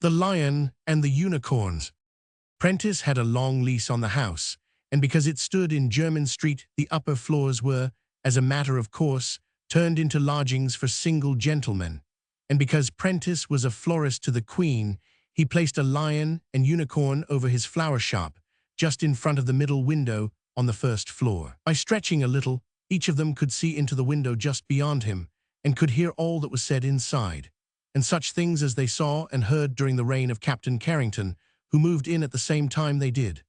The Lion and the Unicorns. Prentice had a long lease on the house, and because it stood in Jermyn Street, the upper floors were, as a matter of course, turned into lodgings for single gentlemen. And because Prentice was a florist to the Queen, he placed a lion and unicorn over his flower shop, just in front of the middle window on the first floor. By stretching a little, each of them could see into the window just beyond him, and could hear all that was said inside, and such things as they saw and heard during the reign of Captain Carrington, who moved in at the same time they did.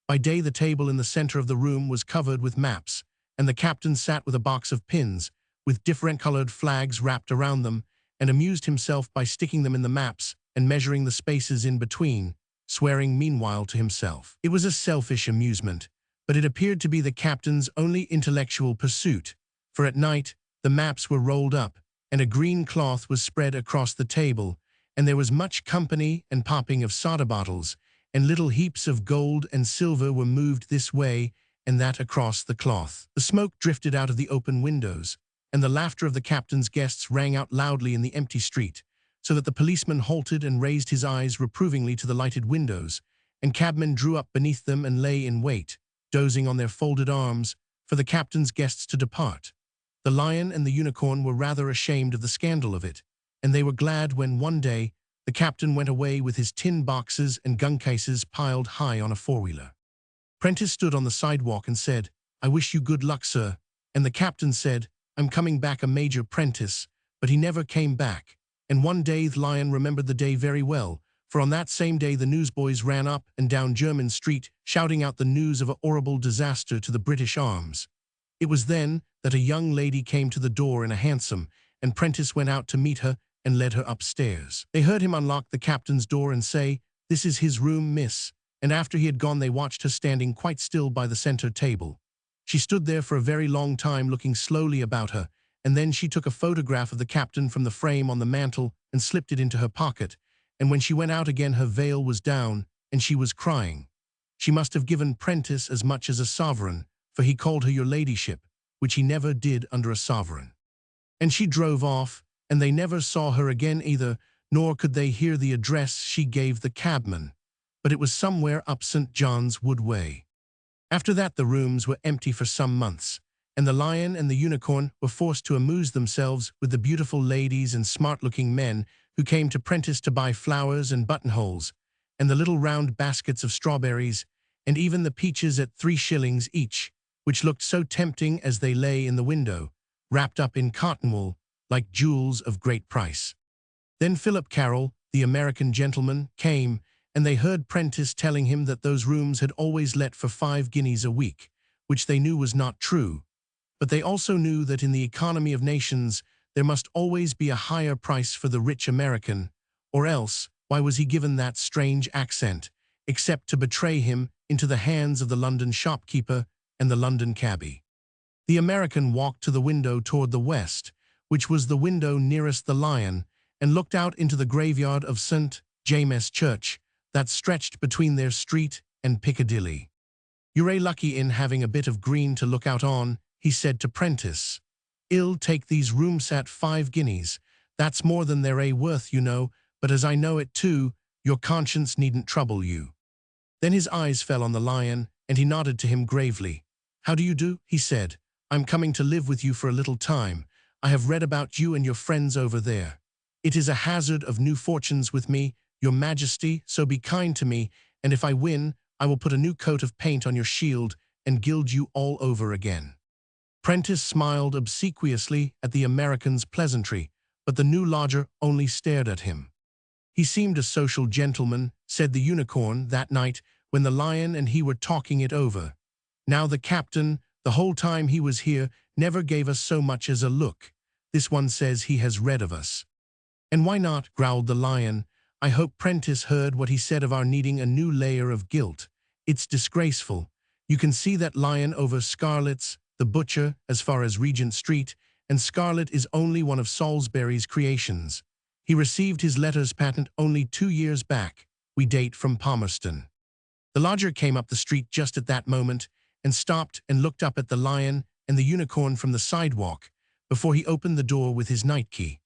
By day the table in the center of the room was covered with maps, and the captain sat with a box of pins, with different-colored flags wrapped around them, and amused himself by sticking them in the maps and measuring the spaces in between, swearing meanwhile to himself. It was a selfish amusement, but it appeared to be the captain's only intellectual pursuit, for at night the maps were rolled up, and a green cloth was spread across the table, and there was much company and popping of soda bottles, and little heaps of gold and silver were moved this way and that across the cloth. The smoke drifted out of the open windows, and the laughter of the captain's guests rang out loudly in the empty street, so that the policeman halted and raised his eyes reprovingly to the lighted windows, and cabmen drew up beneath them and lay in wait, dozing on their folded arms, for the captain's guests to depart. The Lion and the Unicorn were rather ashamed of the scandal of it, and they were glad when, one day, the captain went away with his tin boxes and gun cases piled high on a four-wheeler. Prentice stood on the sidewalk and said, "I wish you good luck, sir." And the captain said, "I'm coming back a Major Prentice," but he never came back. And one day the Lion remembered the day very well, for on that same day the newsboys ran up and down Jermyn Street, shouting out the news of a horrible disaster to the British arms. It was then that a young lady came to the door in a hansom, and Prentice went out to meet her and led her upstairs. They heard him unlock the captain's door and say, "This is his room, miss," and after he had gone they watched her standing quite still by the center table. She stood there for a very long time looking slowly about her, and then she took a photograph of the captain from the frame on the mantel and slipped it into her pocket, and when she went out again her veil was down, and she was crying. She must have given Prentice as much as a sovereign, for he called her your ladyship, which he never did under a sovereign. And she drove off, and they never saw her again either, nor could they hear the address she gave the cabman, but it was somewhere up St. John's Wood Way. After that the rooms were empty for some months, and the Lion and the Unicorn were forced to amuse themselves with the beautiful ladies and smart-looking men who came to Prentice to buy flowers and buttonholes, and the little round baskets of strawberries, and even the peaches at 3 shillings each, which looked so tempting as they lay in the window, wrapped up in cotton wool, like jewels of great price. Then Philip Carroll, the American gentleman, came, and they heard Prentice telling him that those rooms had always let for 5 guineas a week, which they knew was not true. But they also knew that in the economy of nations there must always be a higher price for the rich American, or else why was he given that strange accent, except to betray him into the hands of the London shopkeeper and the London cabby. The American walked to the window toward the west, which was the window nearest the Lion, and looked out into the graveyard of St. James' Church that stretched between their street and Piccadilly. "You're lucky in having a bit of green to look out on," he said to Prentice. "I'll take these rooms at 5 guineas. That's more than they're worth, you know, but as I know it too, your conscience needn't trouble you." Then his eyes fell on the Lion, and he nodded to him gravely. "How do you do?" he said. "I'm coming to live with you for a little time. I have read about you and your friends over there. It is a hazard of new fortunes with me, your Majesty, so be kind to me, and if I win, I will put a new coat of paint on your shield and gild you all over again." Prentice smiled obsequiously at the American's pleasantry, but the new lodger only stared at him. "He seemed a social gentleman," said the Unicorn that night when the Lion and he were talking it over. "Now the captain, the whole time he was here, never gave us so much as a look. This one says he has read of us." "And why not?" growled the Lion. "I hope Prentice heard what he said of our needing a new layer of gilt. It's disgraceful. You can see that Lion over Scarlett's, the butcher, as far as Regent Street, and Scarlett is only one of Salisbury's creations. He received his letters patent only 2 years back. We date from Palmerston." The lodger came up the street just at that moment, and stopped and looked up at the Lion and the Unicorn from the sidewalk, before he opened the door with his night key.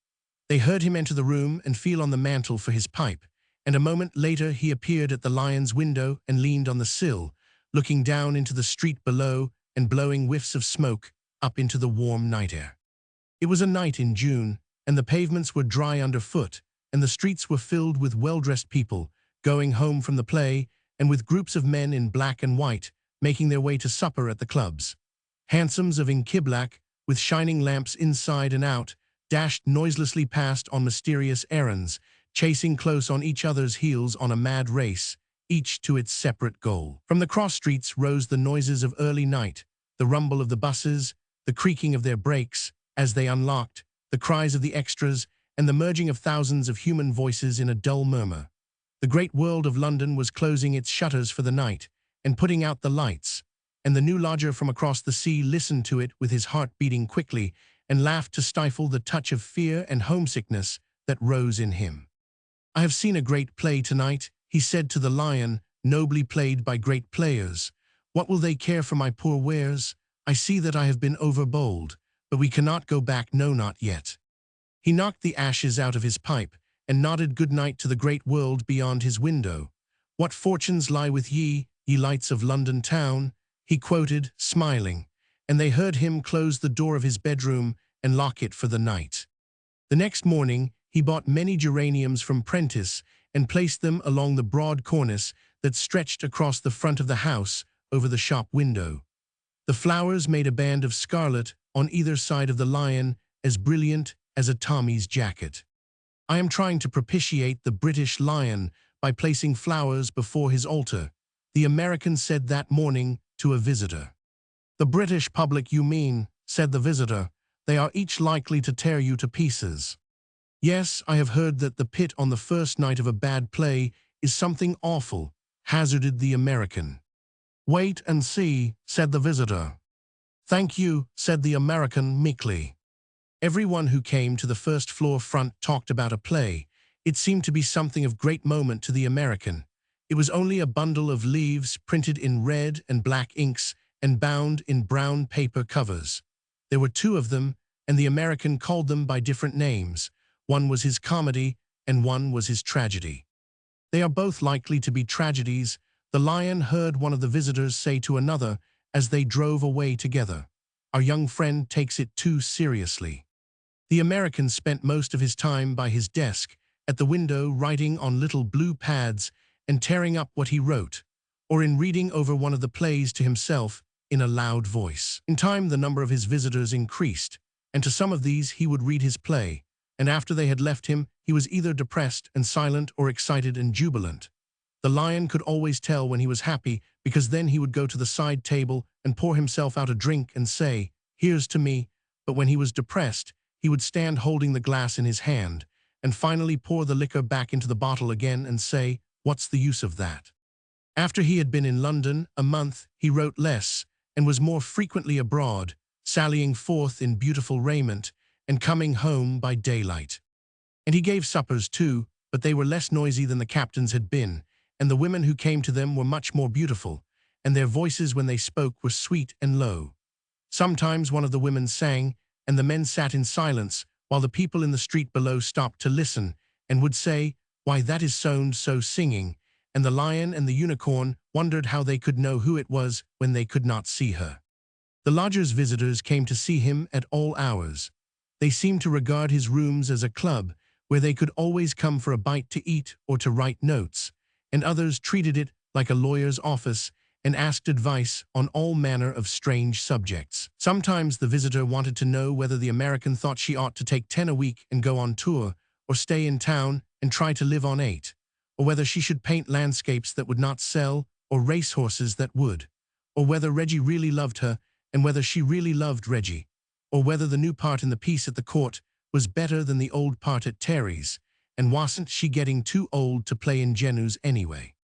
They heard him enter the room and feel on the mantel for his pipe, and a moment later he appeared at the lion's window and leaned on the sill, looking down into the street below and blowing whiffs of smoke up into the warm night air. It was a night in June, and the pavements were dry underfoot, and the streets were filled with well-dressed people going home from the play, and with groups of men in black and white making their way to supper at the clubs. Hansoms of Inkiblak, with shining lamps inside and out, dashed noiselessly past on mysterious errands, chasing close on each other's heels on a mad race, each to its separate goal. From the cross streets rose the noises of early night, the rumble of the buses, the creaking of their brakes as they unlocked, the cries of the extras, and the merging of thousands of human voices in a dull murmur. The great world of London was closing its shutters for the night and putting out the lights, and the new lodger from across the sea listened to it with his heart beating quickly and laughed to stifle the touch of fear and homesickness that rose in him. "I have seen a great play tonight," he said to the lion, "nobly played by great players. What will they care for my poor wares? I see that I have been overbold, but we cannot go back, no, not yet." He knocked the ashes out of his pipe and nodded good night to the great world beyond his window. "What fortunes lie with ye, ye lights of London town," he quoted, smiling, and they heard him close the door of his bedroom and lock it for the night. The next morning he bought many geraniums from Prentice and placed them along the broad cornice that stretched across the front of the house over the shop window. The flowers made a band of scarlet on either side of the lion, as brilliant as a Tommy's jacket. "I am trying to propitiate the British lion by placing flowers before his altar," the American said that morning to a visitor. "The British public, you mean," said the visitor. "They are each likely to tear you to pieces." "Yes, I have heard that the pit on the first night of a bad play is something awful," hazarded the American. "Wait and see," said the visitor. "Thank you," said the American meekly. Everyone who came to the first floor front talked about a play. It seemed to be something of great moment to the American. It was only a bundle of leaves printed in red and black inks and bound in brown paper covers. There were two of them, and the American called them by different names. One was his comedy, and one was his tragedy. "They are both likely to be tragedies," the lion heard one of the visitors say to another as they drove away together. "Our young friend takes it too seriously." The American spent most of his time by his desk, at the window, writing on little blue pads and tearing up what he wrote, or in reading over one of the plays to himself in a loud voice. In time the number of his visitors increased, and to some of these he would read his play, and after they had left him he was either depressed and silent or excited and jubilant. The lion could always tell when he was happy, because then he would go to the side table and pour himself out a drink and say, "Here's to me," but when he was depressed, he would stand holding the glass in his hand, and finally pour the liquor back into the bottle again and say, "What's the use of that?" After he had been in London a month, he wrote less, and was more frequently abroad, sallying forth in beautiful raiment, and coming home by daylight. And he gave suppers too, but they were less noisy than the captain's had been, and the women who came to them were much more beautiful, and their voices when they spoke were sweet and low. Sometimes one of the women sang, and the men sat in silence, while the people in the street below stopped to listen, and would say, "Why, that is so-and-so singing," and the lion and the unicorn wondered how they could know who it was when they could not see her. The lodger's visitors came to see him at all hours. They seemed to regard his rooms as a club, where they could always come for a bite to eat or to write notes, and others treated it like a lawyer's office and asked advice on all manner of strange subjects. Sometimes the visitor wanted to know whether the American thought she ought to take 10 a week and go on tour, or stay in town and try to live on 8, or whether she should paint landscapes that would not sell, or racehorses that would, or whether Reggie really loved her and whether she really loved Reggie, or whether the new part in the piece at the court was better than the old part at Terry's, and wasn't she getting too old to play ingenues anyway.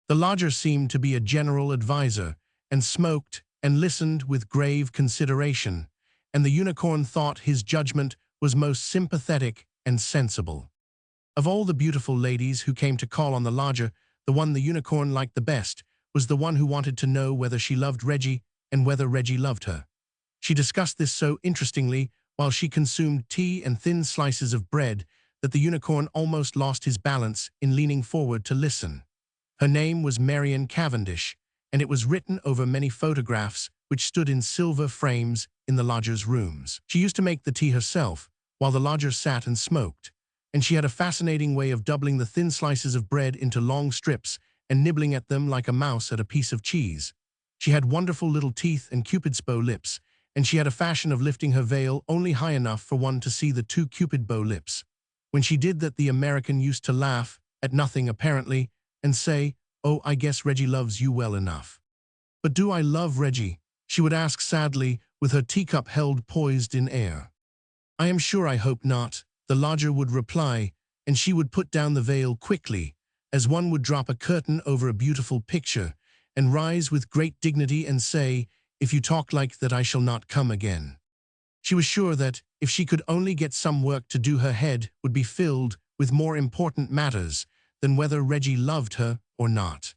The lodger seemed to be a general adviser, and smoked and listened with grave consideration, and the unicorn thought his judgment was most sympathetic and sensible. Of all the beautiful ladies who came to call on the lodger, the one the unicorn liked the best was the one who wanted to know whether she loved Reggie and whether Reggie loved her. She discussed this so interestingly while she consumed tea and thin slices of bread that the unicorn almost lost his balance in leaning forward to listen. Her name was Marian Cavendish, and it was written over many photographs which stood in silver frames in the lodger's rooms. She used to make the tea herself, while the lodger sat and smoked, and she had a fascinating way of doubling the thin slices of bread into long strips and nibbling at them like a mouse at a piece of cheese. She had wonderful little teeth and cupid's bow lips, and she had a fashion of lifting her veil only high enough for one to see the two cupid bow lips. When she did that, the American used to laugh, at nothing apparently, and say, "Oh, I guess Reggie loves you well enough." "But do I love Reggie?" she would ask sadly, with her teacup held poised in air. "I am sure I hope not," the lodger would reply, and she would put down the veil quickly, as one would drop a curtain over a beautiful picture, and rise with great dignity and say, "If you talk like that, I shall not come again." She was sure that, if she could only get some work to do, her head would be filled with more important matters than whether Reggie loved her or not.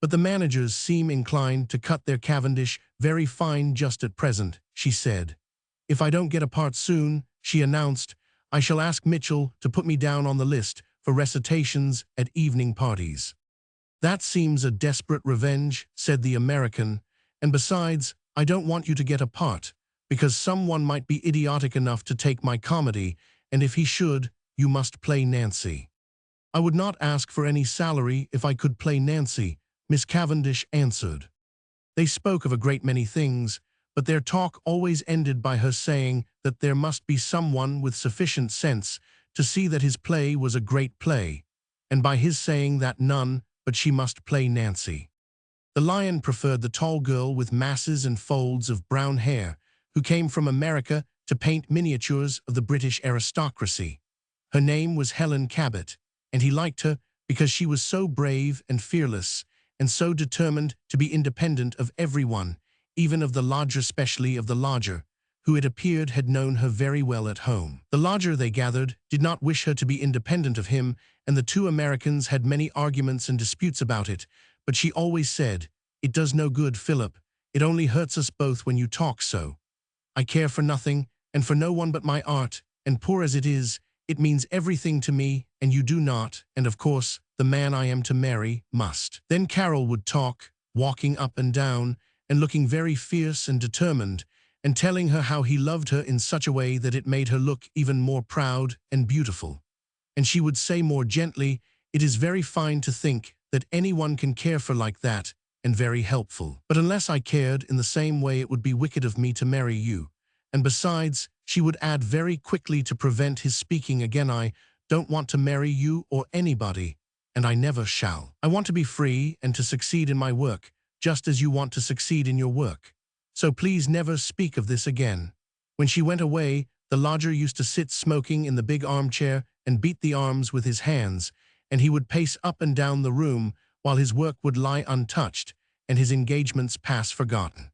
"But the managers seem inclined to cut their Cavendish very fine just at present," she said. "If I don't get a part soon," she announced, "I shall ask Mitchell to put me down on the list for recitations at evening parties." "That seems a desperate revenge," said the American, "and besides, I don't want you to get a part, because someone might be idiotic enough to take my comedy, and if he should, you must play Nancy." "I would not ask for any salary if I could play Nancy," Miss Cavendish answered. They spoke of a great many things, but their talk always ended by her saying that there must be someone with sufficient sense to see that his play was a great play, and by his saying that none but she must play Nancy. The lion preferred the tall girl with masses and folds of brown hair, who came from America to paint miniatures of the British aristocracy. Her name was Helen Cabot, and he liked her because she was so brave and fearless, and so determined to be independent of everyone, even of the lodger, especially of the lodger, who it appeared had known her very well at home. The lodger, they gathered, did not wish her to be independent of him, and the two Americans had many arguments and disputes about it, but she always said, "It does no good, Philip. It only hurts us both when you talk so. I care for nothing, and for no one but my art, and poor as it is, it means everything to me, and you do not, and of course, the man I am to marry must." Then Carol would talk, walking up and down, and looking very fierce and determined, and telling her how he loved her in such a way that it made her look even more proud and beautiful. And she would say more gently, "It is very fine to think that anyone can care for like that, and very helpful. But unless I cared in the same way, it would be wicked of me to marry you. And besides," she would add very quickly to prevent his speaking again, "I don't want to marry you or anybody, and I never shall. I want to be free and to succeed in my work, just as you want to succeed in your work. So please never speak of this again." When she went away, the lodger used to sit smoking in the big armchair and beat the arms with his hands, and he would pace up and down the room while his work would lie untouched and his engagements pass forgotten.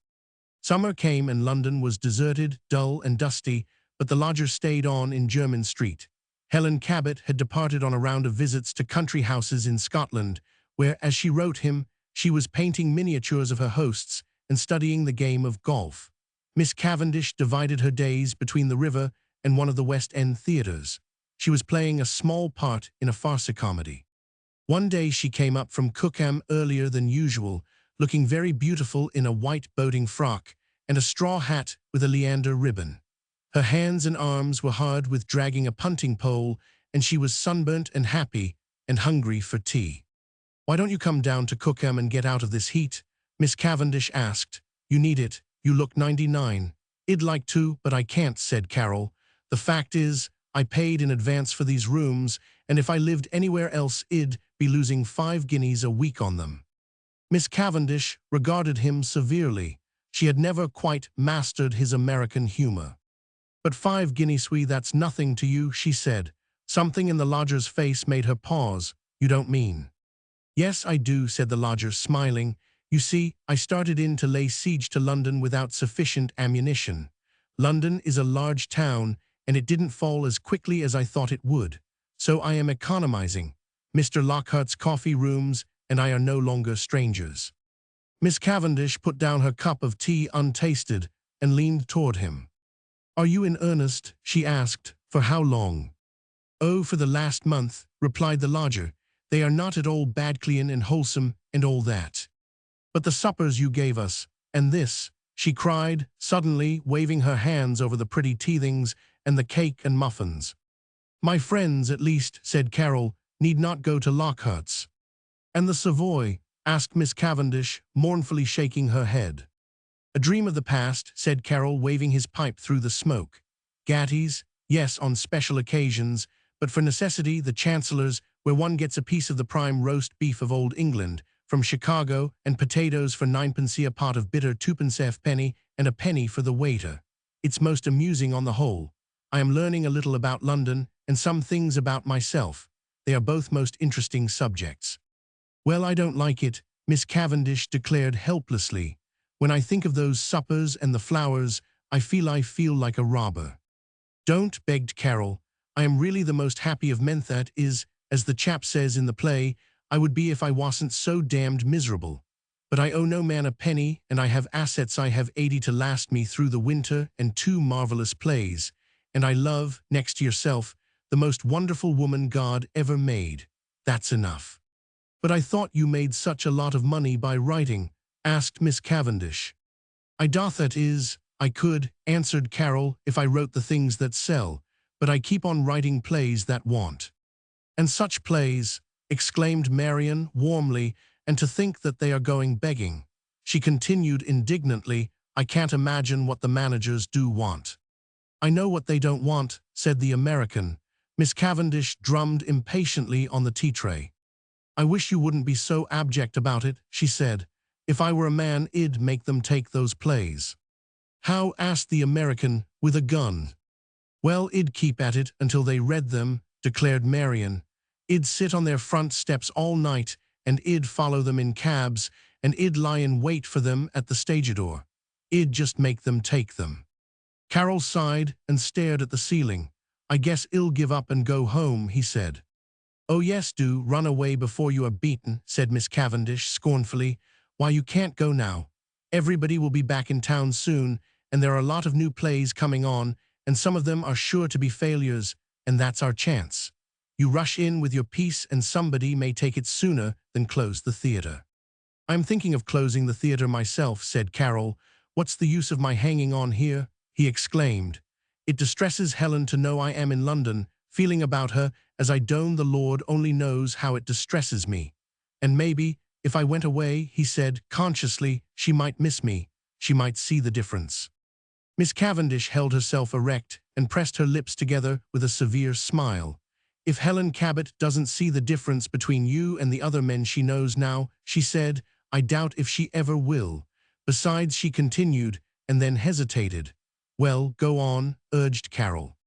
Summer came and London was deserted, dull and dusty, but the lodger stayed on in Jermyn Street. Helen Cabot had departed on a round of visits to country houses in Scotland, where, as she wrote him, she was painting miniatures of her hosts and studying the game of golf. Miss Cavendish divided her days between the river and one of the West End theatres. She was playing a small part in a farce comedy. One day she came up from Cookham earlier than usual, looking very beautiful in a white boating frock and a straw hat with a leander ribbon. Her hands and arms were hard with dragging a punting pole, and she was sunburnt and happy and hungry for tea. "Why don't you come down to Cookham and get out of this heat?" Miss Cavendish asked. "You need it. You look 99. "I'd like to, but I can't," said Carol. "The fact is, I paid in advance for these rooms, and if I lived anywhere else, I'd be losing 5 guineas a week on them." Miss Cavendish regarded him severely. She had never quite mastered his American humor. "But 5 guineas, that's nothing to you," she said. Something in the lodger's face made her pause. "You don't mean?" "Yes, I do," said the lodger, smiling. "You see, I started in to lay siege to London without sufficient ammunition. London is a large town, and it didn't fall as quickly as I thought it would. So I am economizing. Mr. Lockhart's coffee rooms and I are no longer strangers." Miss Cavendish put down her cup of tea untasted and leaned toward him. "Are you in earnest?" she asked. "For how long?" "Oh, for the last month," replied the lodger. "They are not at all bad, clean and wholesome and all that. But the suppers you gave us, and this," she cried, suddenly waving her hands over the pretty teethings and the cake and muffins. "My friends, at least," said Carol, "need not go to Lockhart's." "And the Savoy?" asked Miss Cavendish, mournfully shaking her head. "A dream of the past," said Carol, waving his pipe through the smoke. "Gatti's? Yes, on special occasions, but for necessity the Chancellor's, where one gets a piece of the prime roast beef of old England, from Chicago, and potatoes for 9p a pot of bitter 2p halfpenny, and a penny for the waiter. It's most amusing on the whole. I am learning a little about London, and some things about myself. They are both most interesting subjects." "Well, I don't like it," Miss Cavendish declared helplessly. "When I think of those suppers and the flowers, I feel like a robber." "Don't," begged Carol. "I am really the most happy of men, that is, as the chap says in the play, I would be if I wasn't so damned miserable. But I owe no man a penny, and I have assets. I have 80 to last me through the winter and 2 marvelous plays. And I love, next to yourself, the most wonderful woman God ever made. That's enough." "But I thought you made such a lot of money by writing?" asked Miss Cavendish. "I doth, that is, I could," answered Carol, "if I wrote the things that sell, but I keep on writing plays that want." "And such plays!" exclaimed Marian warmly, "and to think that they are going begging." She continued indignantly, "I can't imagine what the managers do want." "I know what they don't want," said the American. Miss Cavendish drummed impatiently on the tea tray. "I wish you wouldn't be so abject about it," she said. "If I were a man, I'd make them take those plays." "How?" asked the American, with a gun. "Well, I'd keep at it until they read them," declared Marian. "I'd sit on their front steps all night, and I'd follow them in cabs, and I'd lie in wait for them at the stage door. I'd just make them take them." Carol sighed and stared at the ceiling. "I guess I'll give up and go home," he said. "Oh yes, do run away before you are beaten," said Miss Cavendish scornfully. "Why, you can't go now. Everybody will be back in town soon, and there are a lot of new plays coming on, and some of them are sure to be failures, and that's our chance. You rush in with your piece and somebody may take it sooner than close the theater." "I'm thinking of closing the theater myself," said Carol. "What's the use of my hanging on here?" he exclaimed. "It distresses Helen to know I am in London, feeling about her as I don't. The Lord only knows how it distresses me. And maybe, if I went away," he said consciously, "she might miss me. She might see the difference." Miss Cavendish held herself erect and pressed her lips together with a severe smile. "If Helen Cabot doesn't see the difference between you and the other men she knows now," she said, "I doubt if she ever will. Besides," she continued, and then hesitated. "Well, go on," urged Carol.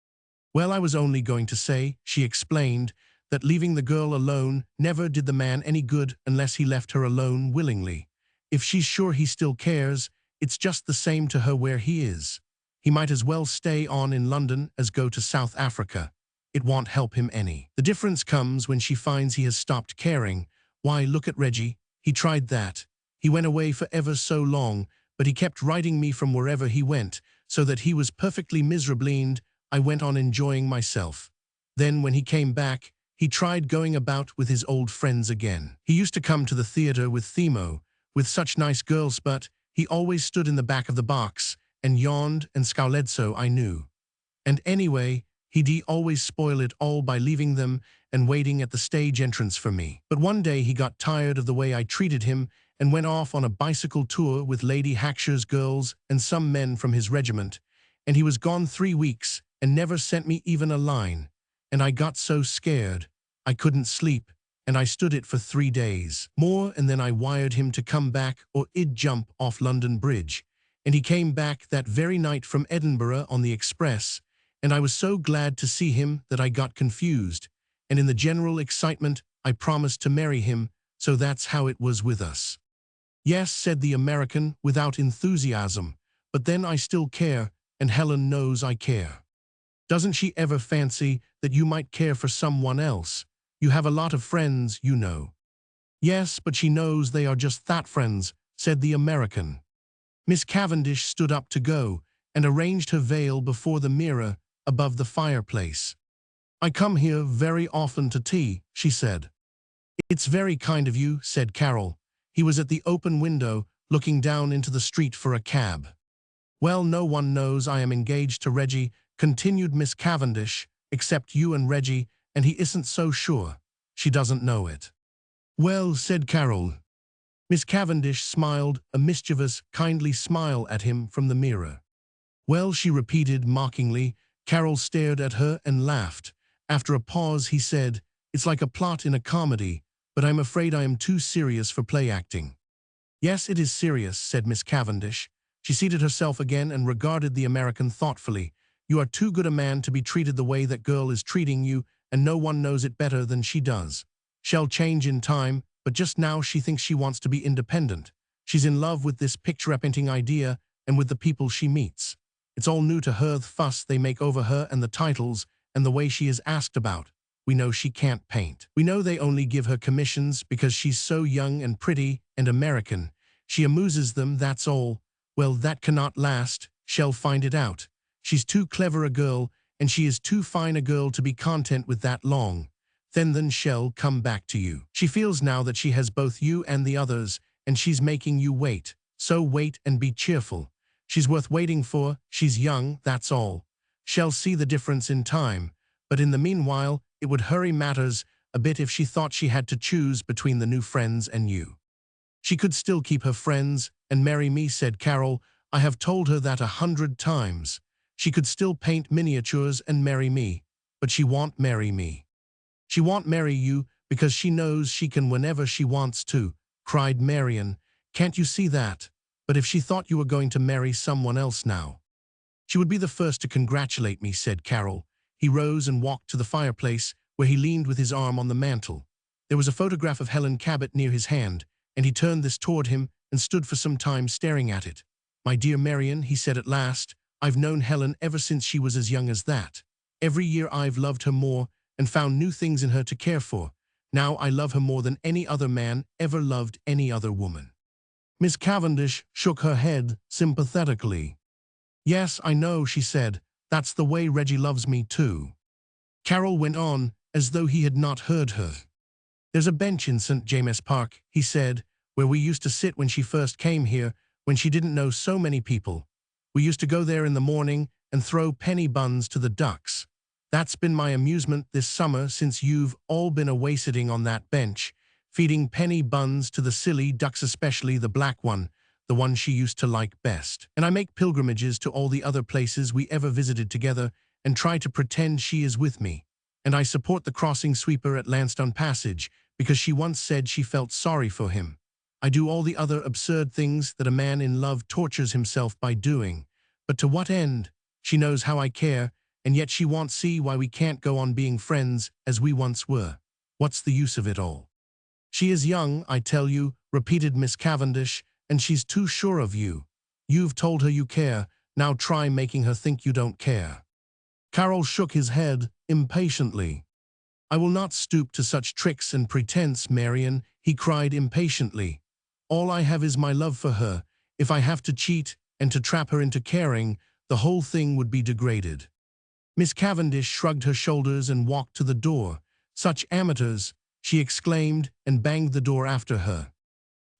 "Well, I was only going to say," she explained, "that leaving the girl alone never did the man any good unless he left her alone willingly. If she's sure he still cares, it's just the same to her where he is. He might as well stay on in London as go to South Africa. It won't help him any. The difference comes when she finds he has stopped caring. Why, look at Reggie. He tried that. He went away for ever so long, but he kept writing me from wherever he went, so that he was perfectly miserable, and I went on enjoying myself. Then, when he came back, he tried going about with his old friends again. He used to come to the theater with Themo, with such nice girls, but he always stood in the back of the box and yawned and scowled, so I knew. And anyway, he'd always spoil it all by leaving them and waiting at the stage entrance for me. But one day he got tired of the way I treated him and went off on a bicycle tour with Lady Hackshire's girls and some men from his regiment, and he was gone 3 weeks and never sent me even a line. And I got so scared. I couldn't sleep, and I stood it for 3 days more, and then I wired him to come back or I'd jump off London Bridge. And he came back that very night from Edinburgh on the express, and I was so glad to see him that I got confused, and in the general excitement I promised to marry him, so that's how it was with us." "Yes," said the American without enthusiasm, "but then I still care, and Helen knows I care." "Doesn't she ever fancy that you might care for someone else? You have a lot of friends, you know." "Yes, but she knows they are just that, friends," said the American. Miss Cavendish stood up to go and arranged her veil before the mirror above the fireplace. I come here very often to tea, she said. It's very kind of you, said Carol. He was at the open window, looking down into the street for a cab. Well, no one knows I am engaged to Reggie, continued Miss Cavendish, except you and Reggie, and he isn't so sure. She doesn't know it. Well, said Carol. Miss Cavendish smiled, a mischievous, kindly smile at him from the mirror. Well, she repeated mockingly. Carol stared at her and laughed. After a pause, he said, It's like a plot in a comedy, but I'm afraid I am too serious for play acting. Yes, it is serious, said Miss Cavendish. She seated herself again and regarded the American thoughtfully. You are too good a man to be treated the way that girl is treating you, and no one knows it better than she does. She'll change in time, but just now she thinks she wants to be independent. She's in love with this picture-painting idea and with the people she meets. It's all new to her, the fuss they make over her and the titles and the way she is asked about. We know she can't paint. We know they only give her commissions because she's so young and pretty and American. She amuses them, that's all. Well, that cannot last. She'll find it out. She's too clever a girl, and she is too fine a girl to be content with that long. Then she'll come back to you. She feels now that she has both you and the others, and she's making you wait. So wait and be cheerful. She's worth waiting for. She's young, that's all. She'll see the difference in time. But in the meanwhile, it would hurry matters a bit if she thought she had to choose between the new friends and you. She could still keep her friends and marry me, said Carol. I have told her that 100 times. She could still paint miniatures and marry me, but she won't marry me. She won't marry you because she knows she can whenever she wants to, cried Marian. Can't you see that? But if she thought you were going to marry someone else now, she would be the first to congratulate me, said Carol. He rose and walked to the fireplace, where he leaned with his arm on the mantel. There was a photograph of Helen Cabot near his hand, and he turned this toward him and stood for some time staring at it. My dear Marian, he said at last, I've known Helen ever since she was as young as that. Every year I've loved her more and found new things in her to care for. Now I love her more than any other man ever loved any other woman. Miss Cavendish shook her head sympathetically. Yes, I know, she said. That's the way Reggie loves me too. Carol went on, as though he had not heard her. There's a bench in St. James Park, he said, where we used to sit when she first came here, when she didn't know so many people. We used to go there in the morning and throw penny buns to the ducks. That's been my amusement this summer since you've all been away, sitting on that bench, feeding penny buns to the silly ducks, especially the black one, the one she used to like best. And I make pilgrimages to all the other places we ever visited together and try to pretend she is with me. And I support the crossing sweeper at Lansdowne Passage because she once said she felt sorry for him. I do all the other absurd things that a man in love tortures himself by doing. But to what end? She knows how I care, and yet she won't see why we can't go on being friends as we once were. What's the use of it all? She is young, I tell you, repeated Miss Cavendish, and she's too sure of you. You've told her you care, now try making her think you don't care. Carol shook his head impatiently. I will not stoop to such tricks and pretense, Marian, he cried impatiently. All I have is my love for her. If I have to cheat and to trap her into caring, the whole thing would be degraded. Miss Cavendish shrugged her shoulders and walked to the door. Such amateurs, she exclaimed, and banged the door after her.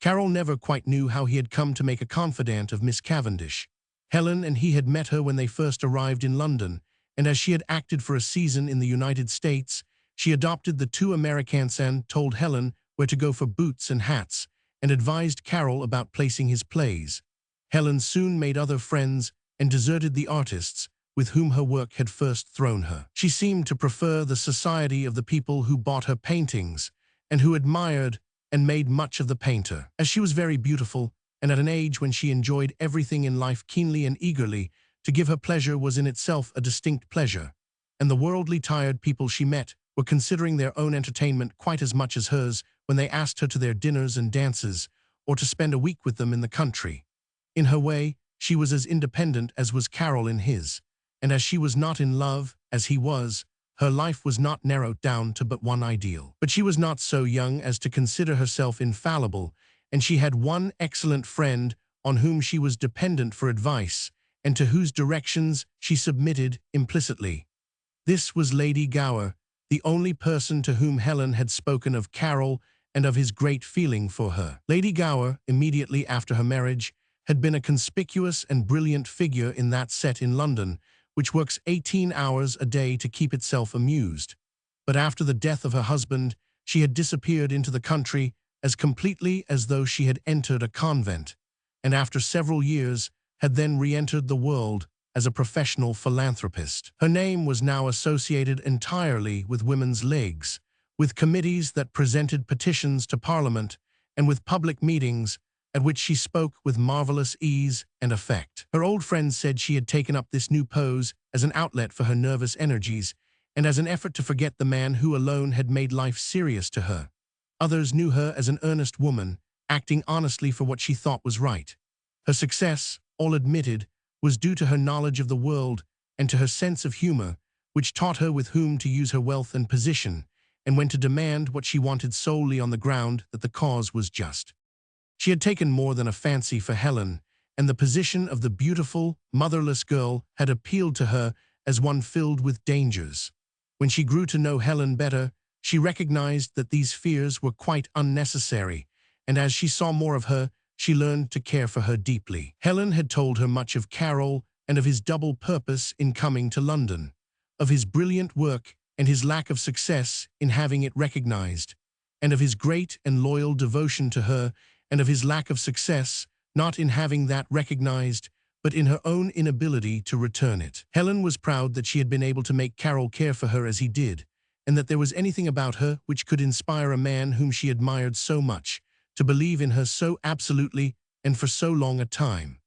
Carol never quite knew how he had come to make a confidant of Miss Cavendish. Helen and he had met her when they first arrived in London, and as she had acted for a season in the United States, she adopted the two Americans and told Helen where to go for boots and hats, and advised Carol about placing his plays. Helen soon made other friends and deserted the artists with whom her work had first thrown her. She seemed to prefer the society of the people who bought her paintings and who admired and made much of the painter. As she was very beautiful, and at an age when she enjoyed everything in life keenly and eagerly, to give her pleasure was in itself a distinct pleasure, and the worldly tired people she met were considering their own entertainment quite as much as hers when they asked her to their dinners and dances, or to spend a week with them in the country. In her way, she was as independent as was Carol in his, and as she was not in love, as he was, her life was not narrowed down to but one ideal. But she was not so young as to consider herself infallible, and she had one excellent friend on whom she was dependent for advice, and to whose directions she submitted implicitly. This was Lady Gower, the only person to whom Helen had spoken of Carol and of his great feeling for her. Lady Gower, immediately after her marriage, had been a conspicuous and brilliant figure in that set in London, which works 18 hours a day to keep itself amused. But after the death of her husband, she had disappeared into the country as completely as though she had entered a convent, and after several years had then re-entered the world as a professional philanthropist. Her name was now associated entirely with women's leagues, with committees that presented petitions to Parliament, and with public meetings at which she spoke with marvelous ease and effect. Her old friends said she had taken up this new pose as an outlet for her nervous energies and as an effort to forget the man who alone had made life serious to her. Others knew her as an earnest woman, acting honestly for what she thought was right. Her success, all admitted, was due to her knowledge of the world and to her sense of humor, which taught her with whom to use her wealth and position, and when to demand what she wanted solely on the ground that the cause was just. She had taken more than a fancy for Helen, and the position of the beautiful, motherless girl had appealed to her as one filled with dangers. When she grew to know Helen better, she recognized that these fears were quite unnecessary, and as she saw more of her, she learned to care for her deeply. Helen had told her much of Carol and of his double purpose in coming to London, of his brilliant work and his lack of success in having it recognized, and of his great and loyal devotion to her and of his lack of success, not in having that recognized, but in her own inability to return it. Helen was proud that she had been able to make Carol care for her as he did, and that there was anything about her which could inspire a man whom she admired so much, to believe in her so absolutely and for so long a time.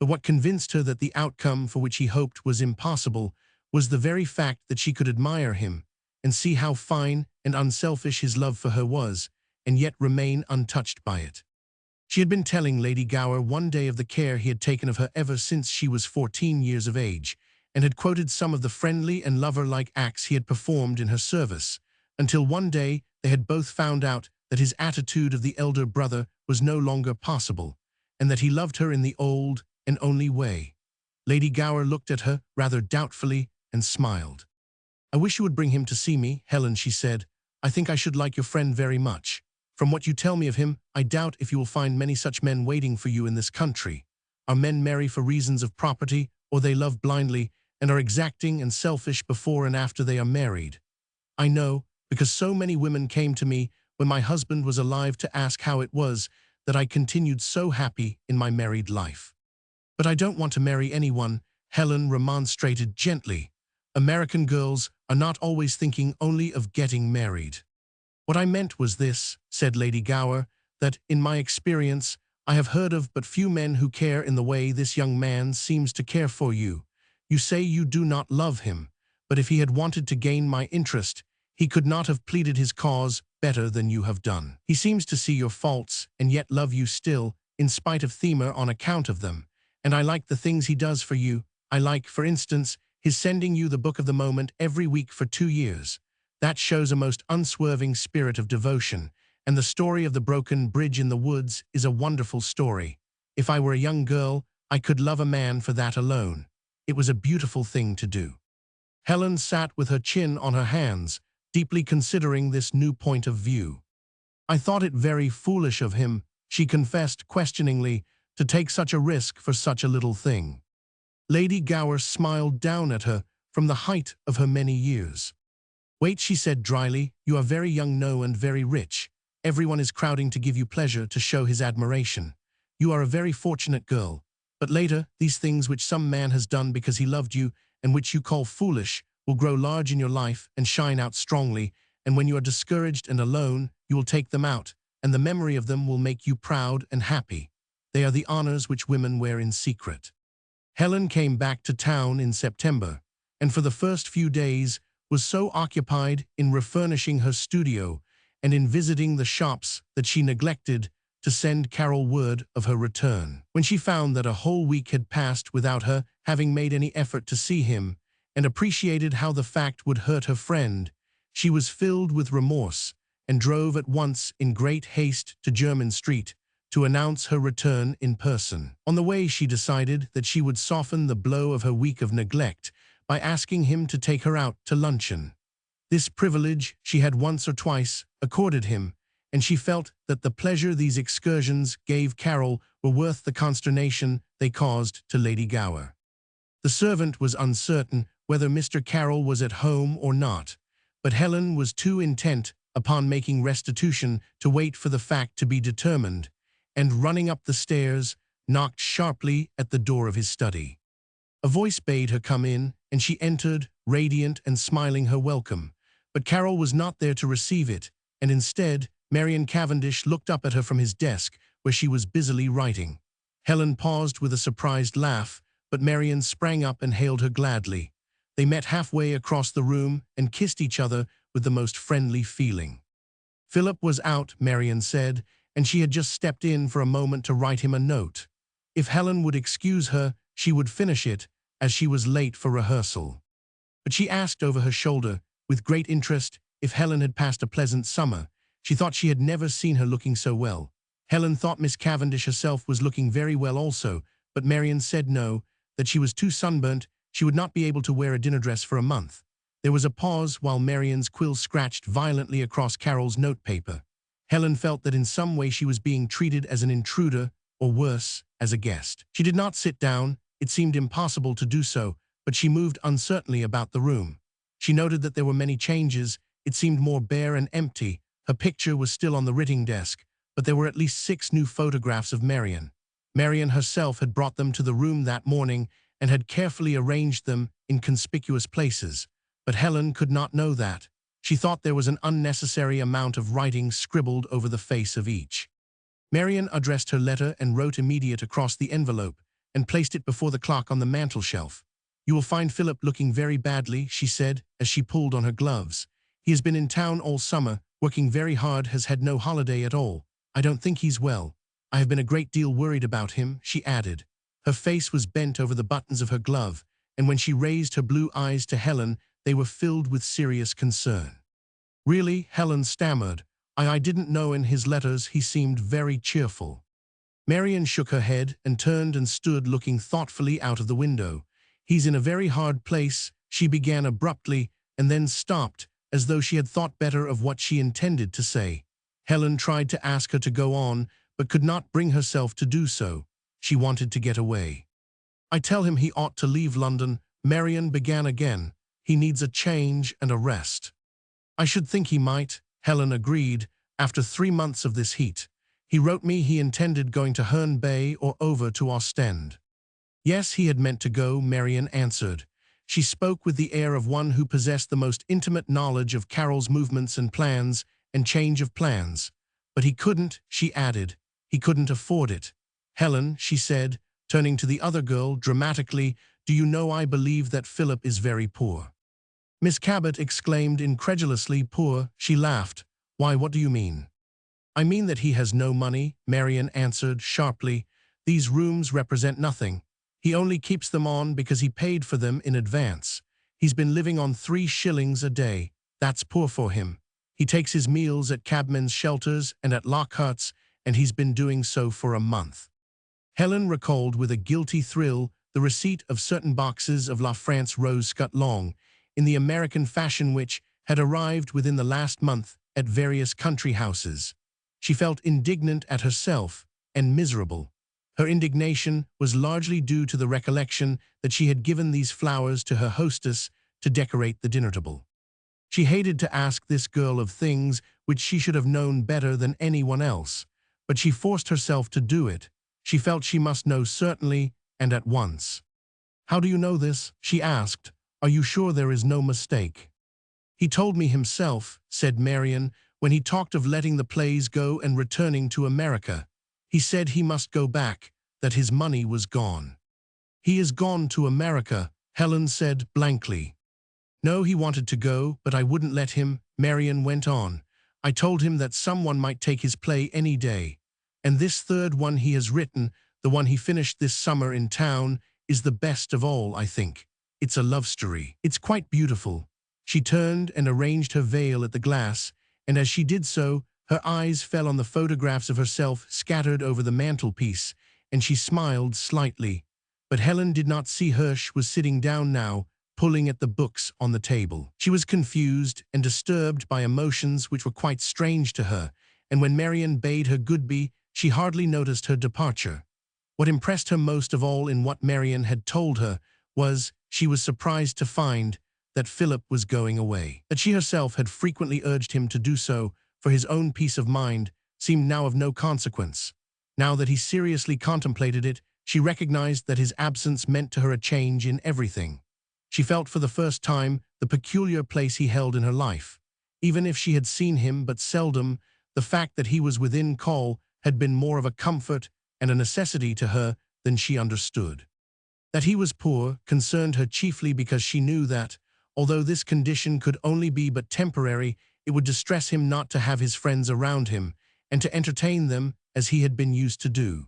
But what convinced her that the outcome for which he hoped was impossible was the very fact that she could admire him and see how fine and unselfish his love for her was, and yet remain untouched by it. She had been telling Lady Gower one day of the care he had taken of her ever since she was 14 years of age, and had quoted some of the friendly and lover-like acts he had performed in her service, until one day they had both found out that his attitude of the elder brother was no longer possible, and that he loved her in the old and only way. Lady Gower looked at her rather doubtfully and smiled. "I wish you would bring him to see me, Helen," she said. "I think I should like your friend very much. From what you tell me of him, I doubt if you will find many such men waiting for you in this country. Are men merry for reasons of property, or they love blindly, and are exacting and selfish before and after they are married? I know, because so many women came to me when my husband was alive to ask how it was that I continued so happy in my married life." "But I don't want to marry anyone," Helen remonstrated gently. "American girls are not always thinking only of getting married." "What I meant was this," said Lady Gower, "that, in my experience, I have heard of but few men who care in the way this young man seems to care for you. You say you do not love him, but if he had wanted to gain my interest, he could not have pleaded his cause better than you have done. He seems to see your faults and yet love you still, in spite of them or on account of them, and I like the things he does for you. I like, for instance, his sending you the book of the moment every week for 2 years. That shows a most unswerving spirit of devotion, and the story of the broken bridge in the woods is a wonderful story. If I were a young girl, I could love a man for that alone. It was a beautiful thing to do." Helen sat with her chin on her hands, deeply considering this new point of view. "I thought it very foolish of him," she confessed questioningly, "to take such a risk for such a little thing." Lady Gower smiled down at her from the height of her many years. "Wait," she said dryly, "you are very young, no, and very rich. Everyone is crowding to give you pleasure, to show his admiration. You are a very fortunate girl. But later, these things which some man has done because he loved you, and which you call foolish, will grow large in your life and shine out strongly, and when you are discouraged and alone, you will take them out, and the memory of them will make you proud and happy. They are the honors which women wear in secret." Helen came back to town in September, and for the first few days was so occupied in refurnishing her studio and in visiting the shops that she neglected to send Carol word of her return. When she found that a whole week had passed without her having made any effort to see him, and appreciated how the fact would hurt her friend, she was filled with remorse and drove at once in great haste to Jermyn Street to announce her return in person. On the way she decided that she would soften the blow of her week of neglect by asking him to take her out to luncheon. This privilege she had once or twice accorded him, and she felt that the pleasure these excursions gave Carol were worth the consternation they caused to Lady Gower. The servant was uncertain whether Mr. Carroll was at home or not, but Helen was too intent upon making restitution to wait for the fact to be determined, and running up the stairs, knocked sharply at the door of his study. A voice bade her come in, and she entered, radiant and smiling her welcome. But Carol was not there to receive it, and instead, Marian Cavendish looked up at her from his desk, where she was busily writing. Helen paused with a surprised laugh, but Marian sprang up and hailed her gladly. They met halfway across the room and kissed each other with the most friendly feeling. Philip was out, Marian said, and she had just stepped in for a moment to write him a note. If Helen would excuse her, she would finish it, as she was late for rehearsal. But she asked over her shoulder, with great interest, if Helen had passed a pleasant summer. She thought she had never seen her looking so well. Helen thought Miss Cavendish herself was looking very well also, but Marian said no, that she was too sunburnt, she would not be able to wear a dinner dress for a month. There was a pause while Marian's quill scratched violently across Carol's notepaper. Helen felt that in some way she was being treated as an intruder, or worse, as a guest. She did not sit down. It seemed impossible to do so, but she moved uncertainly about the room. She noted that there were many changes. It seemed more bare and empty. Her picture was still on the writing desk, but there were at least 6 new photographs of Marian. Marian herself had brought them to the room that morning and had carefully arranged them in conspicuous places. But Helen could not know that. She thought there was an unnecessary amount of writing scribbled over the face of each. Marian addressed her letter and wrote immediate across the envelope, and placed it before the clock on the mantel-shelf. "You will find Philip looking very badly," she said, as she pulled on her gloves. "He has been in town all summer, working very hard, has had no holiday at all. I don't think he's well. I have been a great deal worried about him," she added. Her face was bent over the buttons of her glove, and when she raised her blue eyes to Helen, they were filled with serious concern. "Really," Helen stammered, I didn't know. In his letters he seemed very cheerful." Marian shook her head and turned and stood looking thoughtfully out of the window. "He's in a very hard place," she began abruptly, and then stopped, as though she had thought better of what she intended to say. Helen tried to ask her to go on, but could not bring herself to do so. She wanted to get away. "I tell him he ought to leave London," Marian began again. "He needs a change and a rest." "I should think he might," Helen agreed, "after 3 months of this heat. He wrote me he intended going to Herne Bay or over to Ostend." "Yes, he had meant to go," Marian answered. She spoke with the air of one who possessed the most intimate knowledge of Carol's movements and plans and change of plans. "But he couldn't," she added. "He couldn't afford it. Helen," she said, turning to the other girl dramatically, "do you know I believe that Philip is very poor?" Miss Cabot exclaimed incredulously. "Poor?" She laughed. "Why, what do you mean?" "I mean that he has no money," Marian answered sharply. "These rooms represent nothing. He only keeps them on because he paid for them in advance. He's been living on 3 shillings a day. That's poor for him. He takes his meals at cabmen's shelters and at Lockhart's, and he's been doing so for a month." Helen recalled with a guilty thrill the receipt of certain boxes of La France Rose Scut Long, in the American fashion, which had arrived within the last month at various country houses. She felt indignant at herself and miserable. Her indignation was largely due to the recollection that she had given these flowers to her hostess to decorate the dinner table. She hated to ask this girl of things which she should have known better than anyone else, but she forced herself to do it. She felt she must know certainly and at once. "How do you know this?" she asked. "Are you sure there is no mistake?" "He told me himself," said Marian, "when he talked of letting the plays go and returning to America. He said he must go back, that his money was gone." "He is gone to America," Helen said blankly. "No, he wanted to go, but I wouldn't let him," Marian went on. "I told him that someone might take his play any day. And this 3rd one he has written, the one he finished this summer in town, is the best of all, I think. It's a love story. It's quite beautiful." She turned and arranged her veil at the glass, and as she did so, her eyes fell on the photographs of herself scattered over the mantelpiece, and she smiled slightly. But Helen did not see Hirsch was sitting down now, pulling at the books on the table. She was confused and disturbed by emotions which were quite strange to her, and when Marian bade her goodbye, she hardly noticed her departure. What impressed her most of all in what Marian had told her was she was surprised to find that Philip was going away. That she herself had frequently urged him to do so for his own peace of mind seemed now of no consequence. Now that he seriously contemplated it, she recognized that his absence meant to her a change in everything. She felt for the first time the peculiar place he held in her life. Even if she had seen him but seldom, the fact that he was within call had been more of a comfort and a necessity to her than she understood. That he was poor concerned her chiefly because she knew that, although this condition could only be but temporary, it would distress him not to have his friends around him, and to entertain them as he had been used to do.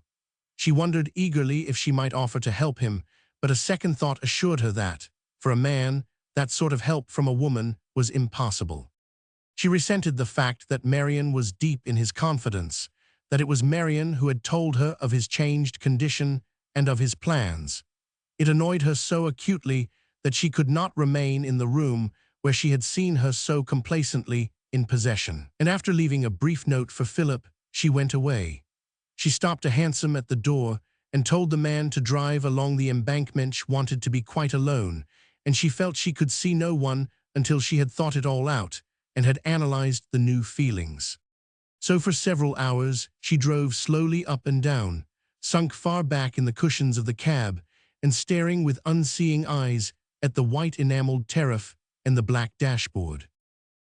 She wondered eagerly if she might offer to help him, but a second thought assured her that, for a man, that sort of help from a woman was impossible. She resented the fact that Marian was deep in his confidence, that it was Marian who had told her of his changed condition and of his plans. It annoyed her so acutely that she could not remain in the room where she had seen her so complacently in possession. And after leaving a brief note for Philip, she went away. She stopped a hansom at the door and told the man to drive along the embankment. She wanted to be quite alone, and she felt she could see no one until she had thought it all out and had analyzed the new feelings. So for several hours she drove slowly up and down, sunk far back in the cushions of the cab, and staring with unseeing eyes at the white enameled tariff and the black dashboard.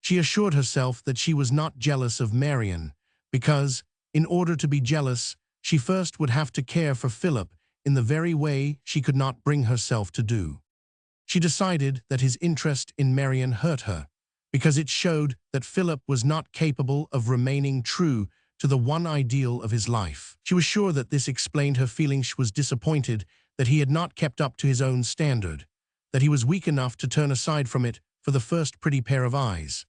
She assured herself that she was not jealous of Marian, because, in order to be jealous, she first would have to care for Philip in the very way she could not bring herself to do. She decided that his interest in Marian hurt her, because it showed that Philip was not capable of remaining true to the one ideal of his life. She was sure that this explained her feeling. She was disappointed that he had not kept up to his own standard, that he was weak enough to turn aside from it for the first pretty pair of eyes.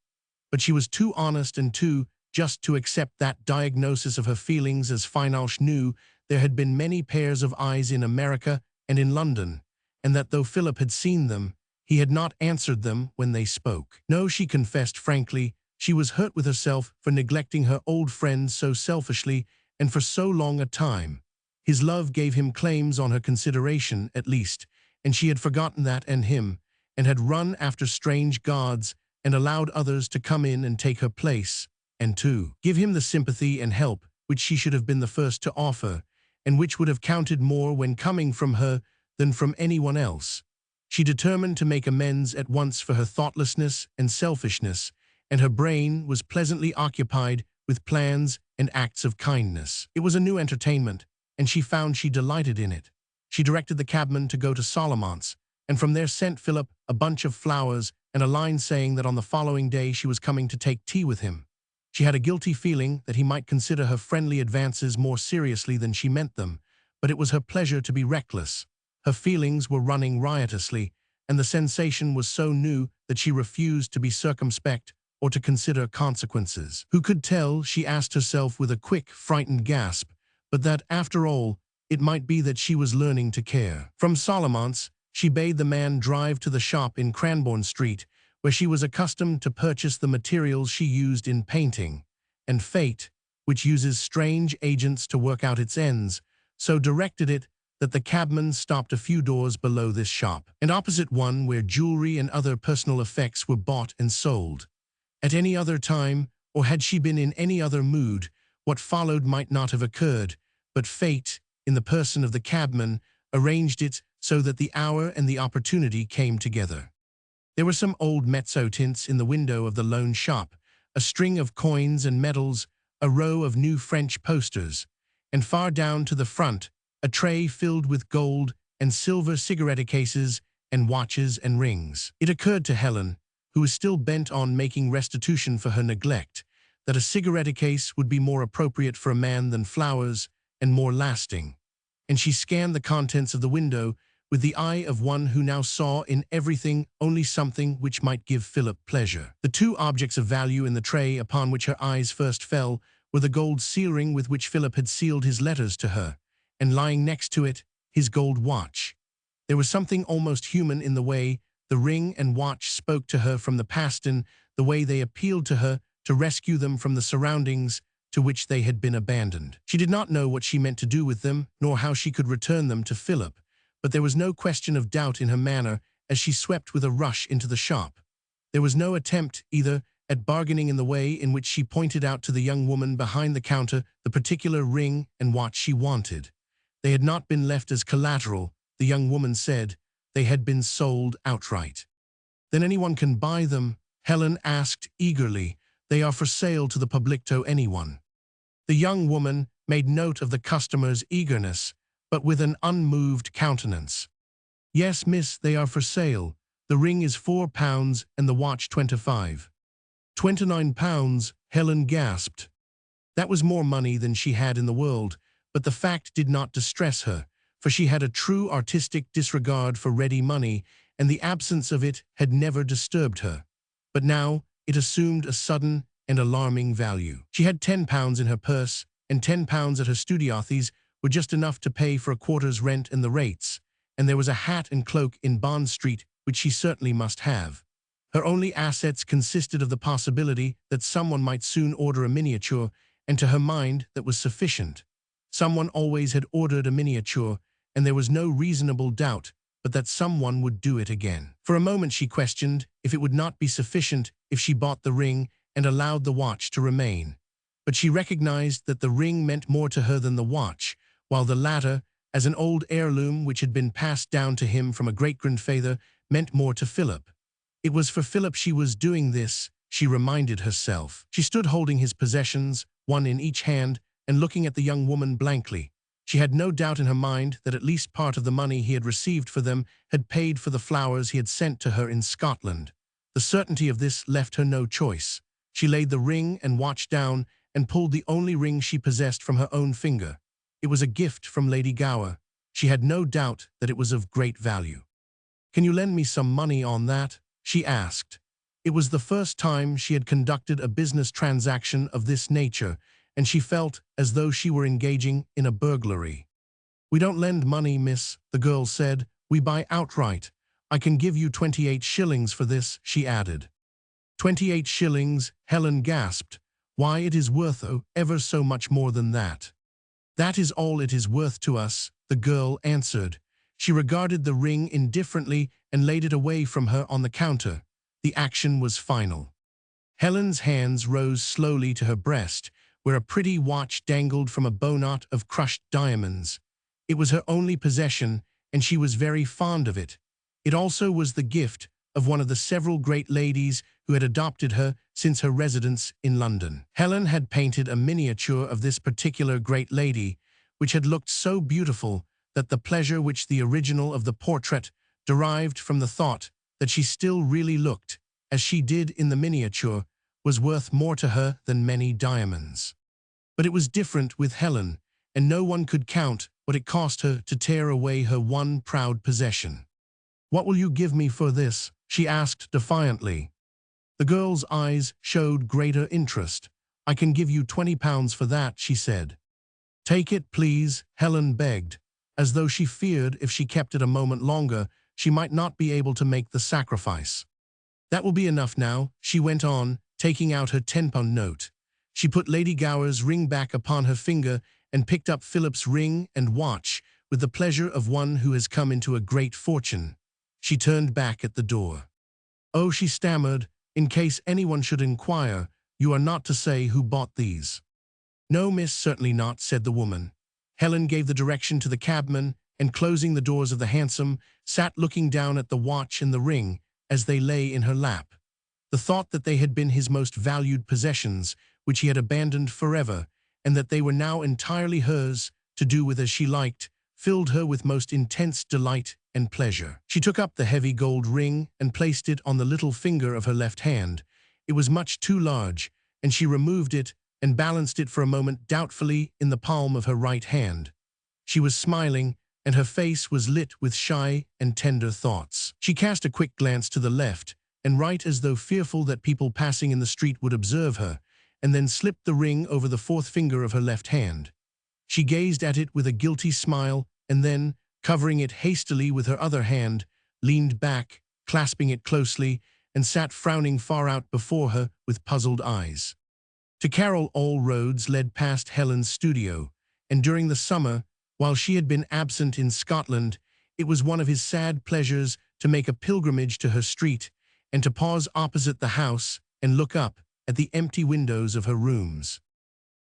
But she was too honest and too just to accept that diagnosis of her feelings as final. She knew there had been many pairs of eyes in America and in London, and that though Philip had seen them, he had not answered them when they spoke. No, she confessed frankly, she was hurt with herself for neglecting her old friend so selfishly and for so long a time. His love gave him claims on her consideration, at least, and she had forgotten that and him, and had run after strange gods and allowed others to come in and take her place, and to give him the sympathy and help which she should have been the first to offer, and which would have counted more when coming from her than from anyone else. She determined to make amends at once for her thoughtlessness and selfishness, and her brain was pleasantly occupied with plans and acts of kindness. It was a new entertainment, and she found she delighted in it. She directed the cabman to go to Solomon's, and from there sent Philip a bunch of flowers and a line saying that on the following day she was coming to take tea with him. She had a guilty feeling that he might consider her friendly advances more seriously than she meant them, but it was her pleasure to be reckless. Her feelings were running riotously, and the sensation was so new that she refused to be circumspect or to consider consequences. Who could tell, she asked herself with a quick, frightened gasp, but that, after all, it might be that she was learning to care. From Solomon's, she bade the man drive to the shop in Cranbourne Street, where she was accustomed to purchase the materials she used in painting, and fate, which uses strange agents to work out its ends, so directed it that the cabman stopped a few doors below this shop, and opposite one where jewelry and other personal effects were bought and sold. At any other time, or had she been in any other mood, what followed might not have occurred, but fate, in the person of the cabman, arranged it so that the hour and the opportunity came together. There were some old mezzo tints in the window of the lone shop, a string of coins and medals, a row of new French posters, and far down to the front, a tray filled with gold and silver cigarette cases and watches and rings. It occurred to Helen, who was still bent on making restitution for her neglect, that a cigarette case would be more appropriate for a man than flowers and more lasting, and she scanned the contents of the window with the eye of one who now saw in everything only something which might give Philip pleasure. The two objects of value in the tray upon which her eyes first fell were the gold seal ring with which Philip had sealed his letters to her, and lying next to it, his gold watch. There was something almost human in the way The ring and watch spoke to her from the past in the way they appealed to her to rescue them from the surroundings to which they had been abandoned. She did not know what she meant to do with them, nor how she could return them to Philip, but there was no question of doubt in her manner as she swept with a rush into the shop. There was no attempt, either, at bargaining in the way in which she pointed out to the young woman behind the counter the particular ring and watch she wanted. They had not been left as collateral, the young woman said. They had been sold outright. "Then anyone can buy them?" Helen asked eagerly. "They are for sale to the public, to anyone." The young woman made note of the customer's eagerness, but with an unmoved countenance. "Yes, miss, they are for sale. The ring is £4 and the watch £25. £29, Helen gasped. That was more money than she had in the world, but the fact did not distress her, for she had a true artistic disregard for ready money, and the absence of it had never disturbed her. But now it assumed a sudden and alarming value. She had £10 in her purse, and £10 at her studiothes were just enough to pay for a quarter's rent and the rates, and there was a hat and cloak in Bond Street which she certainly must have. Her only assets consisted of the possibility that someone might soon order a miniature, and to her mind that was sufficient. Someone always had ordered a miniature, and there was no reasonable doubt but that someone would do it again. For a moment she questioned if it would not be sufficient if she bought the ring and allowed the watch to remain. But she recognized that the ring meant more to her than the watch, while the latter, as an old heirloom which had been passed down to him from a great-grandfather, meant more to Philip. It was for Philip she was doing this, she reminded herself. She stood holding his possessions, one in each hand, and looking at the young woman blankly. She had no doubt in her mind that at least part of the money he had received for them had paid for the flowers he had sent to her in Scotland. The certainty of this left her no choice. She laid the ring and watch down and pulled the only ring she possessed from her own finger. It was a gift from Lady Gower. She had no doubt that it was of great value. "Can you lend me some money on that?" she asked. It was the first time she had conducted a business transaction of this nature, and she felt as though she were engaging in a burglary. "We don't lend money, miss," the girl said. "We buy outright. I can give you 28 shillings for this," she added. 28 shillings, Helen gasped. "Why, it is worth ever so much more than that." "That is all it is worth to us," the girl answered. She regarded the ring indifferently and laid it away from her on the counter. The action was final. Helen's hands rose slowly to her breast, where a pretty watch dangled from a bowknot of crushed diamonds. It was her only possession, and she was very fond of it. It also was the gift of one of the several great ladies who had adopted her since her residence in London. Helen had painted a miniature of this particular great lady, which had looked so beautiful that the pleasure which the original of the portrait derived from the thought that she still really looked as she did in the miniature was worth more to her than many diamonds. But it was different with Helen, and no one could count what it cost her to tear away her one proud possession. "What will you give me for this?" she asked defiantly. The girl's eyes showed greater interest. "I can give you £20 for that," she said. "Take it, please," Helen begged, as though she feared if she kept it a moment longer, she might not be able to make the sacrifice. "That will be enough now," she went on, taking out her £10 note. She put Lady Gower's ring back upon her finger and picked up Philip's ring and watch with the pleasure of one who has come into a great fortune. She turned back at the door. "Oh," she stammered, "in case anyone should inquire, you are not to say who bought these." "No, miss, certainly not," said the woman. Helen gave the direction to the cabman, and closing the doors of the hansom, sat looking down at the watch and the ring as they lay in her lap. The thought that they had been his most valued possessions, which he had abandoned forever, and that they were now entirely hers, to do with as she liked, filled her with most intense delight and pleasure. She took up the heavy gold ring and placed it on the little finger of her left hand. It was much too large, and she removed it and balanced it for a moment doubtfully in the palm of her right hand. She was smiling, and her face was lit with shy and tender thoughts. She cast a quick glance to the left and right as though fearful that people passing in the street would observe her, and then slipped the ring over the fourth finger of her left hand. She gazed at it with a guilty smile, and then, covering it hastily with her other hand, leaned back clasping it closely, and sat frowning far out before her with puzzled eyes. To Carol, all roads led past Helen's studio, and during the summer, while she had been absent in Scotland, it was one of his sad pleasures to make a pilgrimage to her street and to pause opposite the house and look up at the empty windows of her rooms.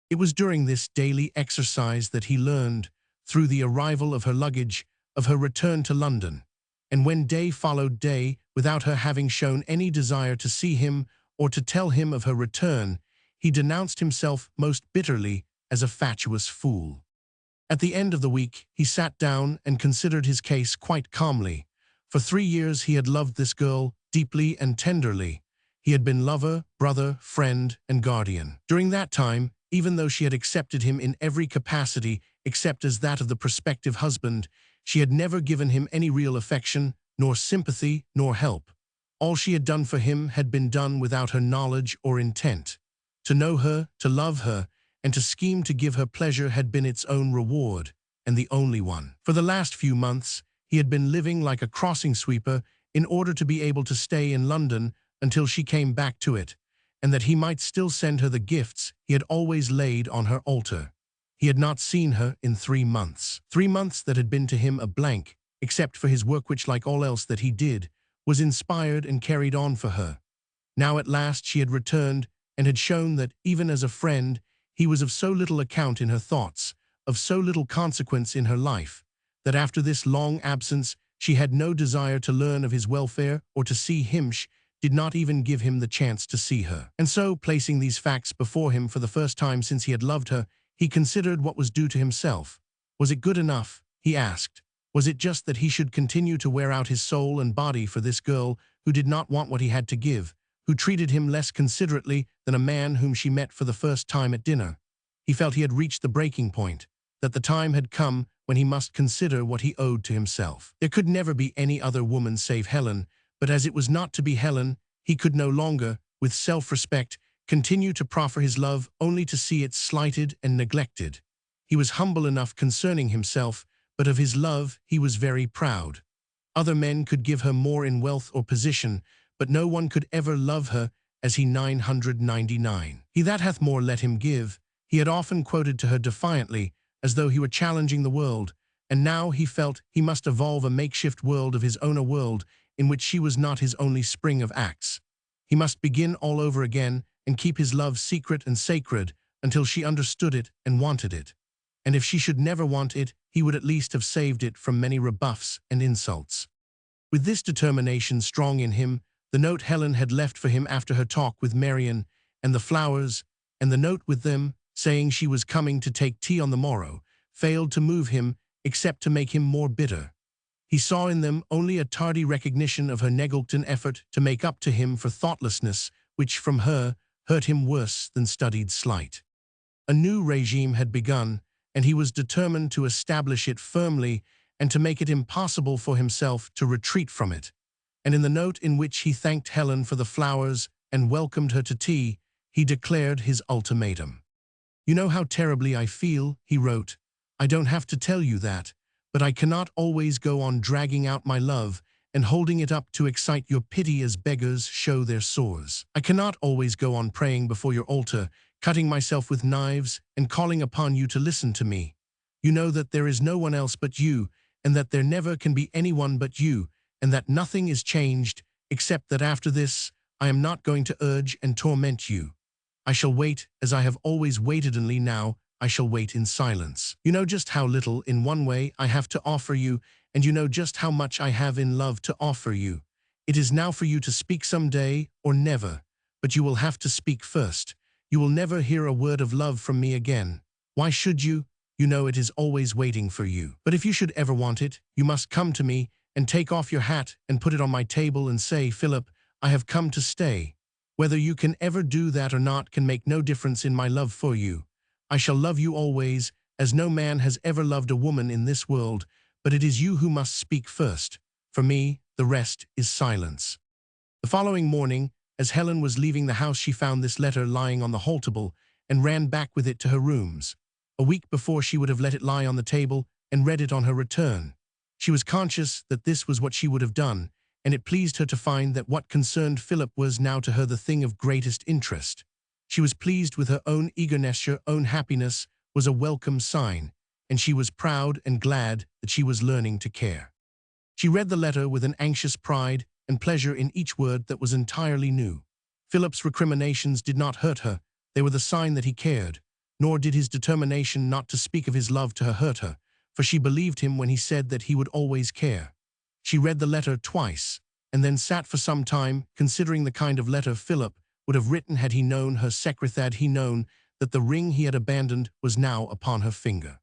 It was during this daily exercise that he learned, through the arrival of her luggage, of her return to London, and when day followed day, without her having shown any desire to see him or to tell him of her return, he denounced himself most bitterly as a fatuous fool. At the end of the week, he sat down and considered his case quite calmly. For 3 years he had loved this girl deeply and tenderly. He had been lover, brother, friend, and guardian. During that time, even though she had accepted him in every capacity except as that of the prospective husband, she had never given him any real affection, nor sympathy, nor help. All she had done for him had been done without her knowledge or intent. To know her, to love her, and to scheme to give her pleasure had been its own reward, and the only one. For the last few months, he had been living like a crossing sweeper in order to be able to stay in London until she came back to it, and that he might still send her the gifts he had always laid on her altar. He had not seen her in 3 months. 3 months that had been to him a blank, except for his work which, like all else that he did, was inspired and carried on for her. Now at last she had returned and had shown that, even as a friend, he was of so little account in her thoughts, of so little consequence in her life, that after this long absence she had no desire to learn of his welfare or to see him. She did not even give him the chance to see her. And so, placing these facts before him for the first time since he had loved her, he considered what was due to himself. Was it good enough, he asked? Was it just that he should continue to wear out his soul and body for this girl who did not want what he had to give, who treated him less considerately than a man whom she met for the first time at dinner? He felt he had reached the breaking point, that the time had come when he must consider what he owed to himself. There could never be any other woman save Helen, but as it was not to be Helen, he could no longer, with self-respect, continue to proffer his love only to see it slighted and neglected. He was humble enough concerning himself, but of his love he was very proud. Other men could give her more in wealth or position, but no one could ever love her as he 999. He that hath more let him give, he had often quoted to her defiantly, as though he were challenging the world, and now he felt he must evolve a makeshift world of his own, a world in which she was not his only spring of acts. He must begin all over again and keep his love secret and sacred until she understood it and wanted it. And if she should never want it, he would at least have saved it from many rebuffs and insults. With this determination strong in him, the note Helen had left for him after her talk with Marian, and the flowers, and the note with them, saying she was coming to take tea on the morrow, failed to move him except to make him more bitter. He saw in them only a tardy recognition of her neglected effort to make up to him for thoughtlessness, which from her hurt him worse than studied slight. A new regime had begun, and he was determined to establish it firmly and to make it impossible for himself to retreat from it. And in the note in which he thanked Helen for the flowers and welcomed her to tea, he declared his ultimatum. "You know how terribly I feel," he wrote. "I don't have to tell you that, but I cannot always go on dragging out my love and holding it up to excite your pity as beggars show their sores. I cannot always go on praying before your altar, cutting myself with knives and calling upon you to listen to me. You know that there is no one else but you, and that there never can be anyone but you, and that nothing is changed, except that after this I am not going to urge and torment you. I shall wait as I have always waited, only now I shall wait in silence. You know just how little, in one way, I have to offer you, and you know just how much I have in love to offer you. It is now for you to speak some day or never, but you will have to speak first. You will never hear a word of love from me again. Why should you? You know it is always waiting for you. But if you should ever want it, you must come to me and take off your hat and put it on my table and say, 'Philip, I have come to stay.' Whether you can ever do that or not can make no difference in my love for you. I shall love you always, as no man has ever loved a woman in this world, but it is you who must speak first. For me, the rest is silence." The following morning, as Helen was leaving the house, she found this letter lying on the hall table and ran back with it to her rooms. A week before she would have let it lie on the table and read it on her return. She was conscious that this was what she would have done, and it pleased her to find that what concerned Philip was now to her the thing of greatest interest. She was pleased with her own eagerness, her own happiness was a welcome sign, and she was proud and glad that she was learning to care. She read the letter with an anxious pride and pleasure in each word that was entirely new. Philip's recriminations did not hurt her, they were the sign that he cared, nor did his determination not to speak of his love to her hurt her, for she believed him when he said that he would always care. She read the letter twice, and then sat for some time considering the kind of letter Philip would have written had he known her secret, had he known that the ring he had abandoned was now upon her finger.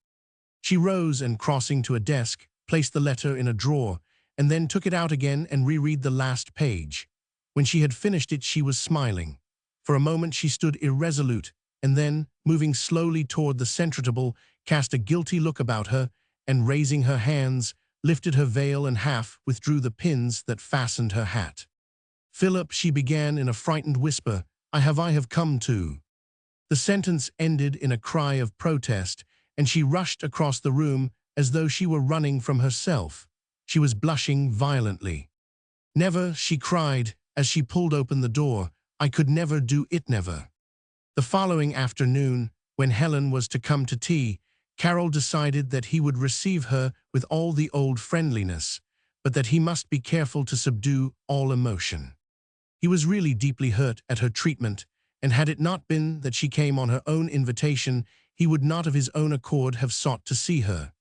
She rose and, crossing to a desk, placed the letter in a drawer, and then took it out again and reread the last page. When she had finished it, she was smiling. For a moment she stood irresolute, and then, moving slowly toward the center table, cast a guilty look about her, and raising her hands, lifted her veil and half withdrew the pins that fastened her hat. "Philip," she began in a frightened whisper, I have come to." The sentence ended in a cry of protest, and she rushed across the room as though she were running from herself. She was blushing violently. "Never," she cried, as she pulled open the door, "I could never do it, never." The following afternoon, when Helen was to come to tea, Carol decided that he would receive her with all the old friendliness, but that he must be careful to subdue all emotion. He was really deeply hurt at her treatment, and had it not been that she came on her own invitation, he would not of his own accord have sought to see her.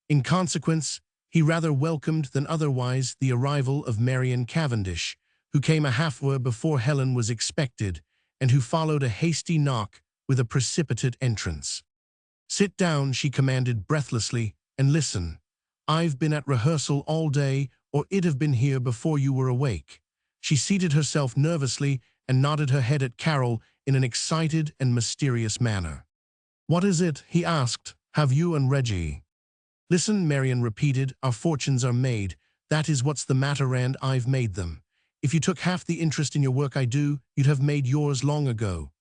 In consequence, he rather welcomed than otherwise the arrival of Marian Cavendish, who came a half-hour before Helen was expected, and who followed a hasty knock with a precipitate entrance. "Sit down," she commanded breathlessly, "and listen. I've been at rehearsal all day, or I'd have been here before you were awake." She seated herself nervously and nodded her head at Carol in an excited and mysterious manner. "What is it?" he asked. "Have you and Reggie?" "Listen," Marian repeated, "our fortunes are made. That is what's the matter, and I've made them. If you took half the interest in your work I do, you'd have made yours long ago.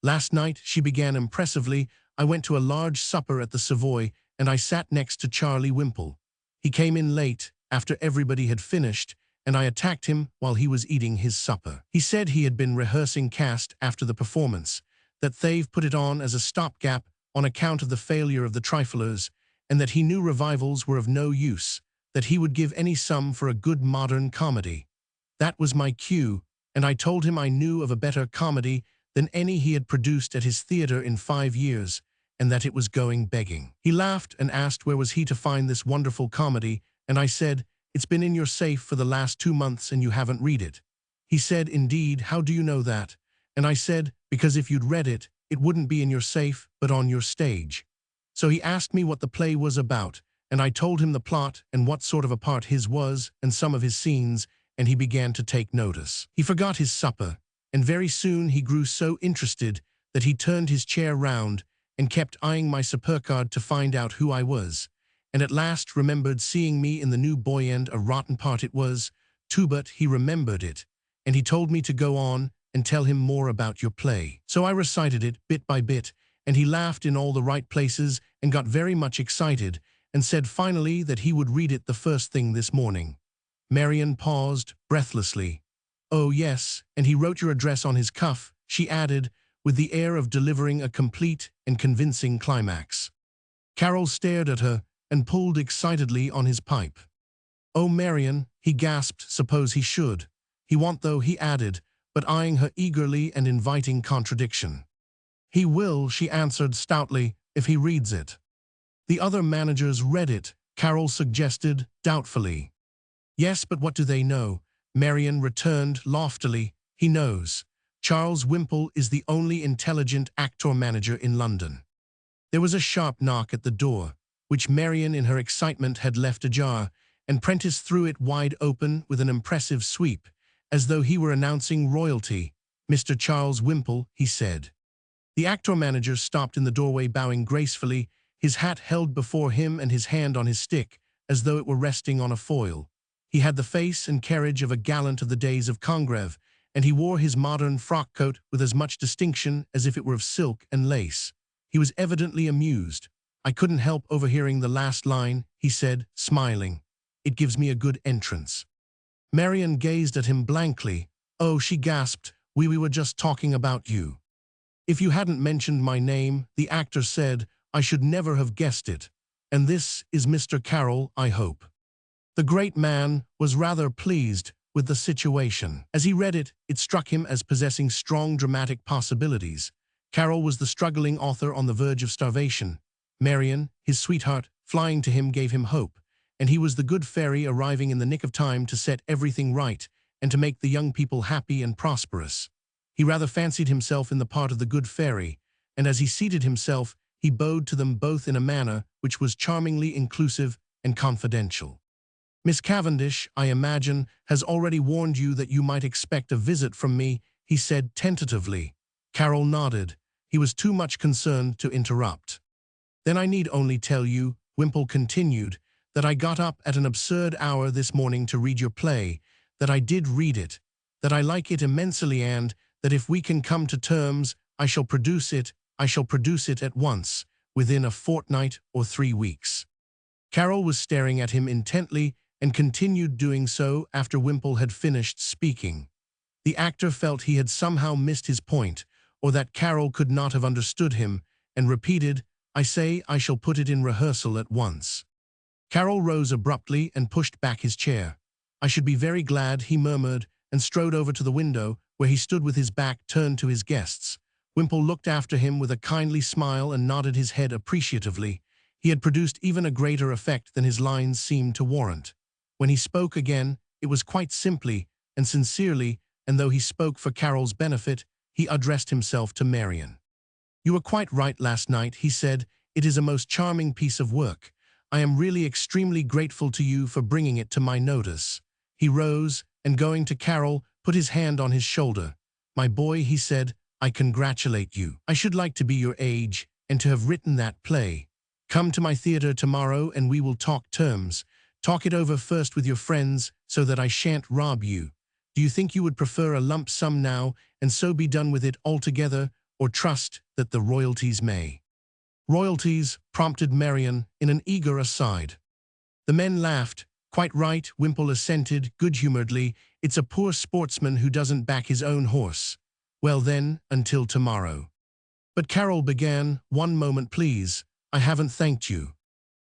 Last night," she began impressively, "I went to a large supper at the Savoy, and I sat next to Charlie Wimple. He came in late, after everybody had finished, and I attacked him while he was eating his supper. He said he had been rehearsing cast after the performance, that they've put it on as a stopgap on account of the failure of the Triflers, and that he knew revivals were of no use, that he would give any sum for a good modern comedy. That was my cue, and I told him I knew of a better comedy than any he had produced at his theater in 5 years, and that it was going begging. He laughed and asked where was he to find this wonderful comedy, and I said, 'It's been in your safe for the last 2 months and you haven't read it.' He said, 'Indeed, how do you know that?' And I said, 'Because if you'd read it, it wouldn't be in your safe, but on your stage.' So he asked me what the play was about, and I told him the plot and what sort of a part his was and some of his scenes, and he began to take notice. He forgot his supper, and very soon he grew so interested that he turned his chair round and kept eyeing my supper card to find out who I was, and at last remembered seeing me in the new boy, and a rotten part it was, too, but he remembered it, and he told me to go on and tell him more about your play. So I recited it bit by bit, and he laughed in all the right places and got very much excited, and said finally that he would read it the first thing this morning." Marian paused breathlessly. "Oh, yes, and he wrote your address on his cuff," she added, with the air of delivering a complete and convincing climax. Carol stared at her and pulled excitedly on his pipe. "Oh, Marian," he gasped, "suppose he should. He won't though," he added, but eyeing her eagerly and inviting contradiction. "He will," she answered stoutly, "if he reads it." "The other managers read it," Carol suggested doubtfully. "Yes, but what do they know?" Marian returned loftily. "He knows. Charles Wimple is the only intelligent actor-manager in London." There was a sharp knock at the door, which Marian in her excitement had left ajar, and Prentice threw it wide open with an impressive sweep, as though he were announcing royalty. "Mr. Charles Wimple," he said. The actor-manager stopped in the doorway, bowing gracefully, his hat held before him and his hand on his stick, as though it were resting on a foil. He had the face and carriage of a gallant of the days of Congreve, and he wore his modern frock-coat with as much distinction as if it were of silk and lace. He was evidently amused. "I couldn't help overhearing the last line," he said, smiling. "It gives me a good entrance." Marian gazed at him blankly. "Oh," she gasped, we were just talking about you." "If you hadn't mentioned my name," the actor said, "I should never have guessed it. And this is Mr. Carroll, I hope." The great man was rather pleased with the situation. As he read it, it struck him as possessing strong dramatic possibilities. Carroll was the struggling author on the verge of starvation. Marian, his sweetheart, flying to him gave him hope. And he was the good fairy arriving in the nick of time to set everything right and to make the young people happy and prosperous. He rather fancied himself in the part of the good fairy, and as he seated himself, he bowed to them both in a manner which was charmingly inclusive and confidential. "Miss Cavendish, I imagine, has already warned you that you might expect a visit from me," he said tentatively. Carroll nodded. He was too much concerned to interrupt. "Then I need only tell you," Wimple continued, "that I got up at an absurd hour this morning to read your play, that I did read it, that I like it immensely, and that if we can come to terms, I shall produce it at once, within a fortnight or 3 weeks." Carroll was staring at him intently and continued doing so after Wimple had finished speaking. The actor felt he had somehow missed his point, or that Carroll could not have understood him, and repeated, "I say I shall put it in rehearsal at once." Carroll rose abruptly and pushed back his chair. "I should be very glad," he murmured, and strode over to the window, where he stood with his back turned to his guests. Wimple looked after him with a kindly smile and nodded his head appreciatively. He had produced even a greater effect than his lines seemed to warrant. When he spoke again, it was quite simply and sincerely, and though he spoke for Carroll's benefit, he addressed himself to Marian. "You were quite right last night," he said. "It is a most charming piece of work. I am really extremely grateful to you for bringing it to my notice." He rose, and going to Carroll, put his hand on his shoulder. "My boy," he said, "I congratulate you. I should like to be your age, and to have written that play. Come to my theatre tomorrow and we will talk terms. Talk it over first with your friends, so that I shan't rob you. Do you think you would prefer a lump sum now, and so be done with it altogether, or trust that the royalties may?" "Royalties," prompted Marian in an eager aside. The men laughed. "Quite right," Wimple assented good-humoredly. "It's a poor sportsman who doesn't back his own horse. Well then, until tomorrow." "But," Carroll began, "one moment please. I haven't thanked you."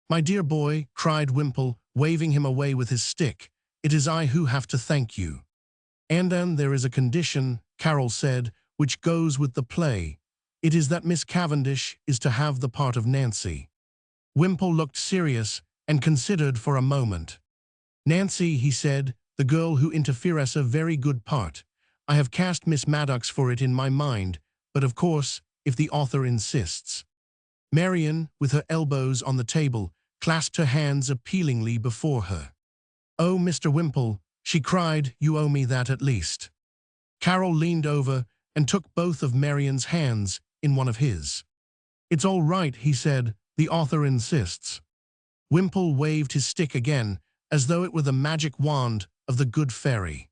"My dear boy," cried Wimple, waving him away with his stick, "it is I who have to thank you." "And then there is a condition," Carroll said, "which goes with the play. It is that Miss Cavendish is to have the part of Nancy." Wimple looked serious and considered for a moment. "Nancy," he said, "the girl who interferes a very good part. I have cast Miss Maddox for it in my mind, but of course, if the author insists." Marian, with her elbows on the table, clasped her hands appealingly before her. "Oh, Mr. Wimple," she cried, "you owe me that at least." Carroll leaned over and took both of Marian's hands in one of his. "It's all right," he said, "the author insists." Wimple waved his stick again, as though it were the magic wand of the good fairy.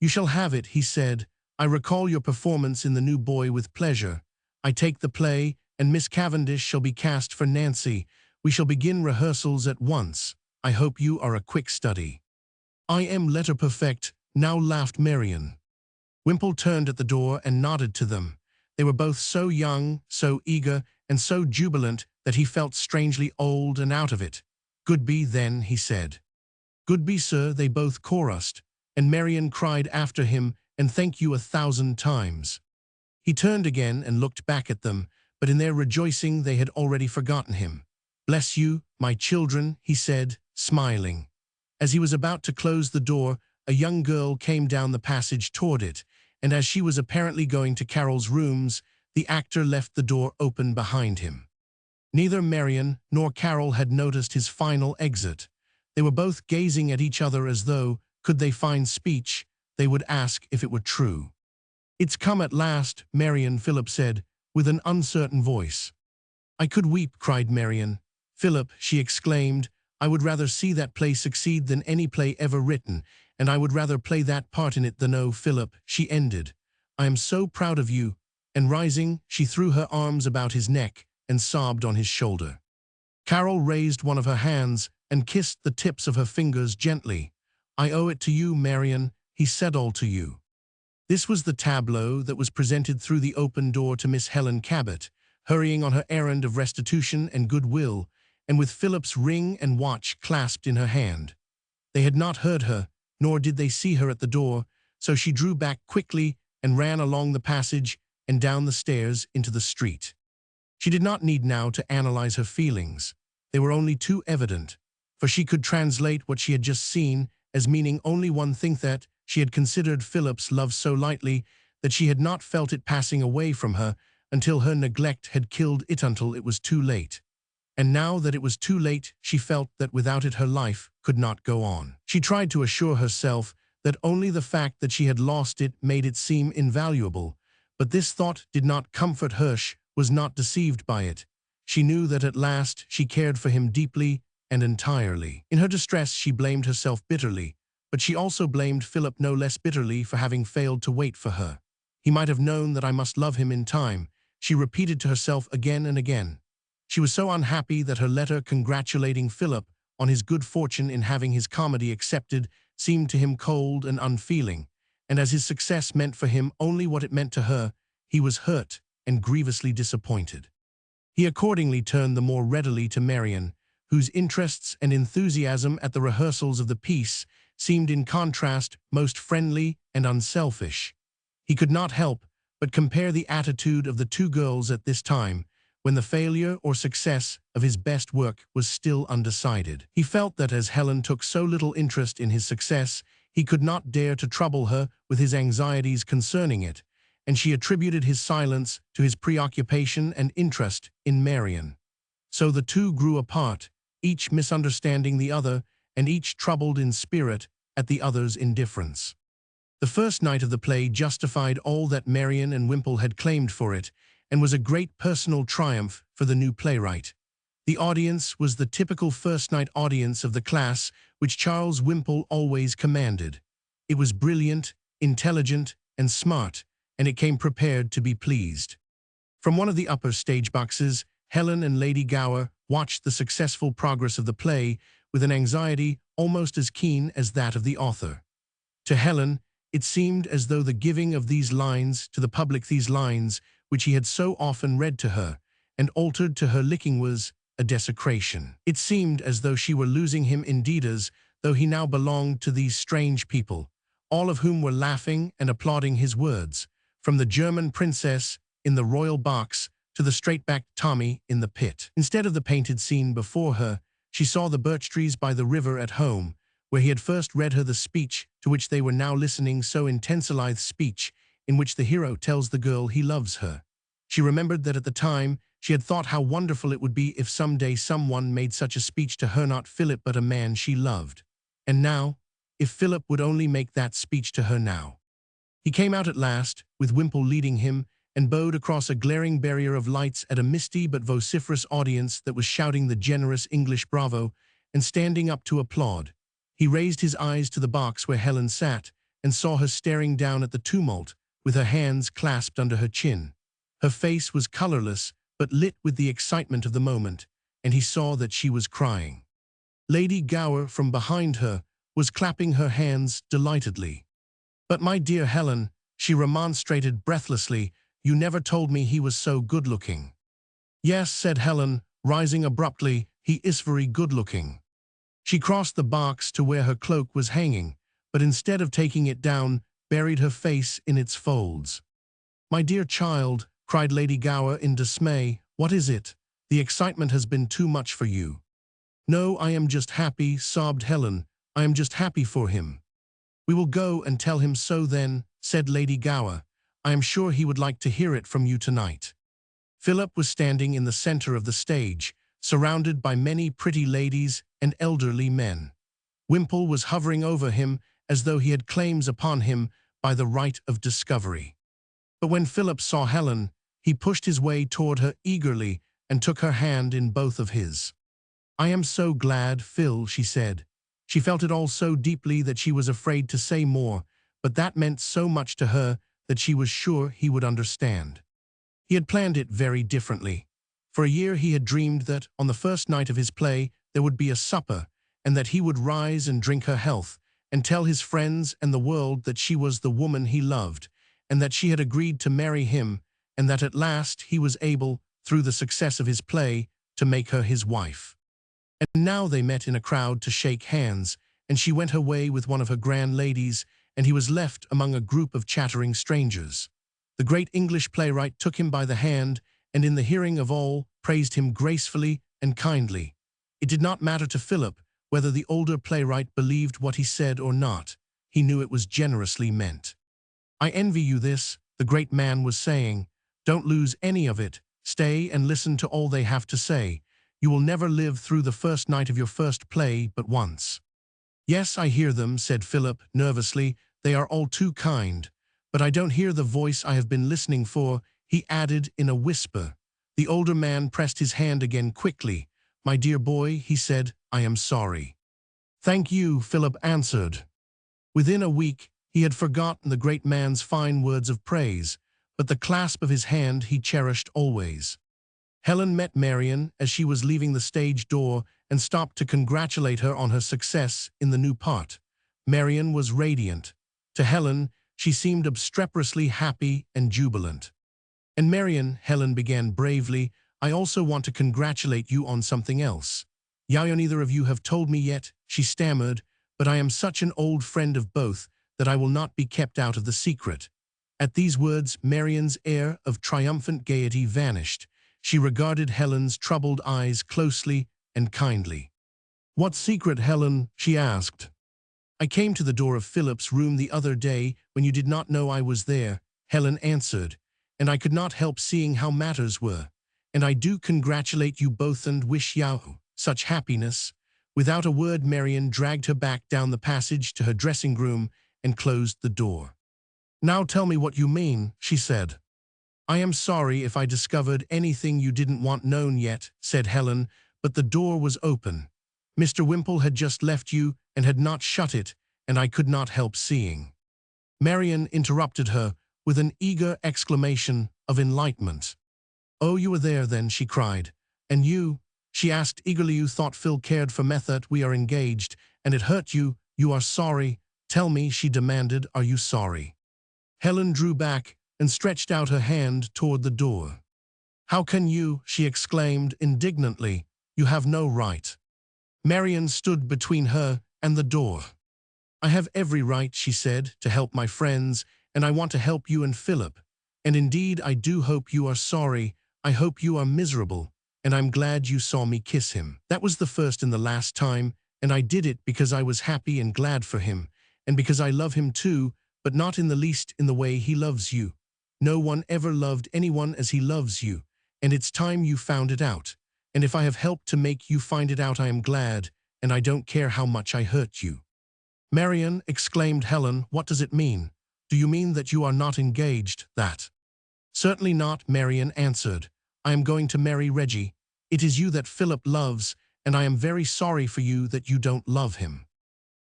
"You shall have it," he said. "I recall your performance in The New Boy with pleasure. I take the play, and Miss Cavendish shall be cast for Nancy. We shall begin rehearsals at once. I hope you are a quick study." "I am letter perfect," now laughed Marian. Wimple turned at the door and nodded to them. They were both so young, so eager, and so jubilant that he felt strangely old and out of it. "Good be, then," he said. "Good be, sir," they both chorused, and Marian cried after him, "and thank you 1,000 times." He turned again and looked back at them, but in their rejoicing they had already forgotten him. "Bless you, my children," he said, smiling. As he was about to close the door, a young girl came down the passage toward it, and as she was apparently going to Carroll's rooms, the actor left the door open behind him. Neither Marian nor Carroll had noticed his final exit. They were both gazing at each other as though, could they find speech, they would ask if it were true. "It's come at last," Marian Philip said, with an uncertain voice. "I could weep," cried Marian. "Philip," she exclaimed, "I would rather see that play succeed than any play ever written, and I would rather play that part in it than oh, Philip," she ended. "I am so proud of you," and rising, she threw her arms about his neck and sobbed on his shoulder. Carroll raised one of her hands and kissed the tips of her fingers gently. I owe it to you, Marian, he said all to you. This was the tableau that was presented through the open door to Miss Helen Cabot, hurrying on her errand of restitution and goodwill, and with Philip's ring and watch clasped in her hand. They had not heard her, nor did they see her at the door, so she drew back quickly and ran along the passage and down the stairs into the street. She did not need now to analyze her feelings. They were only too evident, for she could translate what she had just seen as meaning only one thing, that she had considered Philip's love so lightly that she had not felt it passing away from her until her neglect had killed it, until it was too late. And now that it was too late, she felt that without it her life could not go on. She tried to assure herself that only the fact that she had lost it made it seem invaluable, but this thought did not comfort her. She was not deceived by it. She knew that at last she cared for him deeply and entirely. In her distress she blamed herself bitterly, but she also blamed Philip no less bitterly for having failed to wait for her. He might have known that I must love him in time, she repeated to herself again and again. She was so unhappy that her letter congratulating Philip on his good fortune in having his comedy accepted seemed to him cold and unfeeling, and as his success meant for him only what it meant to her, he was hurt and grievously disappointed. He accordingly turned the more readily to Marian, whose interests and enthusiasm at the rehearsals of the piece seemed in contrast most friendly and unselfish. He could not help but compare the attitude of the two girls at this time, when the failure or success of his best work was still undecided. He felt that as Helen took so little interest in his success, he could not dare to trouble her with his anxieties concerning it, and she attributed his silence to his preoccupation and interest in Marian. So the two grew apart, each misunderstanding the other, and each troubled in spirit at the other's indifference. The first night of the play justified all that Marian and Wimple had claimed for it, and was a great personal triumph for the new playwright. The audience was the typical first-night audience of the class which Charles Wimple always commanded. It was brilliant, intelligent, and smart, and it came prepared to be pleased. From one of the upper stage boxes, Helen and Lady Gower watched the successful progress of the play with an anxiety almost as keen as that of the author. To Helen, it seemed as though the giving of these lines to the public, these lines which he had so often read to her and altered to her liking, was a desecration. It seemed as though she were losing him indeed, as though he now belonged to these strange people, all of whom were laughing and applauding his words, from the German princess in the royal box to the straight-backed Tommy in the pit. Instead of the painted scene before her, she saw the birch trees by the river at home, where he had first read her the speech to which they were now listening, so intensified speech in which the hero tells the girl he loves her. She remembered that at the time she had thought how wonderful it would be if someday someone made such a speech to her, not Philip but a man she loved. And now, if Philip would only make that speech to her now. He came out at last, with Wimple leading him, and bowed across a glaring barrier of lights at a misty but vociferous audience that was shouting the generous English bravo and standing up to applaud. He raised his eyes to the box where Helen sat and saw her staring down at the tumult, with her hands clasped under her chin. Her face was colorless, but lit with the excitement of the moment, and he saw that she was crying. Lady Gower, from behind her, was clapping her hands delightedly. "But my dear Helen," she remonstrated breathlessly, "you never told me he was so good-looking." "Yes," said Helen, rising abruptly, "he is very good-looking." She crossed the box to where her cloak was hanging, but instead of taking it down, buried her face in its folds. "My dear child," cried Lady Gower in dismay, "what is it? The excitement has been too much for you." "No, I am just happy," sobbed Helen. "I am just happy for him." "We will go and tell him so then," said Lady Gower. "I am sure he would like to hear it from you tonight." Philip was standing in the center of the stage, surrounded by many pretty ladies and elderly men. Wimple was hovering over him as though he had claims upon him by the right of discovery. But when Philip saw Helen, he pushed his way toward her eagerly and took her hand in both of his. "I am so glad, Phil," she said. She felt it all so deeply that she was afraid to say more, but that meant so much to her that she was sure he would understand. He had planned it very differently. For a year he had dreamed that, on the first night of his play, there would be a supper, and that he would rise and drink her health, and tell his friends and the world that she was the woman he loved, and that she had agreed to marry him, and that at last he was able, through the success of his play, to make her his wife. And now they met in a crowd to shake hands, and she went her way with one of her grand ladies, and he was left among a group of chattering strangers. The great English playwright took him by the hand, and in the hearing of all, praised him gracefully and kindly. It did not matter to Philip whether the older playwright believed what he said or not. He knew it was generously meant. "I envy you this," the great man was saying. "Don't lose any of it. Stay and listen to all they have to say. You will never live through the first night of your first play but once." "Yes, I hear them," said Philip nervously. "They are all too kind. But I don't hear the voice I have been listening for," he added in a whisper. The older man pressed his hand again quickly. "My dear boy," he said, "I am sorry." "Thank you," Philip answered. Within a week, he had forgotten the great man's fine words of praise, but the clasp of his hand he cherished always. Helen met Marian as she was leaving the stage door and stopped to congratulate her on her success in the new part. Marian was radiant. To Helen, she seemed obstreperously happy and jubilant. "And Marian," Helen began bravely, "I also want to congratulate you on something else. Neither of you have told me yet," she stammered, "but I am such an old friend of both that I will not be kept out of the secret." At these words, Marian's air of triumphant gaiety vanished. She regarded Helen's troubled eyes closely and kindly. "What secret, Helen?" she asked. "I came to the door of Philip's room the other day when you did not know I was there," Helen answered, "and I could not help seeing how matters were. And I do congratulate you both and wish you such happiness." Without a word, Marian dragged her back down the passage to her dressing room and closed the door. "Now tell me what you mean," she said. "I am sorry if I discovered anything you didn't want known yet," said Helen, "but the door was open. Mr. Wimple had just left you and had not shut it, and I could not help seeing." Marian interrupted her with an eager exclamation of enlightenment. "Oh, you were there then," she cried. "And you?" she asked eagerly. "You thought Phil cared for Method. We are engaged, and it hurt you. You are sorry. Tell me," she demanded, "are you sorry?" Helen drew back and stretched out her hand toward the door. "How can you?" she exclaimed indignantly. "You have no right." Marian stood between her and the door. "I have every right," she said, "to help my friends, and I want to help you and Philip. And indeed I do hope you are sorry. I hope you are miserable, and I'm glad you saw me kiss him. That was the first and the last time, and I did it because I was happy and glad for him, and because I love him too, but not in the least in the way he loves you. No one ever loved anyone as he loves you, and it's time you found it out. And if I have helped to make you find it out, I am glad, and I don't care how much I hurt you." "Marian," exclaimed Helen, "what does it mean? Do you mean that you are not engaged, that?" "Certainly not," Marian answered. "I am going to marry Reggie. It is you that Philip loves, and I am very sorry for you that you don't love him."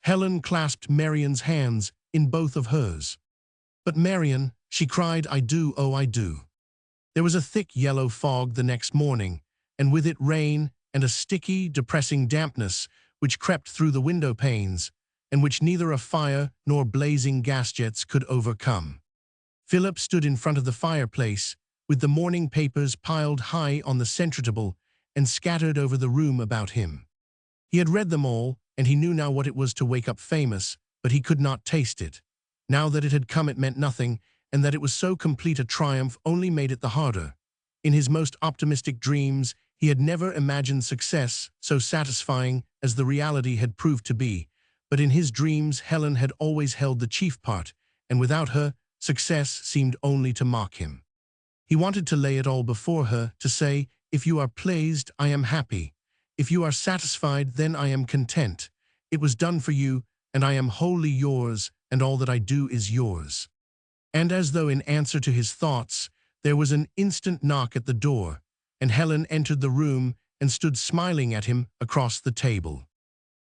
Helen clasped Marian's hands in both of hers. "But Marian," she cried, "I do, oh I do." There was a thick yellow fog the next morning, and with it rain and a sticky, depressing dampness which crept through the window panes, and which neither a fire nor blazing gas jets could overcome. Philip stood in front of the fireplace, with the morning papers piled high on the centre table and scattered over the room about him. He had read them all, and he knew now what it was to wake up famous, but he could not taste it. Now that it had come, it meant nothing, and that it was so complete a triumph only made it the harder. In his most optimistic dreams, he had never imagined success so satisfying as the reality had proved to be, but in his dreams Helen had always held the chief part, and without her, success seemed only to mock him. He wanted to lay it all before her, to say, "If you are pleased, I am happy. If you are satisfied, then I am content. It was done for you, and I am wholly yours, and all that I do is yours." And as though in answer to his thoughts, there was an instant knock at the door, and Helen entered the room and stood smiling at him across the table.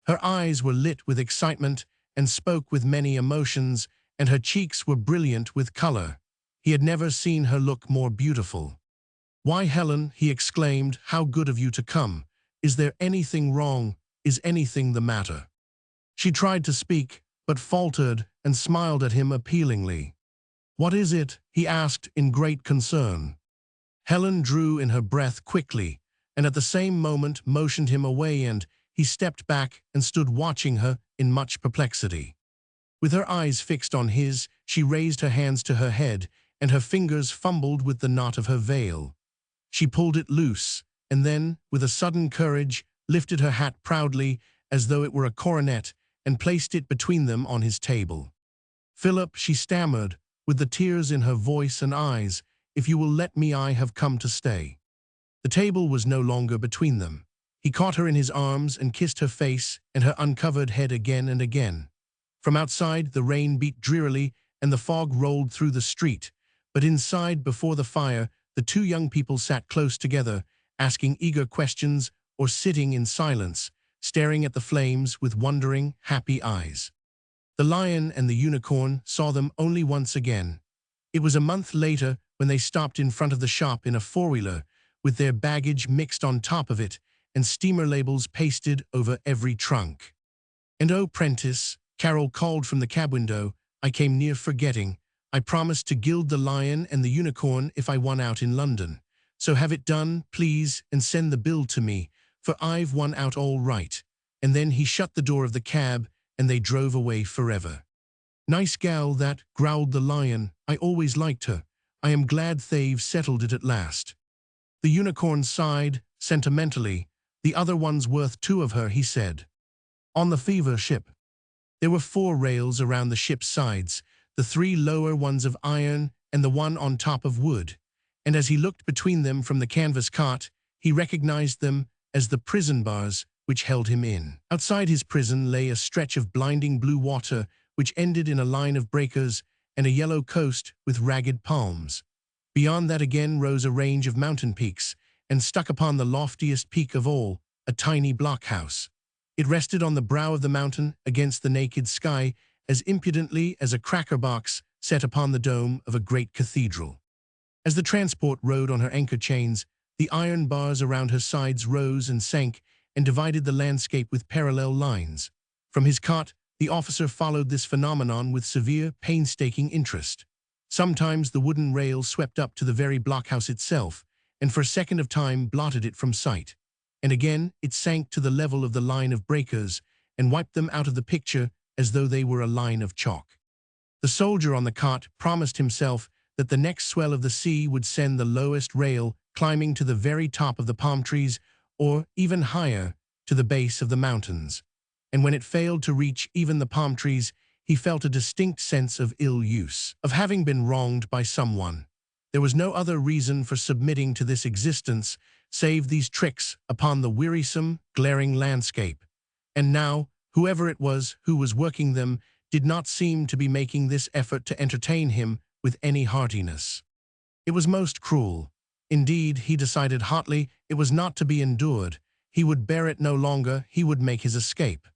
Her eyes were lit with excitement and spoke with many emotions, and her cheeks were brilliant with color. He had never seen her look more beautiful. "Why, Helen," he exclaimed, "how good of you to come. Is there anything wrong? Is anything the matter?" She tried to speak, but faltered and smiled at him appealingly. "What is it?" he asked in great concern. Helen drew in her breath quickly, and at the same moment motioned him away, and he stepped back and stood watching her in much perplexity. With her eyes fixed on his, she raised her hands to her head, and her fingers fumbled with the knot of her veil. She pulled it loose, and then, with a sudden courage, lifted her hat proudly, as though it were a coronet, and placed it between them on his table. "Philip," she stammered, with the tears in her voice and eyes, "if you will let me, I have come to stay." The table was no longer between them. He caught her in his arms and kissed her face and her uncovered head again and again. From outside, the rain beat drearily and the fog rolled through the street, but inside, before the fire, the two young people sat close together, asking eager questions or sitting in silence, staring at the flames with wondering, happy eyes. The lion and the unicorn saw them only once again. It was a month later when they stopped in front of the shop in a four-wheeler, with their baggage mixed on top of it and steamer labels pasted over every trunk. "And oh, Prentice," Carol called from the cab window, "I came near forgetting. I promised to gild the lion and the unicorn if I won out in London. So have it done, please, and send the bill to me, for I've won out all right." And then he shut the door of the cab, and they drove away forever. "Nice gal that," growled the lion. "I always liked her. I am glad they've settled it at last." The unicorn sighed, sentimentally. "The other one's worth two of her," he said. On the fever ship. There were 4 rails around the ship's sides, the 3 lower ones of iron and the one on top of wood, and as he looked between them from the canvas cot, he recognized them as the prison bars which held him in. Outside his prison lay a stretch of blinding blue water which ended in a line of breakers and a yellow coast with ragged palms. Beyond that again rose a range of mountain peaks, and stuck upon the loftiest peak of all, a tiny blockhouse. It rested on the brow of the mountain against the naked sky as impudently as a cracker box set upon the dome of a great cathedral. As the transport rode on her anchor chains, the iron bars around her sides rose and sank and divided the landscape with parallel lines. From his cot, the officer followed this phenomenon with severe, painstaking interest. Sometimes the wooden rail swept up to the very blockhouse itself, and for a second of time blotted it from sight. And again it sank to the level of the line of breakers and wiped them out of the picture as though they were a line of chalk. The soldier on the cot promised himself that the next swell of the sea would send the lowest rail climbing to the very top of the palm trees, or even higher, to the base of the mountains. And when it failed to reach even the palm trees, he felt a distinct sense of ill use, of having been wronged by someone. There was no other reason for submitting to this existence save these tricks upon the wearisome, glaring landscape. And now, whoever it was who was working them did not seem to be making this effort to entertain him with any heartiness. It was most cruel. Indeed, he decided hotly, it was not to be endured. He would bear it no longer, he would make his escape.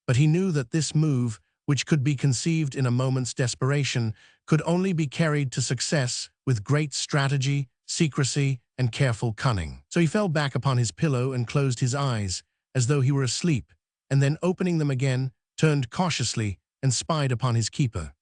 But he knew that this move, which could be conceived in a moment's desperation, could only be carried to success with great strategy, secrecy, and careful cunning. So he fell back upon his pillow and closed his eyes, as though he were asleep, and then opening them again, turned cautiously and spied upon his keeper.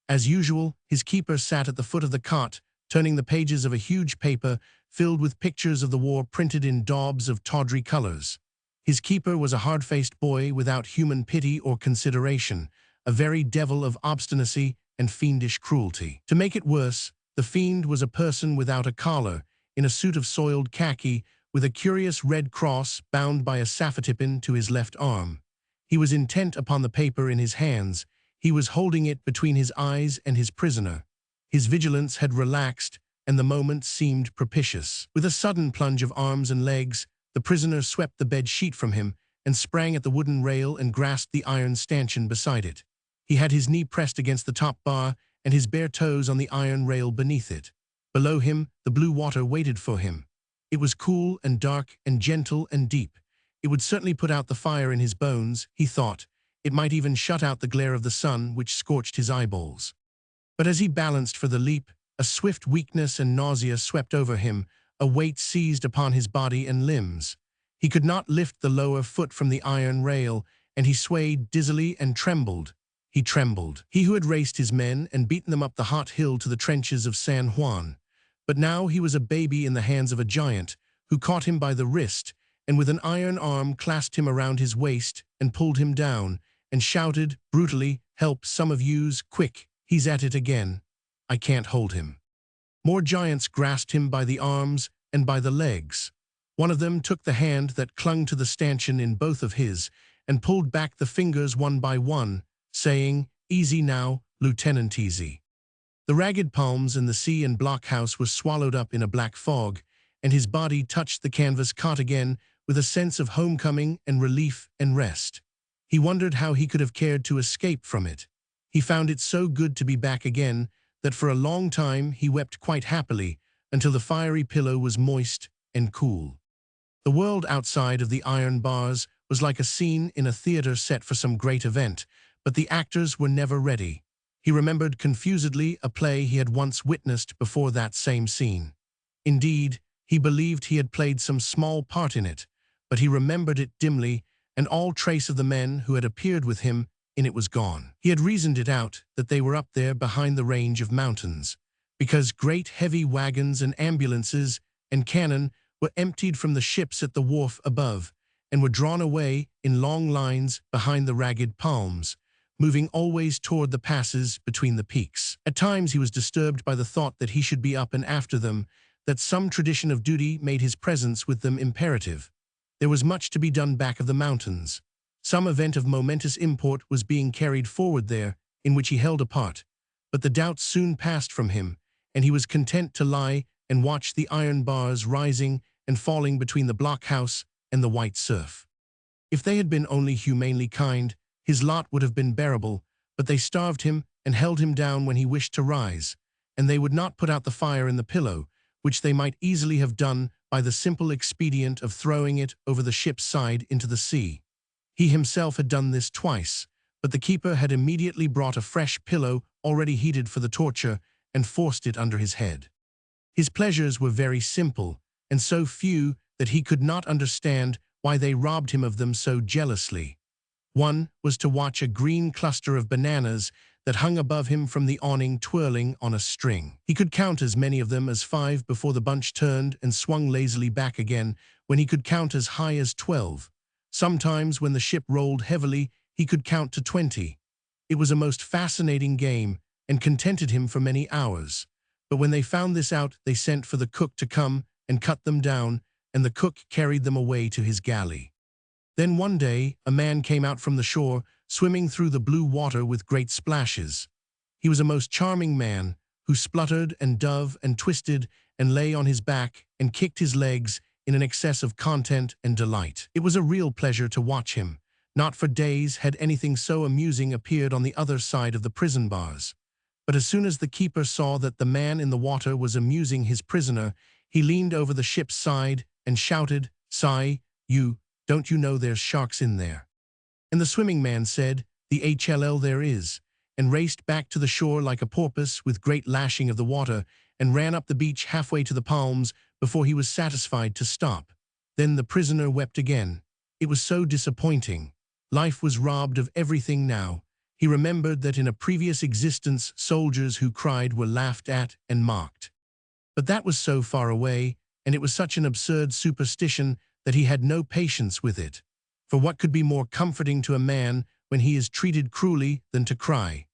As usual, his keeper sat at the foot of the cot, turning the pages of a huge paper filled with pictures of the war printed in daubs of tawdry colors. His keeper was a hard-faced boy without human pity or consideration, a very devil of obstinacy and fiendish cruelty. To make it worse, the fiend was a person without a collar, in a suit of soiled khaki, with a curious red cross bound by a sapphire to his left arm. He was intent upon the paper in his hands. He was holding it between his eyes and his prisoner. His vigilance had relaxed, and the moment seemed propitious. With a sudden plunge of arms and legs, the prisoner swept the bed sheet from him and sprang at the wooden rail and grasped the iron stanchion beside it. He had his knee pressed against the top bar and his bare toes on the iron rail beneath it. Below him, the blue water waited for him. It was cool and dark and gentle and deep. It would certainly put out the fire in his bones, he thought. It might even shut out the glare of the sun which scorched his eyeballs. But as he balanced for the leap, a swift weakness and nausea swept over him, a weight seized upon his body and limbs. He could not lift the lower foot from the iron rail, and he swayed dizzily and trembled. He trembled. He who had raced his men and beaten them up the hot hill to the trenches of San Juan. But now he was a baby in the hands of a giant, who caught him by the wrist, and with an iron arm clasped him around his waist and pulled him down, and shouted, brutally, "Help, some of yous, quick, he's at it again. I can't hold him." More giants grasped him by the arms and by the legs. One of them took the hand that clung to the stanchion in both of his, and pulled back the fingers one by one, saying, "Easy now, Lieutenant, easy." The ragged palms and the sea and blockhouse were swallowed up in a black fog, and his body touched the canvas cot again with a sense of homecoming and relief and rest. He wondered how he could have cared to escape from it. He found it so good to be back again that for a long time he wept quite happily until the fiery pillow was moist and cool. The world outside of the iron bars was like a scene in a theater set for some great event, but the actors were never ready. He remembered confusedly a play he had once witnessed before that same scene. Indeed, he believed he had played some small part in it, but he remembered it dimly, and all trace of the men who had appeared with him in it was gone. He had reasoned it out that they were up there behind the range of mountains, because great heavy wagons and ambulances and cannon were emptied from the ships at the wharf above, and were drawn away in long lines behind the ragged palms, moving always toward the passes between the peaks. At times he was disturbed by the thought that he should be up and after them, that some tradition of duty made his presence with them imperative. There was much to be done back of the mountains. Some event of momentous import was being carried forward there, in which he held a part, but the doubts soon passed from him, and he was content to lie and watch the iron bars rising and falling between the blockhouse and the white surf. If they had been only humanely kind, his lot would have been bearable, but they starved him and held him down when he wished to rise, and they would not put out the fire in the pillow, which they might easily have done by the simple expedient of throwing it over the ship's side into the sea. He himself had done this twice, but the keeper had immediately brought a fresh pillow already heated for the torture and forced it under his head. His pleasures were very simple, and so few that he could not understand why they robbed him of them so jealously. One was to watch a green cluster of bananas that hung above him from the awning twirling on a string. He could count as many of them as 5 before the bunch turned and swung lazily back again, when he could count as high as 12. Sometimes, when the ship rolled heavily, he could count to 20. It was a most fascinating game, and contented him for many hours. But when they found this out, they sent for the cook to come and cut them down, and the cook carried them away to his galley. Then one day, a man came out from the shore, swimming through the blue water with great splashes. He was a most charming man, who spluttered and dove and twisted and lay on his back and kicked his legs in an excess of content and delight. It was a real pleasure to watch him. Not for days had anything so amusing appeared on the other side of the prison bars. But as soon as the keeper saw that the man in the water was amusing his prisoner, he leaned over the ship's side and shouted, "Sai, don't you know there's sharks in there?" And the swimming man said, "The HLL there is," and raced back to the shore like a porpoise with great lashing of the water, and ran up the beach halfway to the palms before he was satisfied to stop. Then the prisoner wept again. It was so disappointing. Life was robbed of everything now. He remembered that in a previous existence soldiers who cried were laughed at and mocked. But that was so far away, and it was such an absurd superstition that he had no patience with it. For what could be more comforting to a man when he is treated cruelly than to cry?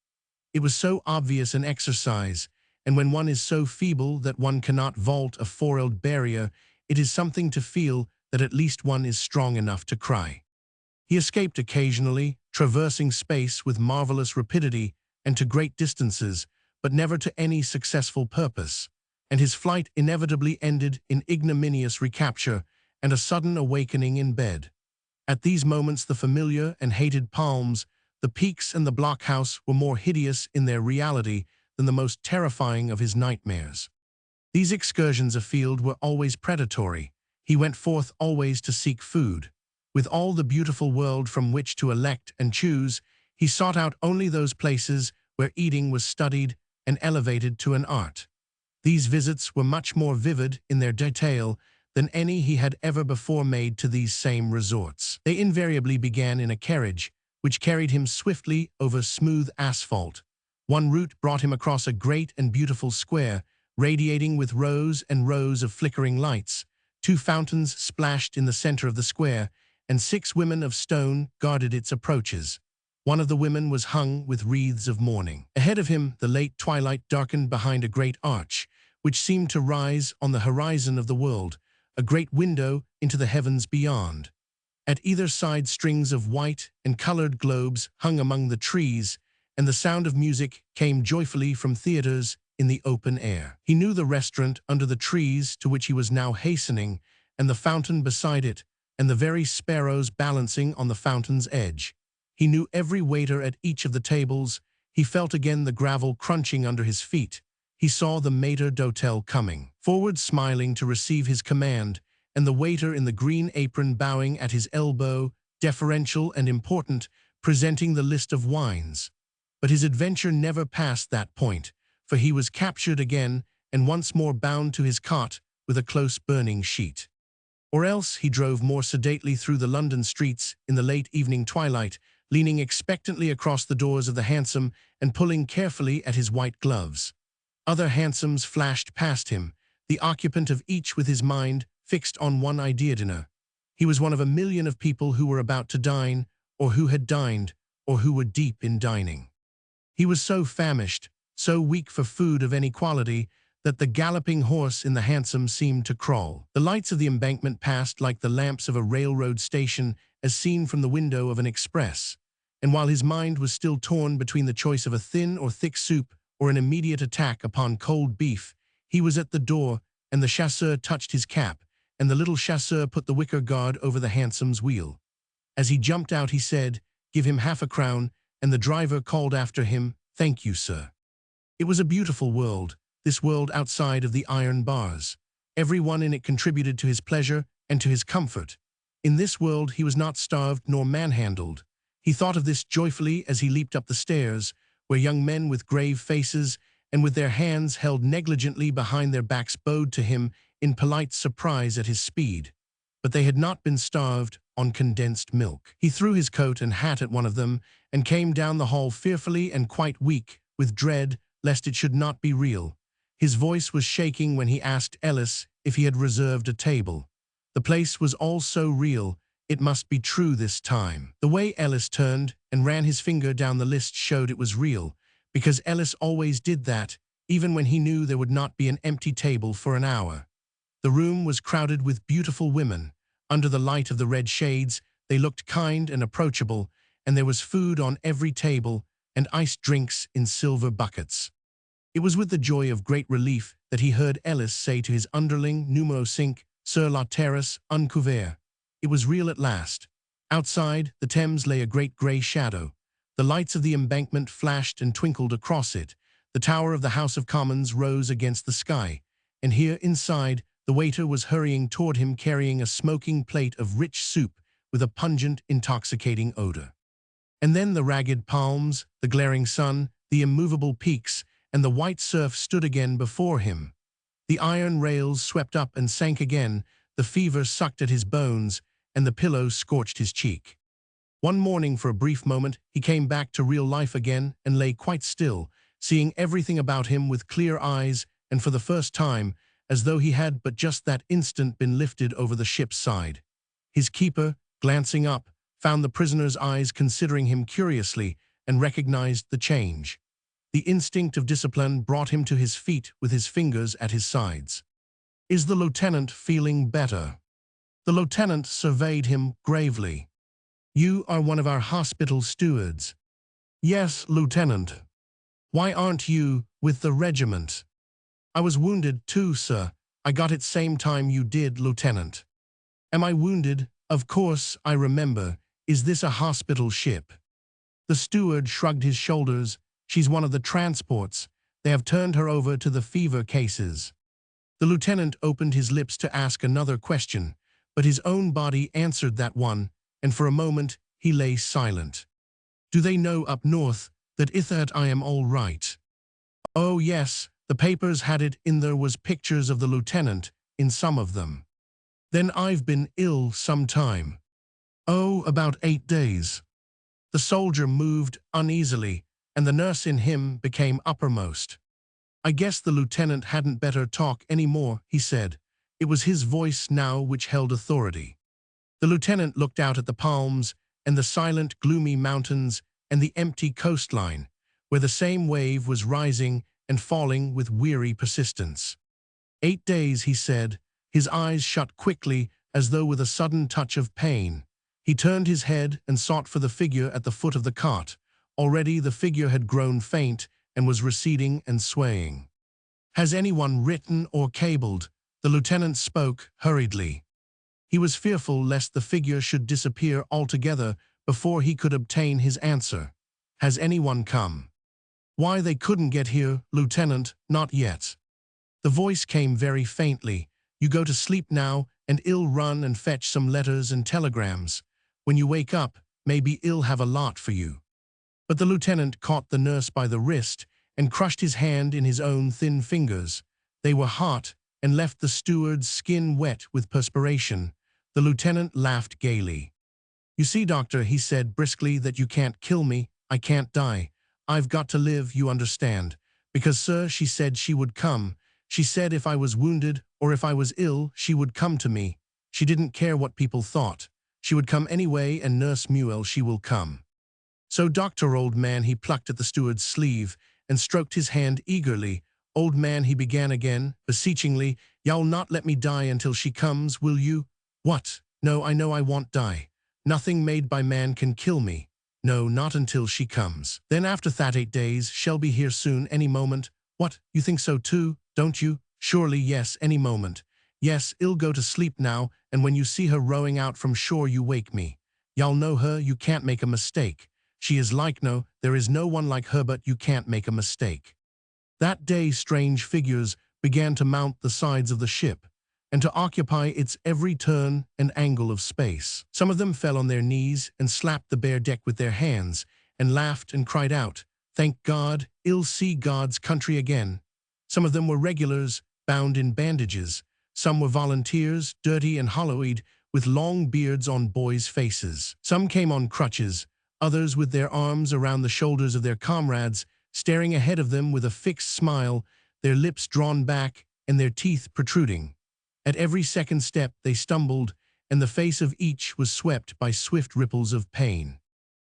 It was so obvious an exercise, and when one is so feeble that one cannot vault a 4-eled barrier, it is something to feel that at least one is strong enough to cry. He escaped occasionally, traversing space with marvelous rapidity and to great distances, but never to any successful purpose, and his flight inevitably ended in ignominious recapture and a sudden awakening in bed. At these moments the familiar and hated palms, the peaks and the blockhouse were more hideous in their reality than the most terrifying of his nightmares. These excursions afield were always predatory. He went forth always to seek food. With all the beautiful world from which to elect and choose, he sought out only those places where eating was studied and elevated to an art. These visits were much more vivid in their detail than any he had ever before made to these same resorts. They invariably began in a carriage, which carried him swiftly over smooth asphalt. One route brought him across a great and beautiful square, radiating with rows and rows of flickering lights. 2 fountains splashed in the center of the square, and 6 women of stone guarded its approaches. One of the women was hung with wreaths of mourning. Ahead of him, the late twilight darkened behind a great arch, which seemed to rise on the horizon of the world, a great window into the heavens beyond. At either side, strings of white and colored globes hung among the trees, and the sound of music came joyfully from theaters in the open air. He knew the restaurant under the trees to which he was now hastening, and the fountain beside it, and the very sparrows balancing on the fountain's edge. He knew every waiter at each of the tables. He felt again the gravel crunching under his feet. He saw the maître d'hôtel coming forward, smiling to receive his command, and the waiter in the green apron bowing at his elbow, deferential and important, presenting the list of wines. But his adventure never passed that point, for he was captured again and once more bound to his cot with a close burning sheet. Or else he drove more sedately through the London streets in the late evening twilight, leaning expectantly across the doors of the hansom and pulling carefully at his white gloves. Other hansoms flashed past him, the occupant of each with his mind fixed on one idea: dinner. He was one of a million of people who were about to dine, or who had dined, or who were deep in dining. He was so famished, so weak for food of any quality, that the galloping horse in the hansom seemed to crawl. The lights of the embankment passed like the lamps of a railroad station as seen from the window of an express. And while his mind was still torn between the choice of a thin or thick soup or an immediate attack upon cold beef, he was at the door, and the chasseur touched his cap, and the little chasseur put the wicker guard over the hansom's wheel. As he jumped out, he said, "Give him half a crown," and the driver called after him, "Thank you, sir." It was a beautiful world, this world outside of the iron bars. Everyone in it contributed to his pleasure and to his comfort. In this world he was not starved nor manhandled. He thought of this joyfully as he leaped up the stairs, where young men with grave faces and with their hands held negligently behind their backs bowed to him in polite surprise at his speed. But they had not been starved on condensed milk. He threw his coat and hat at one of them and came down the hall fearfully and quite weak, with dread lest it should not be real. His voice was shaking when he asked Ellis if he had reserved a table. The place was all so real, it must be true this time. The way Ellis turned and ran his finger down the list showed it was real, because Ellis always did that, even when he knew there would not be an empty table for an hour. The room was crowded with beautiful women. Under the light of the red shades, they looked kind and approachable, and there was food on every table and iced drinks in silver buckets. It was with the joy of great relief that he heard Ellis say to his underling, "Numéro 5, sur la terrasse, un couvert." It was real at last. Outside, the Thames lay a great grey shadow. The lights of the embankment flashed and twinkled across it. The tower of the House of Commons rose against the sky. And here, inside, the waiter was hurrying toward him carrying a smoking plate of rich soup with a pungent, intoxicating odor. And then the ragged palms, the glaring sun, the immovable peaks, and the white surf stood again before him. The iron rails swept up and sank again, the fever sucked at his bones, and the pillow scorched his cheek. One morning, for a brief moment, he came back to real life again and lay quite still, seeing everything about him with clear eyes, and for the first time, as though he had but just that instant been lifted over the ship's side. His keeper, glancing up, found the prisoner's eyes considering him curiously and recognized the change. The instinct of discipline brought him to his feet with his fingers at his sides. "Is the lieutenant feeling better?" The lieutenant surveyed him gravely. "You are one of our hospital stewards." "Yes, Lieutenant." "Why aren't you with the regiment?" "I was wounded too, sir. I got it same time you did, Lieutenant." "Am I wounded? Of course, I remember. Is this a hospital ship?" The steward shrugged his shoulders. "She's one of the transports. They have turned her over to the fever cases." The lieutenant opened his lips to ask another question, but his own body answered that one, and for a moment he lay silent. "Do they know up north that I am all right?" "Oh yes, the papers had it in. There was pictures of the lieutenant in some of them." "Then I've been ill some time." "Oh, about 8 days." The soldier moved uneasily, and the nurse in him became uppermost. "I guess the lieutenant hadn't better talk any more," he said. It was his voice now which held authority. The lieutenant looked out at the palms and the silent, gloomy mountains and the empty coastline, where the same wave was rising and falling with weary persistence. 8 days, he said, his eyes shut quickly as though with a sudden touch of pain. He turned his head and sought for the figure at the foot of the cot. Already the figure had grown faint and was receding and swaying. "Has anyone written or cabled?" The lieutenant spoke hurriedly. He was fearful lest the figure should disappear altogether before he could obtain his answer. "Has anyone come?" "Why, they couldn't get here, Lieutenant, not yet." The voice came very faintly. "You go to sleep now, and I'll run and fetch some letters and telegrams. When you wake up, maybe I'll have a lot for you." But the lieutenant caught the nurse by the wrist and crushed his hand in his own thin fingers. They were hot and left the steward's skin wet with perspiration. The lieutenant laughed gaily. "You see, doctor," he said briskly, "that you can't kill me. I can't die. I've got to live, you understand. Because, sir, she said she would come. She said if I was wounded or if I was ill, she would come to me. She didn't care what people thought. She would come anyway, and Nurse Mewell, she will come. So, doctor, old man," he plucked at the steward's sleeve and stroked his hand eagerly. "Old man," he began again, beseechingly, "y'all not let me die until she comes, will you?" "What? No, I know I won't die. Nothing made by man can kill me. No, not until she comes. Then after that 8 days, she'll be here soon, any moment." "What, you think so too, don't you?" "Surely, yes, any moment. Yes, I'll go to sleep now, and when you see her rowing out from shore you wake me. Y'all know her, you can't make a mistake. She is like no, there is no one like her, but you can't make a mistake." That day strange figures began to mount the sides of the ship, and to occupy its every turn and angle of space. Some of them fell on their knees and slapped the bare deck with their hands, and laughed and cried out, "Thank God, I'll see God's country again." Some of them were regulars, bound in bandages. Some were volunteers, dirty and hollow-eyed, with long beards on boys' faces. Some came on crutches, others with their arms around the shoulders of their comrades, staring ahead of them with a fixed smile, their lips drawn back and their teeth protruding. At every second step they stumbled, and the face of each was swept by swift ripples of pain.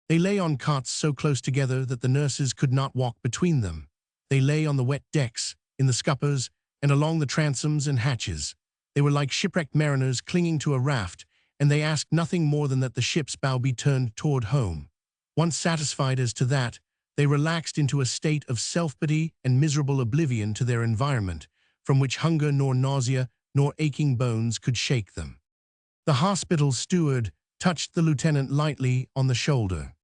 They lay on cots so close together that the nurses could not walk between them. They lay on the wet decks, in the scuppers, and along the transoms and hatches. They were like shipwrecked mariners clinging to a raft, and they asked nothing more than that the ship's bow be turned toward home. Once satisfied as to that, they relaxed into a state of self-pity and miserable oblivion to their environment, from which hunger nor nausea nor aching bones could shake them. The hospital steward touched the lieutenant lightly on the shoulder.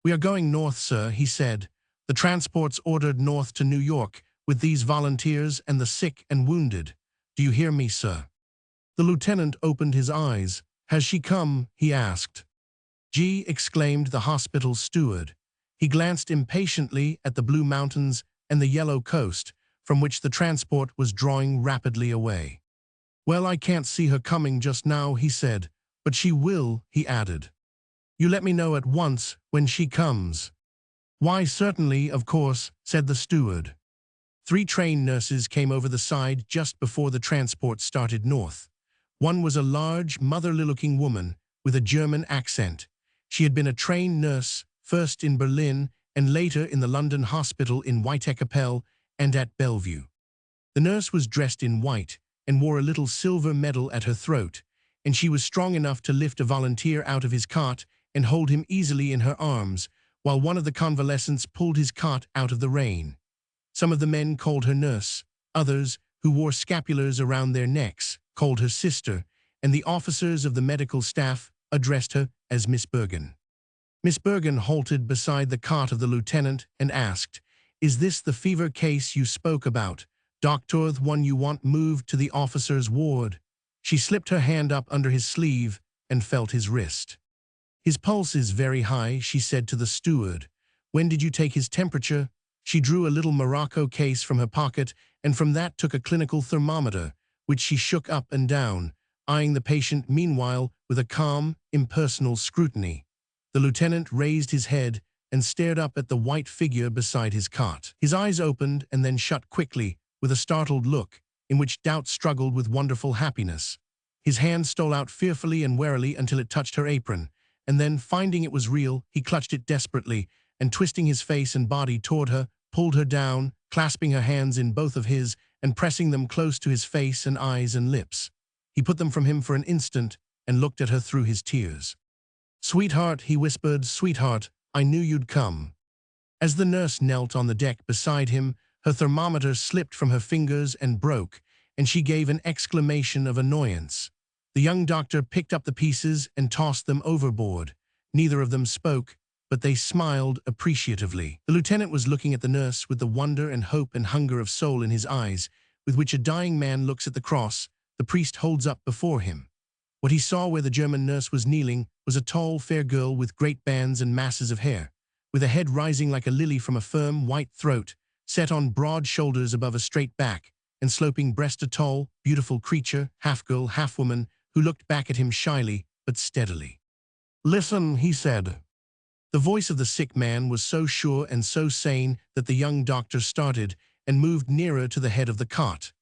"We are going north, sir," he said. "The transport's ordered north to New York, with these volunteers and the sick and wounded. Do you hear me, sir?" The lieutenant opened his eyes. "Has she come?" he asked. "Gee!" exclaimed the hospital steward. He glanced impatiently at the blue mountains and the yellow coast, from which the transport was drawing rapidly away. "Well, I can't see her coming just now," he said. "But she will," he added. "You let me know at once when she comes." "Why, certainly, of course," said the steward. 3 trained nurses came over the side just before the transport started north. One was a large, motherly-looking woman with a German accent. She had been a trained nurse, first in Berlin and later in the London hospital in Whitechapel and at Bellevue. The nurse was dressed in white and wore a little silver medal at her throat, and she was strong enough to lift a volunteer out of his cot and hold him easily in her arms, while one of the convalescents pulled his cot out of the rain. Some of the men called her nurse, others, who wore scapulars around their necks, called her sister, and the officers of the medical staff addressed her as Miss Bergen. Miss Bergen halted beside the cot of the lieutenant and asked, "Is this the fever case you spoke about, doctor, the one you want moved to the officer's ward?" She slipped her hand up under his sleeve and felt his wrist. "His pulse is very high," she said to the steward. "When did you take his temperature?" She drew a little morocco case from her pocket and from that took a clinical thermometer, which she shook up and down, eyeing the patient meanwhile with a calm, impersonal scrutiny. The lieutenant raised his head and stared up at the white figure beside his cot. His eyes opened and then shut quickly, with a startled look, in which doubt struggled with wonderful happiness. His hand stole out fearfully and warily until it touched her apron, and then, finding it was real, he clutched it desperately, and twisting his face and body toward her, pulled her down, clasping her hands in both of his, and pressing them close to his face and eyes and lips. He put them from him for an instant, and looked at her through his tears. "Sweetheart," he whispered, "sweetheart, I knew you'd come." As the nurse knelt on the deck beside him, her thermometer slipped from her fingers and broke, and she gave an exclamation of annoyance. The young doctor picked up the pieces and tossed them overboard. Neither of them spoke, but they smiled appreciatively. The lieutenant was looking at the nurse with the wonder and hope and hunger of soul in his eyes, with which a dying man looks at the cross the priest holds up before him. What he saw where the German nurse was kneeling was a tall, fair girl with great bands and masses of hair, with a head rising like a lily from a firm, white throat, set on broad shoulders above a straight back, and sloping breast, a tall, beautiful creature, half girl, half woman, who looked back at him shyly but steadily. "Listen," he said. The voice of the sick man was so sure and so sane that the young doctor started and moved nearer to the head of the cot.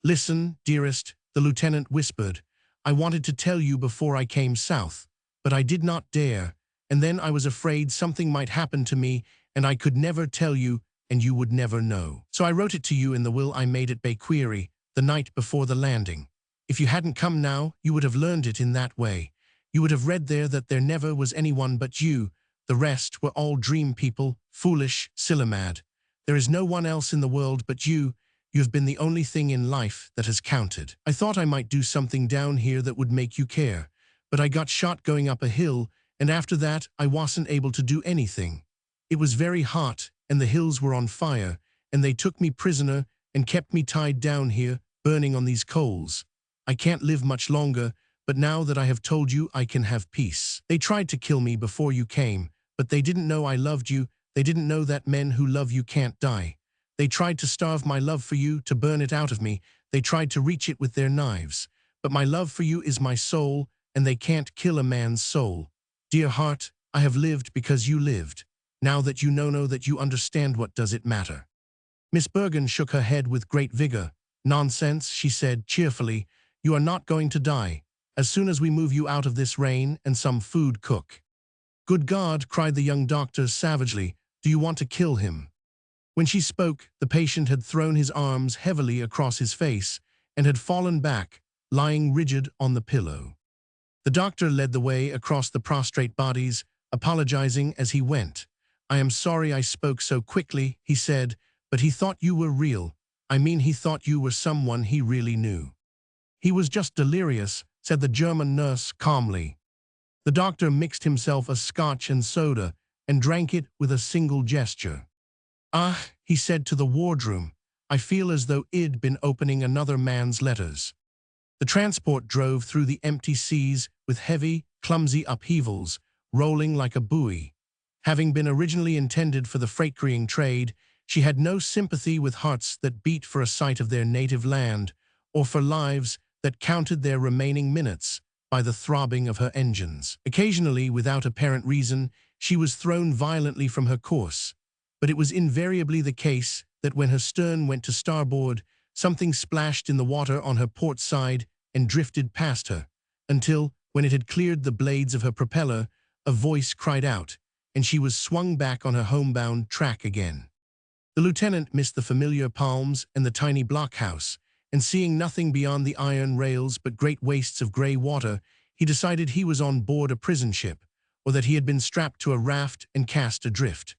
"Listen, dearest," the lieutenant whispered. "I wanted to tell you before I came south, but I did not dare, and then I was afraid something might happen to me, and I could never tell you, and you would never know. So I wrote it to you in the will I made at Baquerie, the night before the landing. If you hadn't come now, you would have learned it in that way. You would have read there that there never was anyone but you. The rest were all dream people, foolish, silly-mad. There is no one else in the world but you. You have been the only thing in life that has counted. I thought I might do something down here that would make you care, but I got shot going up a hill, and after that I wasn't able to do anything. It was very hot, and the hills were on fire, and they took me prisoner and kept me tied down here, burning on these coals. I can't live much longer, but now that I have told you, I can have peace. They tried to kill me before you came, but they didn't know I loved you. They didn't know that men who love you can't die. They tried to starve my love for you, to burn it out of me. They tried to reach it with their knives. But my love for you is my soul, and they can't kill a man's soul. Dear heart, I have lived because you lived. Now that you know that you understand, what does it matter?" Miss Bergen shook her head with great vigor. "Nonsense," she said cheerfully. "You are not going to die. As soon as we move you out of this rain and some food cook." "Good God," cried the young doctor savagely, "do you want to kill him?" When she spoke, the patient had thrown his arms heavily across his face and had fallen back, lying rigid on the pillow. The doctor led the way across the prostrate bodies, apologizing as he went. "I am sorry I spoke so quickly," he said, "but he thought you were real. I mean, he thought you were someone he really knew." "He was just delirious," said the German nurse calmly. The doctor mixed himself a scotch and soda and drank it with a single gesture. "Ah," he said to the wardroom, "I feel as though I'd been opening another man's letters." The transport drove through the empty seas with heavy, clumsy upheavals, rolling like a buoy. Having been originally intended for the freight-carrying trade, she had no sympathy with hearts that beat for a sight of their native land, or for lives that counted their remaining minutes by the throbbing of her engines. Occasionally, without apparent reason, she was thrown violently from her course, but it was invariably the case that when her stern went to starboard, something splashed in the water on her port side and drifted past her, until, when it had cleared the blades of her propeller, a voice cried out, and she was swung back on her homebound track again. The lieutenant missed the familiar palms and the tiny blockhouse, and seeing nothing beyond the iron rails but great wastes of gray water, he decided he was on board a prison ship, or that he had been strapped to a raft and cast adrift.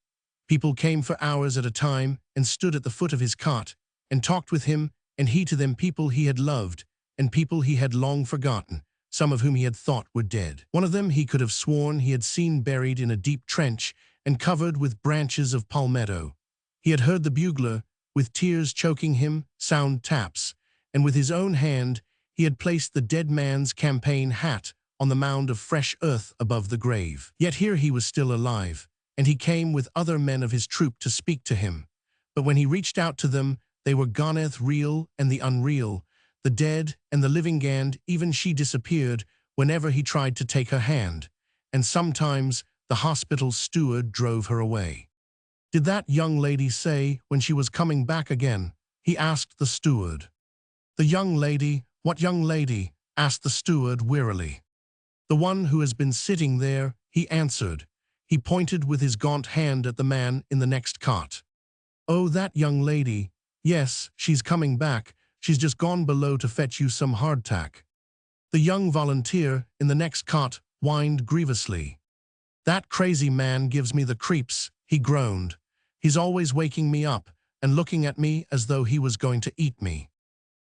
People came for hours at a time and stood at the foot of his cot and talked with him, and he to them, people he had loved and people he had long forgotten, some of whom he had thought were dead. One of them he could have sworn he had seen buried in a deep trench and covered with branches of palmetto. He had heard the bugler, with tears choking him, sound taps, and with his own hand he had placed the dead man's campaign hat on the mound of fresh earth above the grave. Yet here he was still alive, and he came with other men of his troop to speak to him. But when he reached out to them, they were goneth real and the unreal, the dead and the living, and even she disappeared whenever he tried to take her hand, and sometimes the hospital steward drove her away. "Did that young lady say when she was coming back again?" he asked the steward. "The young lady? What young lady?" asked the steward wearily. "The one who has been sitting there," he answered. He pointed with his gaunt hand at the man in the next cot. "Oh, that young lady. Yes, she's coming back. She's just gone below to fetch you some hardtack." The young volunteer in the next cot whined grievously. "That crazy man gives me the creeps," he groaned. "He's always waking me up and looking at me as though he was going to eat me."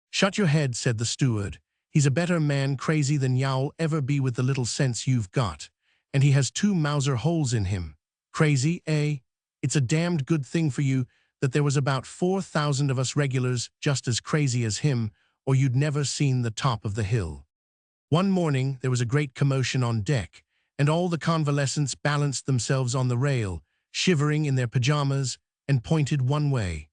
"Shut your head," said the steward. "He's a better man crazy than you'll ever be with the little sense you've got. And he has 2 Mauser holes in him. Crazy, eh? It's a damned good thing for you that there was about 4,000 of us regulars just as crazy as him, or you'd never seen the top of the hill." One morning there was a great commotion on deck, and all the convalescents balanced themselves on the rail, shivering in their pajamas, and pointed one way.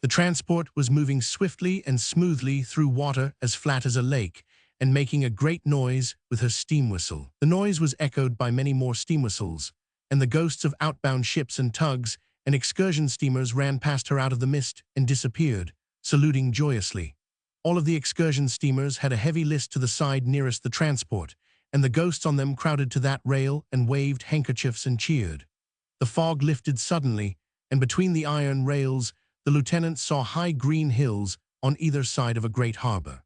The transport was moving swiftly and smoothly through water as flat as a lake, and making a great noise with her steam whistle. The noise was echoed by many more steam whistles, and the ghosts of outbound ships and tugs and excursion steamers ran past her out of the mist and disappeared, saluting joyously. All of the excursion steamers had a heavy list to the side nearest the transport, and the ghosts on them crowded to that rail and waved handkerchiefs and cheered. The fog lifted suddenly, and between the iron rails, the lieutenant saw high green hills on either side of a great harbor.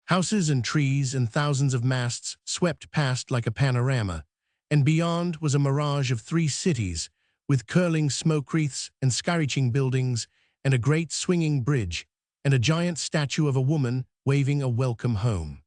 Houses and trees and thousands of masts swept past like a panorama, and beyond was a mirage of 3 cities, with curling smoke wreaths and sky-reaching buildings, and a great swinging bridge, and a giant statue of a woman waving a welcome home.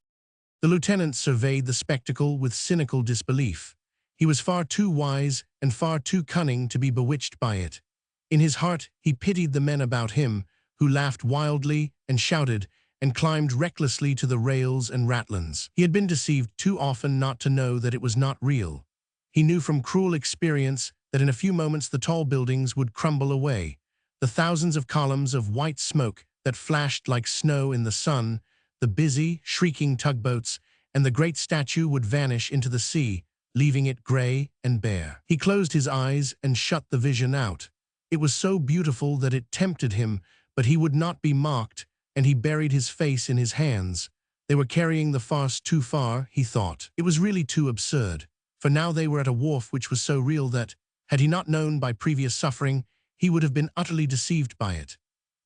The lieutenant surveyed the spectacle with cynical disbelief. He was far too wise and far too cunning to be bewitched by it. In his heart, he pitied the men about him, who laughed wildly and shouted and climbed recklessly to the rails and ratlins. He had been deceived too often not to know that it was not real. He knew from cruel experience that in a few moments the tall buildings would crumble away. The thousands of columns of white smoke that flashed like snow in the sun, the busy, shrieking tugboats, and the great statue would vanish into the sea, leaving it gray and bare. He closed his eyes and shut the vision out. It was so beautiful that it tempted him, but he would not be mocked, and he buried his face in his hands. They were carrying the farce too far, he thought. It was really too absurd, for now they were at a wharf which was so real that, had he not known by previous suffering, he would have been utterly deceived by it.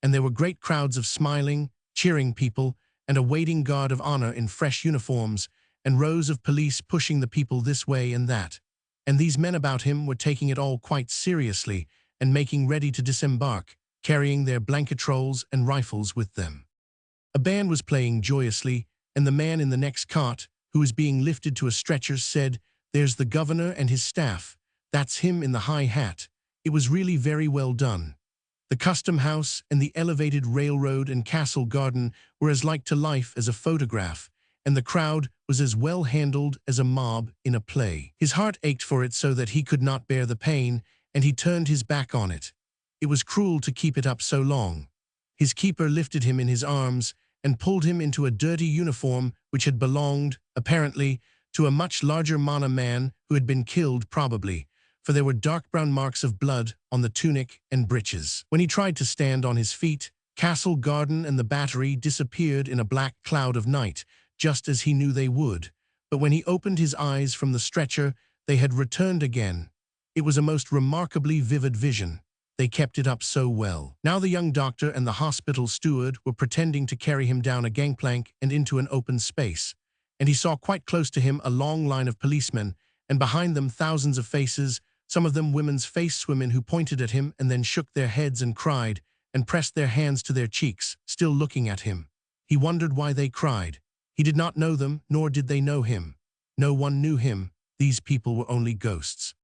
And there were great crowds of smiling, cheering people, and a waiting guard of honor in fresh uniforms, and rows of police pushing the people this way and that. And these men about him were taking it all quite seriously and making ready to disembark, carrying their blanketrolls and rifles with them. A band was playing joyously, and the man in the next cart, who was being lifted to a stretcher, said, "There's the governor and his staff. That's him in the high hat." It was really very well done. The custom house and the elevated railroad and castle garden were as like to life as a photograph, and the crowd was as well handled as a mob in a play. His heart ached for it so that he could not bear the pain, and he turned his back on it. It was cruel to keep it up so long. His keeper lifted him in his arms and pulled him into a dirty uniform which had belonged, apparently, to a much larger Mana man who had been killed probably, for there were dark brown marks of blood on the tunic and breeches. When he tried to stand on his feet, castle garden and the battery disappeared in a black cloud of night, just as he knew they would. But when he opened his eyes from the stretcher, they had returned again. It was a most remarkably vivid vision. They kept it up so well. Now the young doctor and the hospital steward were pretending to carry him down a gangplank and into an open space, and he saw quite close to him a long line of policemen, and behind them thousands of faces, some of them women's face women who pointed at him and then shook their heads and cried, and pressed their hands to their cheeks, still looking at him. He wondered why they cried. He did not know them, nor did they know him. No one knew him. These people were only ghosts.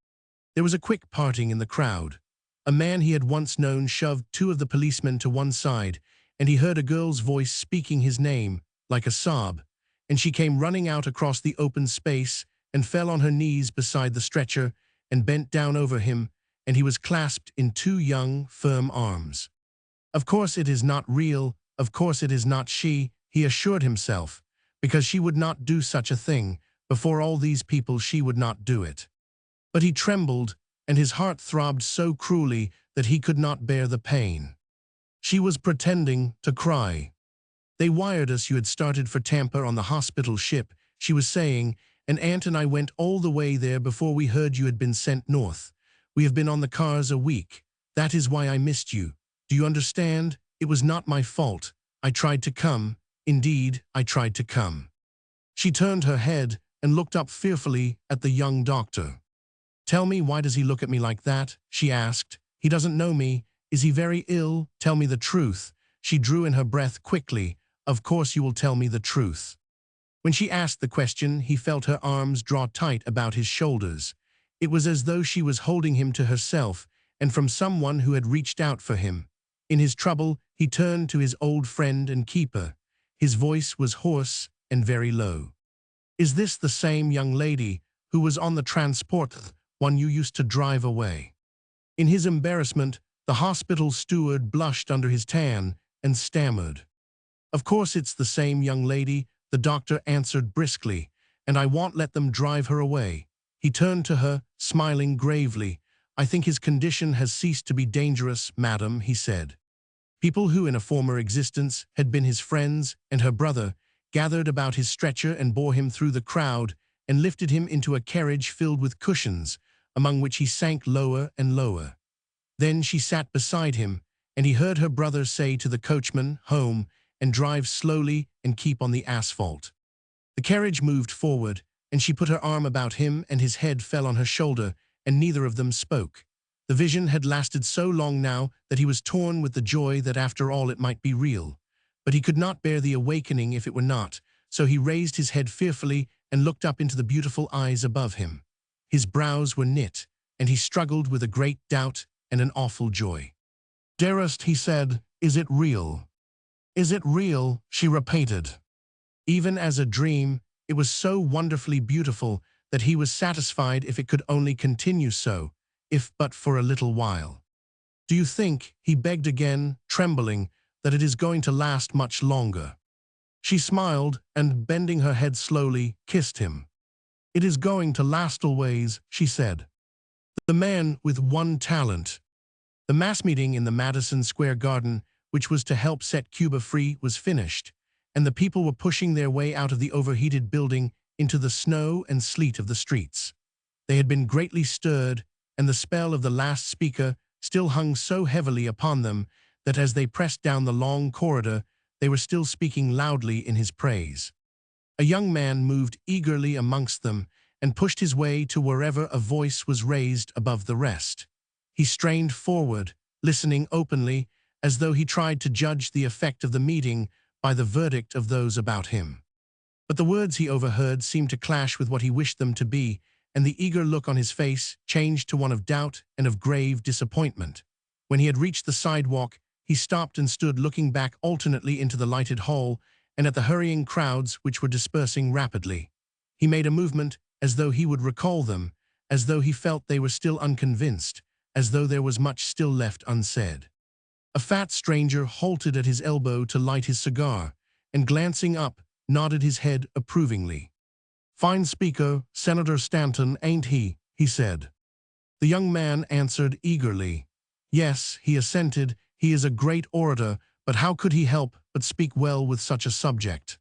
There was a quick parting in the crowd. A man he had once known shoved 2 of the policemen to one side, and he heard a girl's voice speaking his name, like a sob, and she came running out across the open space and fell on her knees beside the stretcher and bent down over him, and he was clasped in 2 young, firm arms. Of course it is not real, of course it is not she, he assured himself, because she would not do such a thing. Before all these people she would not do it. But he trembled, and his heart throbbed so cruelly that he could not bear the pain. She was pretending to cry. "They wired us you had started for Tampa on the hospital ship," she was saying, "and Aunt and I went all the way there before we heard you had been sent north. We have been on the cars a week. That is why I missed you. Do you understand? It was not my fault. I tried to come. Indeed, I tried to come." She turned her head and looked up fearfully at the young doctor. "Tell me, why does he look at me like that?" she asked. "He doesn't know me. Is he very ill? Tell me the truth." She drew in her breath quickly. "Of course you will tell me the truth." When she asked the question, he felt her arms draw tight about his shoulders. It was as though she was holding him to herself and from someone who had reached out for him. In his trouble, he turned to his old friend and keeper. His voice was hoarse and very low. "Is this the same young lady who was on the transport, one you used to drive away?" In his embarrassment, the hospital steward blushed under his tan and stammered. "Of course it's the same young lady," the doctor answered briskly, "and I won't let them drive her away." He turned to her, smiling gravely. "I think his condition has ceased to be dangerous, madam," he said. People who in a former existence had been his friends and her brother gathered about his stretcher and bore him through the crowd and lifted him into a carriage filled with cushions, among which he sank lower and lower. Then she sat beside him, and he heard her brother say to the coachman, "Home, and drive slowly and keep on the asphalt." The carriage moved forward, and she put her arm about him and his head fell on her shoulder, and neither of them spoke. The vision had lasted so long now that he was torn with the joy that after all it might be real. But he could not bear the awakening if it were not, so he raised his head fearfully and looked up into the beautiful eyes above him. His brows were knit, and he struggled with a great doubt and an awful joy. "Dearest," he said, "is it real?" "Is it real?" she repeated. Even as a dream, it was so wonderfully beautiful that he was satisfied if it could only continue so, if but for a little while. "Do you think," he begged again, trembling, "that it is going to last much longer?" She smiled and, bending her head slowly, kissed him. "It is going to last always," she said. The man with one talent. The mass meeting in the Madison Square Garden, which was to help set Cuba free, was finished, and the people were pushing their way out of the overheated building into the snow and sleet of the streets. They had been greatly stirred, and the spell of the last speaker still hung so heavily upon them that as they pressed down the long corridor, they were still speaking loudly in his praise. A young man moved eagerly amongst them and pushed his way to wherever a voice was raised above the rest. He strained forward, listening openly, as though he tried to judge the effect of the meeting by the verdict of those about him. But the words he overheard seemed to clash with what he wished them to be, and the eager look on his face changed to one of doubt and of grave disappointment. When he had reached the sidewalk, he stopped and stood looking back alternately into the lighted hall and at the hurrying crowds which were dispersing rapidly. He made a movement as though he would recall them, as though he felt they were still unconvinced, as though there was much still left unsaid. A fat stranger halted at his elbow to light his cigar, and glancing up, nodded his head approvingly. "Fine speaker, Senator Stanton, ain't he?" he said. The young man answered eagerly. "Yes," he assented, "he is a great orator, but how could he help but speak well with such a subject?"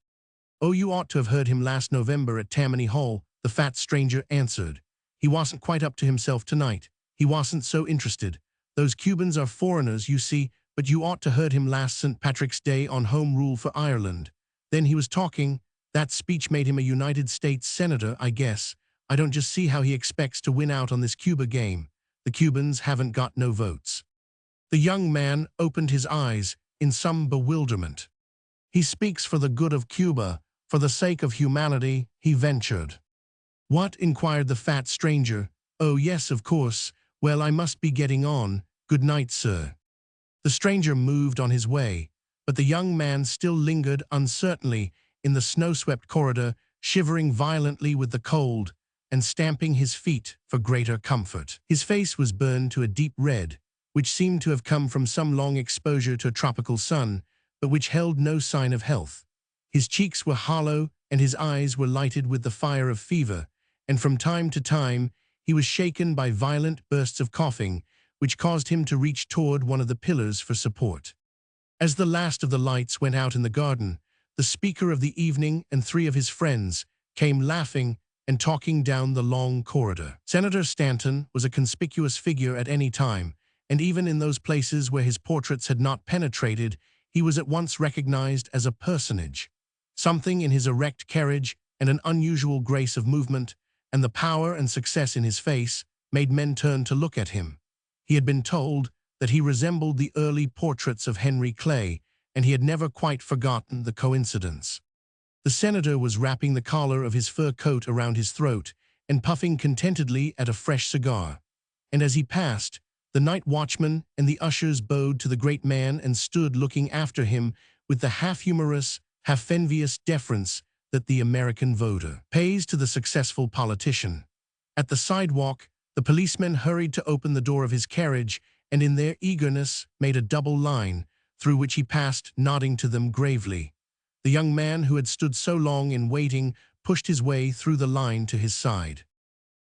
"Oh, you ought to have heard him last November at Tammany Hall," the fat stranger answered. "He wasn't quite up to himself tonight. He wasn't so interested. Those Cubans are foreigners, you see, but you ought to heard him last St. Patrick's Day on Home Rule for Ireland. Then he was talking. That speech made him a United States Senator, I guess. I don't just see how he expects to win out on this Cuba game. The Cubans haven't got no votes." The young man opened his eyes in some bewilderment. "He speaks for the good of Cuba, for the sake of humanity," he ventured. "What?" inquired the fat stranger. "Oh, yes, of course. Well, I must be getting on. Good night, sir." The stranger moved on his way, but the young man still lingered uncertainly in the snow-swept corridor, shivering violently with the cold and stamping his feet for greater comfort. His face was burned to a deep red, which seemed to have come from some long exposure to a tropical sun, but which held no sign of health. His cheeks were hollow, and his eyes were lighted with the fire of fever, and from time to time he was shaken by violent bursts of coughing, which caused him to reach toward one of the pillars for support. As the last of the lights went out in the garden, the speaker of the evening and 3 of his friends came laughing and talking down the long corridor. Senator Stanton was a conspicuous figure at any time, and even in those places where his portraits had not penetrated, he was at once recognized as a personage. Something in his erect carriage and an unusual grace of movement, and the power and success in his face, made men turn to look at him. He had been told that he resembled the early portraits of Henry Clay, and he had never quite forgotten the coincidence. The senator was wrapping the collar of his fur coat around his throat and puffing contentedly at a fresh cigar. And as he passed, the night watchman and the ushers bowed to the great man and stood looking after him with the half-humorous, half-envious deference that the American voter pays to the successful politician. At the sidewalk, the policemen hurried to open the door of his carriage and in their eagerness made a double line, through which he passed, nodding to them gravely. The young man who had stood so long in waiting pushed his way through the line to his side.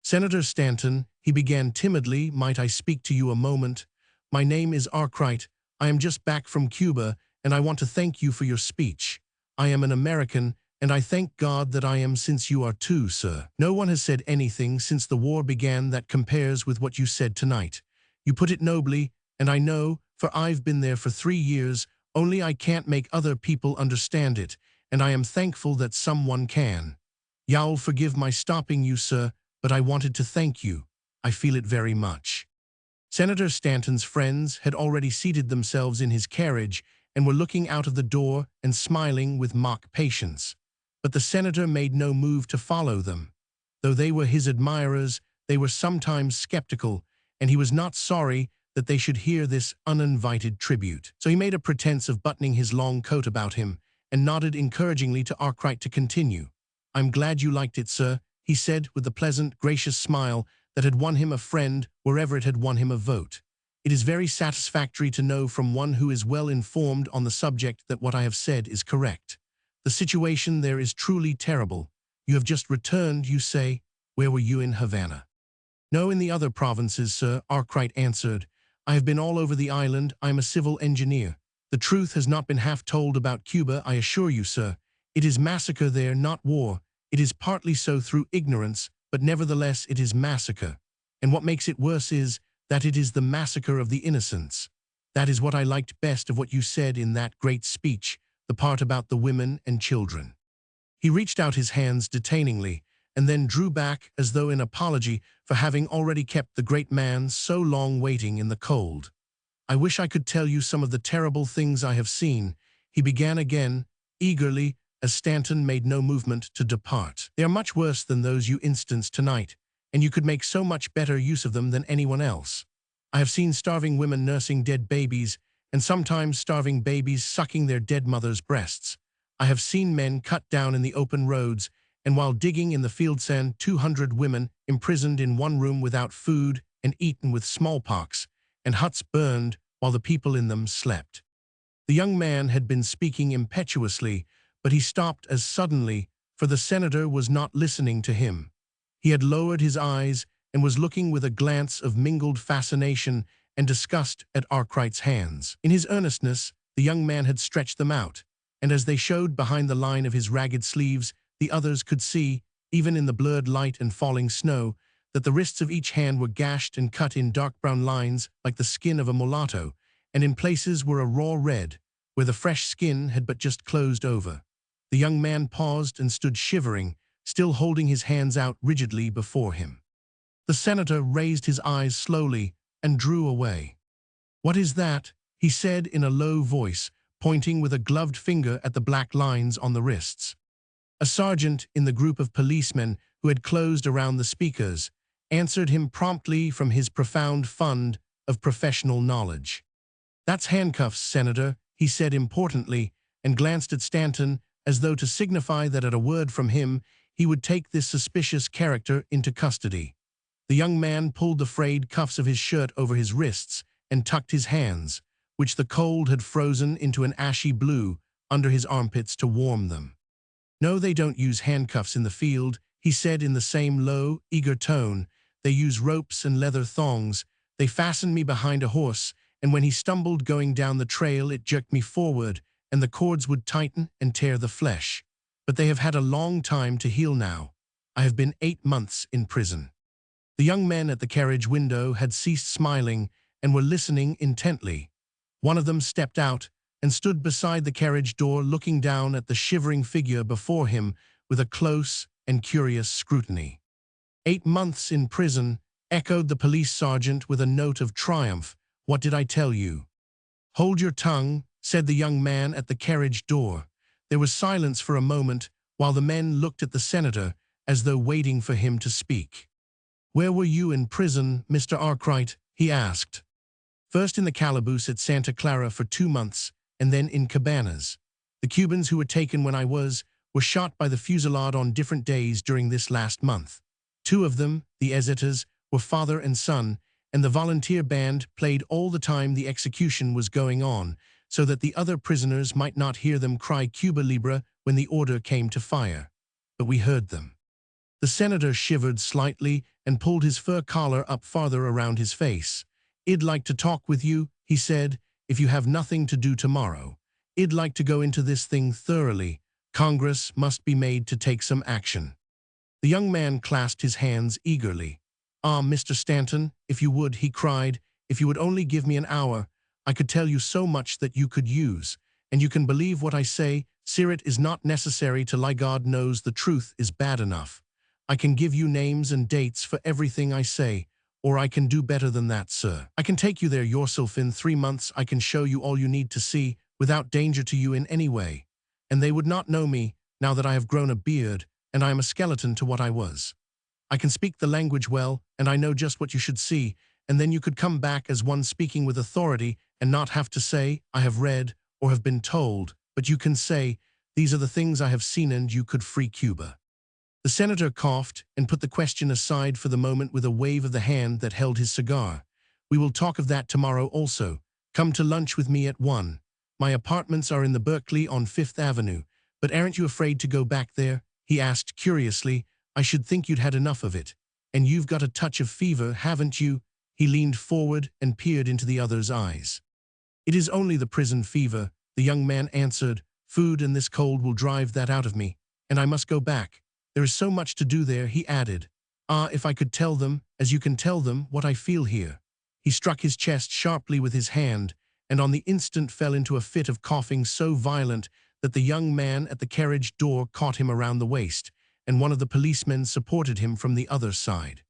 "Senator Stanton," he began timidly, "might I speak to you a moment? My name is Arkwright. I am just back from Cuba, and I want to thank you for your speech. I am an American, and I thank God that I am, since you are too, sir. No one has said anything since the war began that compares with what you said tonight. You put it nobly, and I know, for I've been there for 3 years, only I can't make other people understand it, and I am thankful that someone can. Y'all forgive my stopping you, sir, but I wanted to thank you. I feel it very much." Senator Stanton's friends had already seated themselves in his carriage and were looking out of the door and smiling with mock patience. But the senator made no move to follow them. Though they were his admirers, they were sometimes skeptical, and he was not sorry that they should hear this uninvited tribute. So he made a pretense of buttoning his long coat about him and nodded encouragingly to Arkwright to continue. "I'm glad you liked it, sir," he said with the pleasant, gracious smile that had won him a friend wherever it had won him a vote. "It is very satisfactory to know from one who is well informed on the subject that what I have said is correct. The situation there is truly terrible. You have just returned, you say? Where were you, in Havana?" "No, in the other provinces, sir," Arkwright answered. "I have been all over the island. I am a civil engineer. The truth has not been half told about Cuba, I assure you, sir. It is massacre there, not war. It is partly so through ignorance, but nevertheless it is massacre. And what makes it worse is that it is the massacre of the innocents. That is what I liked best of what you said in that great speech, the part about the women and children." He reached out his hands detainingly, and then drew back as though in apology for having already kept the great man so long waiting in the cold. "I wish I could tell you some of the terrible things I have seen," he began again, eagerly, as Stanton made no movement to depart. "They are much worse than those you instanced tonight, and you could make so much better use of them than anyone else. I have seen starving women nursing dead babies, and sometimes starving babies sucking their dead mothers' breasts. I have seen men cut down in the open roads, and while digging in the field sand, 200 women imprisoned in one room without food and eaten with smallpox, and huts burned while the people in them slept." The young man had been speaking impetuously, but he stopped as suddenly, for the senator was not listening to him. He had lowered his eyes and was looking with a glance of mingled fascination and disgust at Arkwright's hands. In his earnestness, the young man had stretched them out, and as they showed behind the line of his ragged sleeves, the others could see, even in the blurred light and falling snow, that the wrists of each hand were gashed and cut in dark brown lines like the skin of a mulatto, and in places were a raw red, where the fresh skin had but just closed over. The young man paused and stood shivering, still holding his hands out rigidly before him. The senator raised his eyes slowly and drew away. "What is that?" he said in a low voice, pointing with a gloved finger at the black lines on the wrists. A sergeant in the group of policemen who had closed around the speakers answered him promptly from his profound fund of professional knowledge. "That's handcuffs, Senator," he said importantly, and glanced at Stanton as though to signify that at a word from him he would take this suspicious character into custody. The young man pulled the frayed cuffs of his shirt over his wrists and tucked his hands, which the cold had frozen into an ashy blue, under his armpits to warm them. "No, they don't use handcuffs in the field," he said in the same low, eager tone. They use ropes and leather thongs. They fastened me behind a horse, and when he stumbled going down the trail, it jerked me forward, and the cords would tighten and tear the flesh. But they have had a long time to heal now. I have been 8 months in prison." The young men at the carriage window had ceased smiling and were listening intently. One of them stepped out and stood beside the carriage door, looking down at the shivering figure before him with a close and curious scrutiny. 8 months in prison," echoed the police sergeant with a note of triumph. "What did I tell you?" "Hold your tongue," said the young man at the carriage door. There was silence for a moment while the men looked at the senator as though waiting for him to speak. "Where were you in prison, Mr. Arkwright?" he asked. "First in the calaboose at Santa Clara for 2 months, and then in Cabanas. The Cubans who were taken when I were shot by the fusillade on different days during this last month. 2 of them, the Ezetas, were father and son, and the volunteer band played all the time the execution was going on, so that the other prisoners might not hear them cry Cuba Libre when the order came to fire. But we heard them." The senator shivered slightly and pulled his fur collar up farther around his face. "I'd like to talk with you," he said, "if you have nothing to do tomorrow. I'd like to go into this thing thoroughly. Congress must be made to take some action." The young man clasped his hands eagerly. "Ah, Mr. Stanton, if you would," he cried, "if you would only give me an hour, I could tell you so much that you could use. And you can believe what I say, sir. It is not necessary to lie. God knows the truth is bad enough. I can give you names and dates for everything I say, or I can do better than that, sir. I can take you there yourself in 3 months. I can show you all you need to see, without danger to you in any way. And they would not know me, now that I have grown a beard, and I am a skeleton to what I was. I can speak the language well, and I know just what you should see, and then you could come back as one speaking with authority and not have to say, 'I have read,' or 'have been told,' but you can say, 'These are the things I have seen,' and you could free Cuba." The senator coughed and put the question aside for the moment with a wave of the hand that held his cigar. "We will talk of that tomorrow also. Come to lunch with me at 1. My apartments are in the Berkeley on 5th Avenue. But aren't you afraid to go back there?" he asked curiously. "I should think you'd had enough of it. And you've got a touch of fever, haven't you?" He leaned forward and peered into the other's eyes. "It is only the prison fever," the young man answered. "Food and this cold will drive that out of me, and I must go back. There is so much to do there," he added. "Ah, if I could tell them, as you can tell them, what I feel here." He struck his chest sharply with his hand, and on the instant fell into a fit of coughing so violent that the young man at the carriage door caught him around the waist, and one of the policemen supported him from the other side.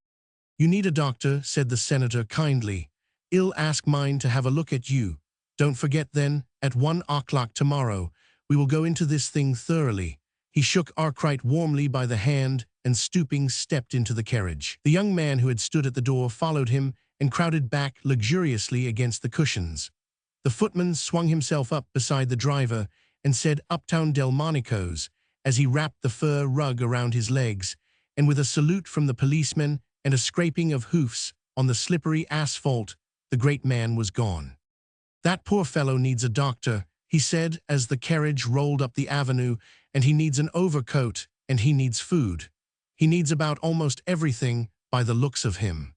"You need a doctor," said the senator kindly. "I'll ask mine to have a look at you. Don't forget then, at 1 o'clock tomorrow, we will go into this thing thoroughly." He shook Arkwright warmly by the hand and, stooping, stepped into the carriage. The young man who had stood at the door followed him and crowded back luxuriously against the cushions. The footman swung himself up beside the driver and said "Uptown Delmonico's" as he wrapped the fur rug around his legs, and with a salute from the policeman and a scraping of hoofs on the slippery asphalt, the great man was gone. "That poor fellow needs a doctor," he said as the carriage rolled up the avenue, "and he needs an overcoat, and he needs food. He needs about almost everything by the looks of him."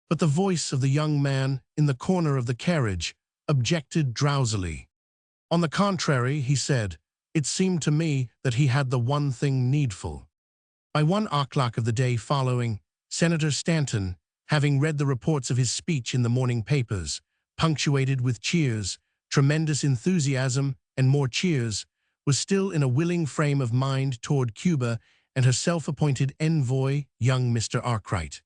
But the voice of the young man in the corner of the carriage objected drowsily. "On the contrary," he said, "it seemed to me that he had the one thing needful." By 1 o'clock of the day following, Senator Stanton, having read the reports of his speech in the morning papers, punctuated with cheers, tremendous enthusiasm, and more cheers, was still in a willing frame of mind toward Cuba and her self-appointed envoy, young Mr. Arkwright.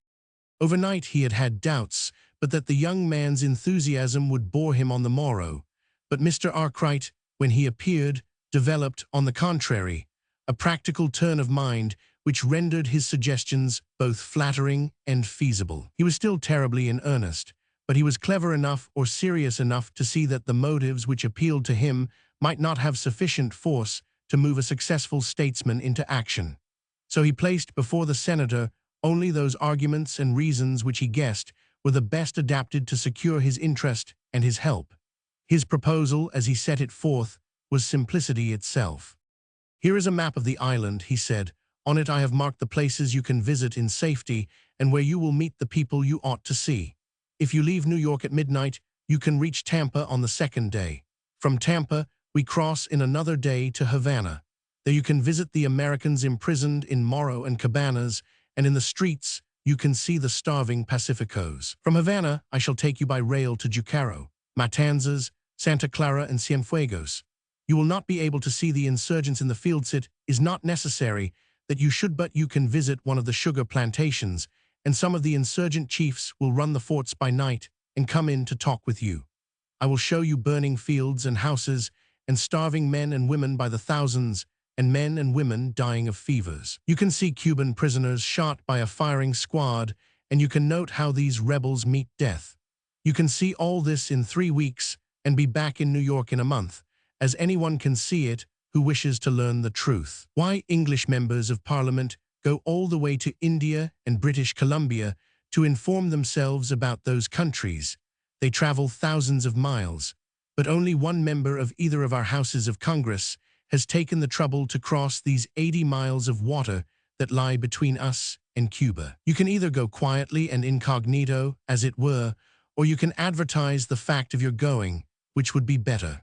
Overnight he had had doubts, but that the young man's enthusiasm would bore him on the morrow. But Mr. Arkwright, when he appeared, developed, on the contrary, a practical turn of mind which rendered his suggestions both flattering and feasible. He was still terribly in earnest, but he was clever enough or serious enough to see that the motives which appealed to him might not have sufficient force to move a successful statesman into action. So he placed before the senator only those arguments and reasons which he guessed were the best adapted to secure his interest and his help. His proposal, as he set it forth, was simplicity itself. "Here is a map of the island," he said. On it I have marked the places you can visit in safety and where you will meet the people you ought to see. If you leave New York at midnight, you can reach Tampa on the second day. From Tampa, we cross in another day to Havana. There you can visit the Americans imprisoned in Morro and Cabanas, and in the streets, you can see the starving Pacificos. From Havana, I shall take you by rail to Jucaro, Matanzas, Santa Clara, and Cienfuegos. You will not be able to see the insurgents in the fields. It is not necessary that you should, but you can visit one of the sugar plantations, and some of the insurgent chiefs will run the forts by night and come in to talk with you. I will show you burning fields and houses and starving men and women by the thousands, and men and women dying of fevers. You can see Cuban prisoners shot by a firing squad, and you can note how these rebels meet death. You can see all this in 3 weeks and be back in New York in a month, as anyone can see it who wishes to learn the truth. Why English members of Parliament go all the way to India and British Columbia to inform themselves about those countries. They travel thousands of miles, but only one member of either of our houses of Congress has taken the trouble to cross these 80 miles of water that lie between us and Cuba. You can either go quietly and incognito, as it were, or you can advertise the fact of your going, which would be better.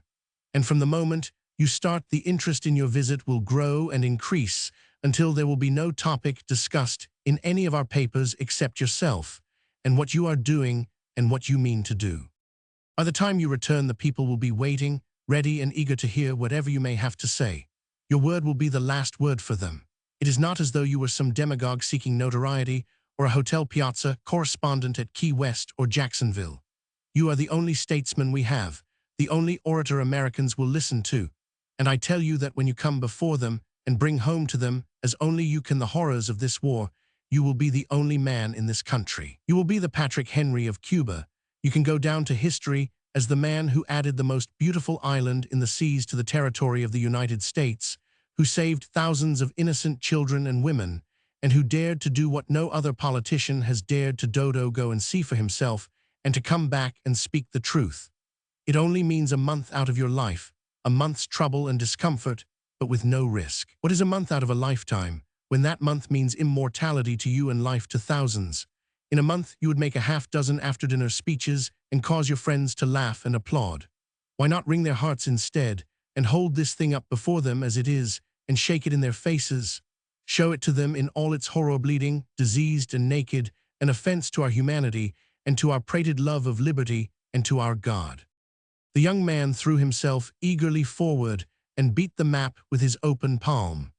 And from the moment you start, the interest in your visit will grow and increase until there will be no topic discussed in any of our papers except yourself and what you are doing and what you mean to do. By the time you return, the people will be waiting, ready and eager to hear whatever you may have to say. Your word will be the last word for them. It is not as though you were some demagogue seeking notoriety or a hotel piazza correspondent at Key West or Jacksonville. You are the only statesman we have, the only orator Americans will listen to, and I tell you that when you come before them and bring home to them, as only you can, the horrors of this war, you will be the only man in this country. You will be the Patrick Henry of Cuba. You can go down to history as the man who added the most beautiful island in the seas to the territory of the United States, who saved thousands of innocent children and women, and who dared to do what no other politician has dared to go and see for himself, and to come back and speak the truth. It only means a month out of your life, a month's trouble and discomfort, but with no risk. What is a month out of a lifetime, when that month means immortality to you and life to thousands? In a month, you would make a half-dozen after-dinner speeches and cause your friends to laugh and applaud. Why not wring their hearts instead and hold this thing up before them as it is and shake it in their faces? Show it to them in all its horror, bleeding, diseased and naked, an offense to our humanity and to our prated love of liberty and to our God. The young man threw himself eagerly forward and beat the map with his open palm.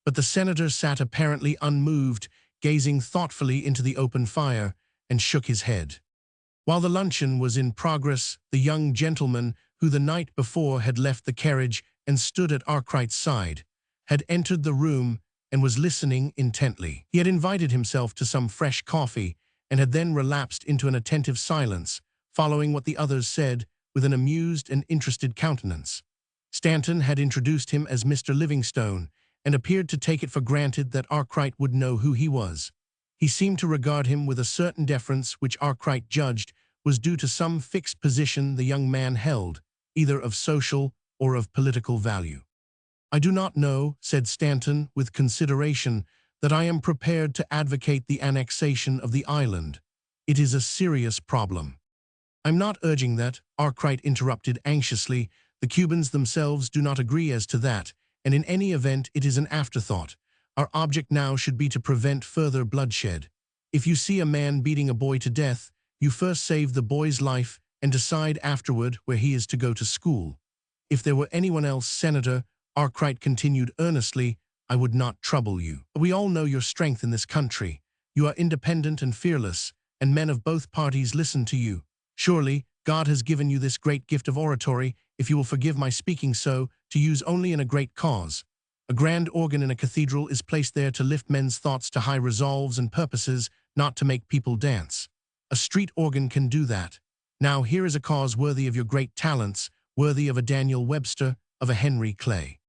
But the senator sat apparently unmoved, gazing thoughtfully into the open fire, and shook his head. While the luncheon was in progress, the young gentleman, who the night before had left the carriage and stood at Arkwright's side, had entered the room and was listening intently. He had invited himself to some fresh coffee and had then relapsed into an attentive silence, following what the others said with an amused and interested countenance. Stanton had introduced him as Mr. Livingstone, and appeared to take it for granted that Arkwright would know who he was. He seemed to regard him with a certain deference which Arkwright judged was due to some fixed position the young man held, either of social or of political value. "I do not know," said Stanton with consideration, "that I am prepared to advocate the annexation of the island. It is a serious problem." "I'm not urging that," Arkwright interrupted anxiously. "The Cubans themselves do not agree as to that, and in any event it is an afterthought. Our object now should be to prevent further bloodshed. If you see a man beating a boy to death, you first save the boy's life and decide afterward where he is to go to school. If there were anyone else, Senator," Arkwright continued earnestly, "I would not trouble you. We all know your strength in this country. You are independent and fearless, and men of both parties listen to you. Surely, God has given you this great gift of oratory, if you will forgive my speaking so, to use only in a great cause. A grand organ in a cathedral is placed there to lift men's thoughts to high resolves and purposes, not to make people dance. A street organ can do that. Now here is a cause worthy of your great talents, worthy of a Daniel Webster, of a Henry Clay."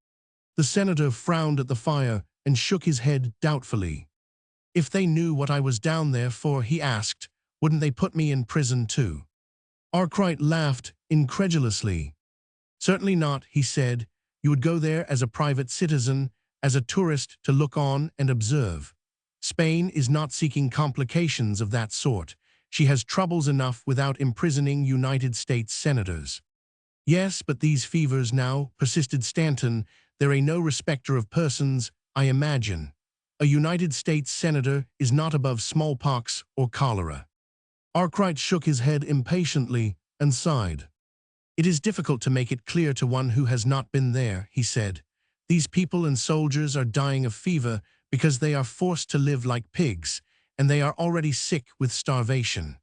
The senator frowned at the fire and shook his head doubtfully. "If they knew what I was down there for," he asked, "wouldn't they put me in prison too?" Arkwright laughed incredulously. "Certainly not," he said. "You would go there as a private citizen, as a tourist to look on and observe. Spain is not seeking complications of that sort. She has troubles enough without imprisoning United States senators. Yes, but these fevers now, persisted Stanton, there ain't no respecter of persons, I imagine. A United States senator is not above smallpox or cholera. Arkwright shook his head impatiently and sighed. It is difficult to make it clear to one who has not been there, he said. These people and soldiers are dying of fever because they are forced to live like pigs, and they are already sick with starvation.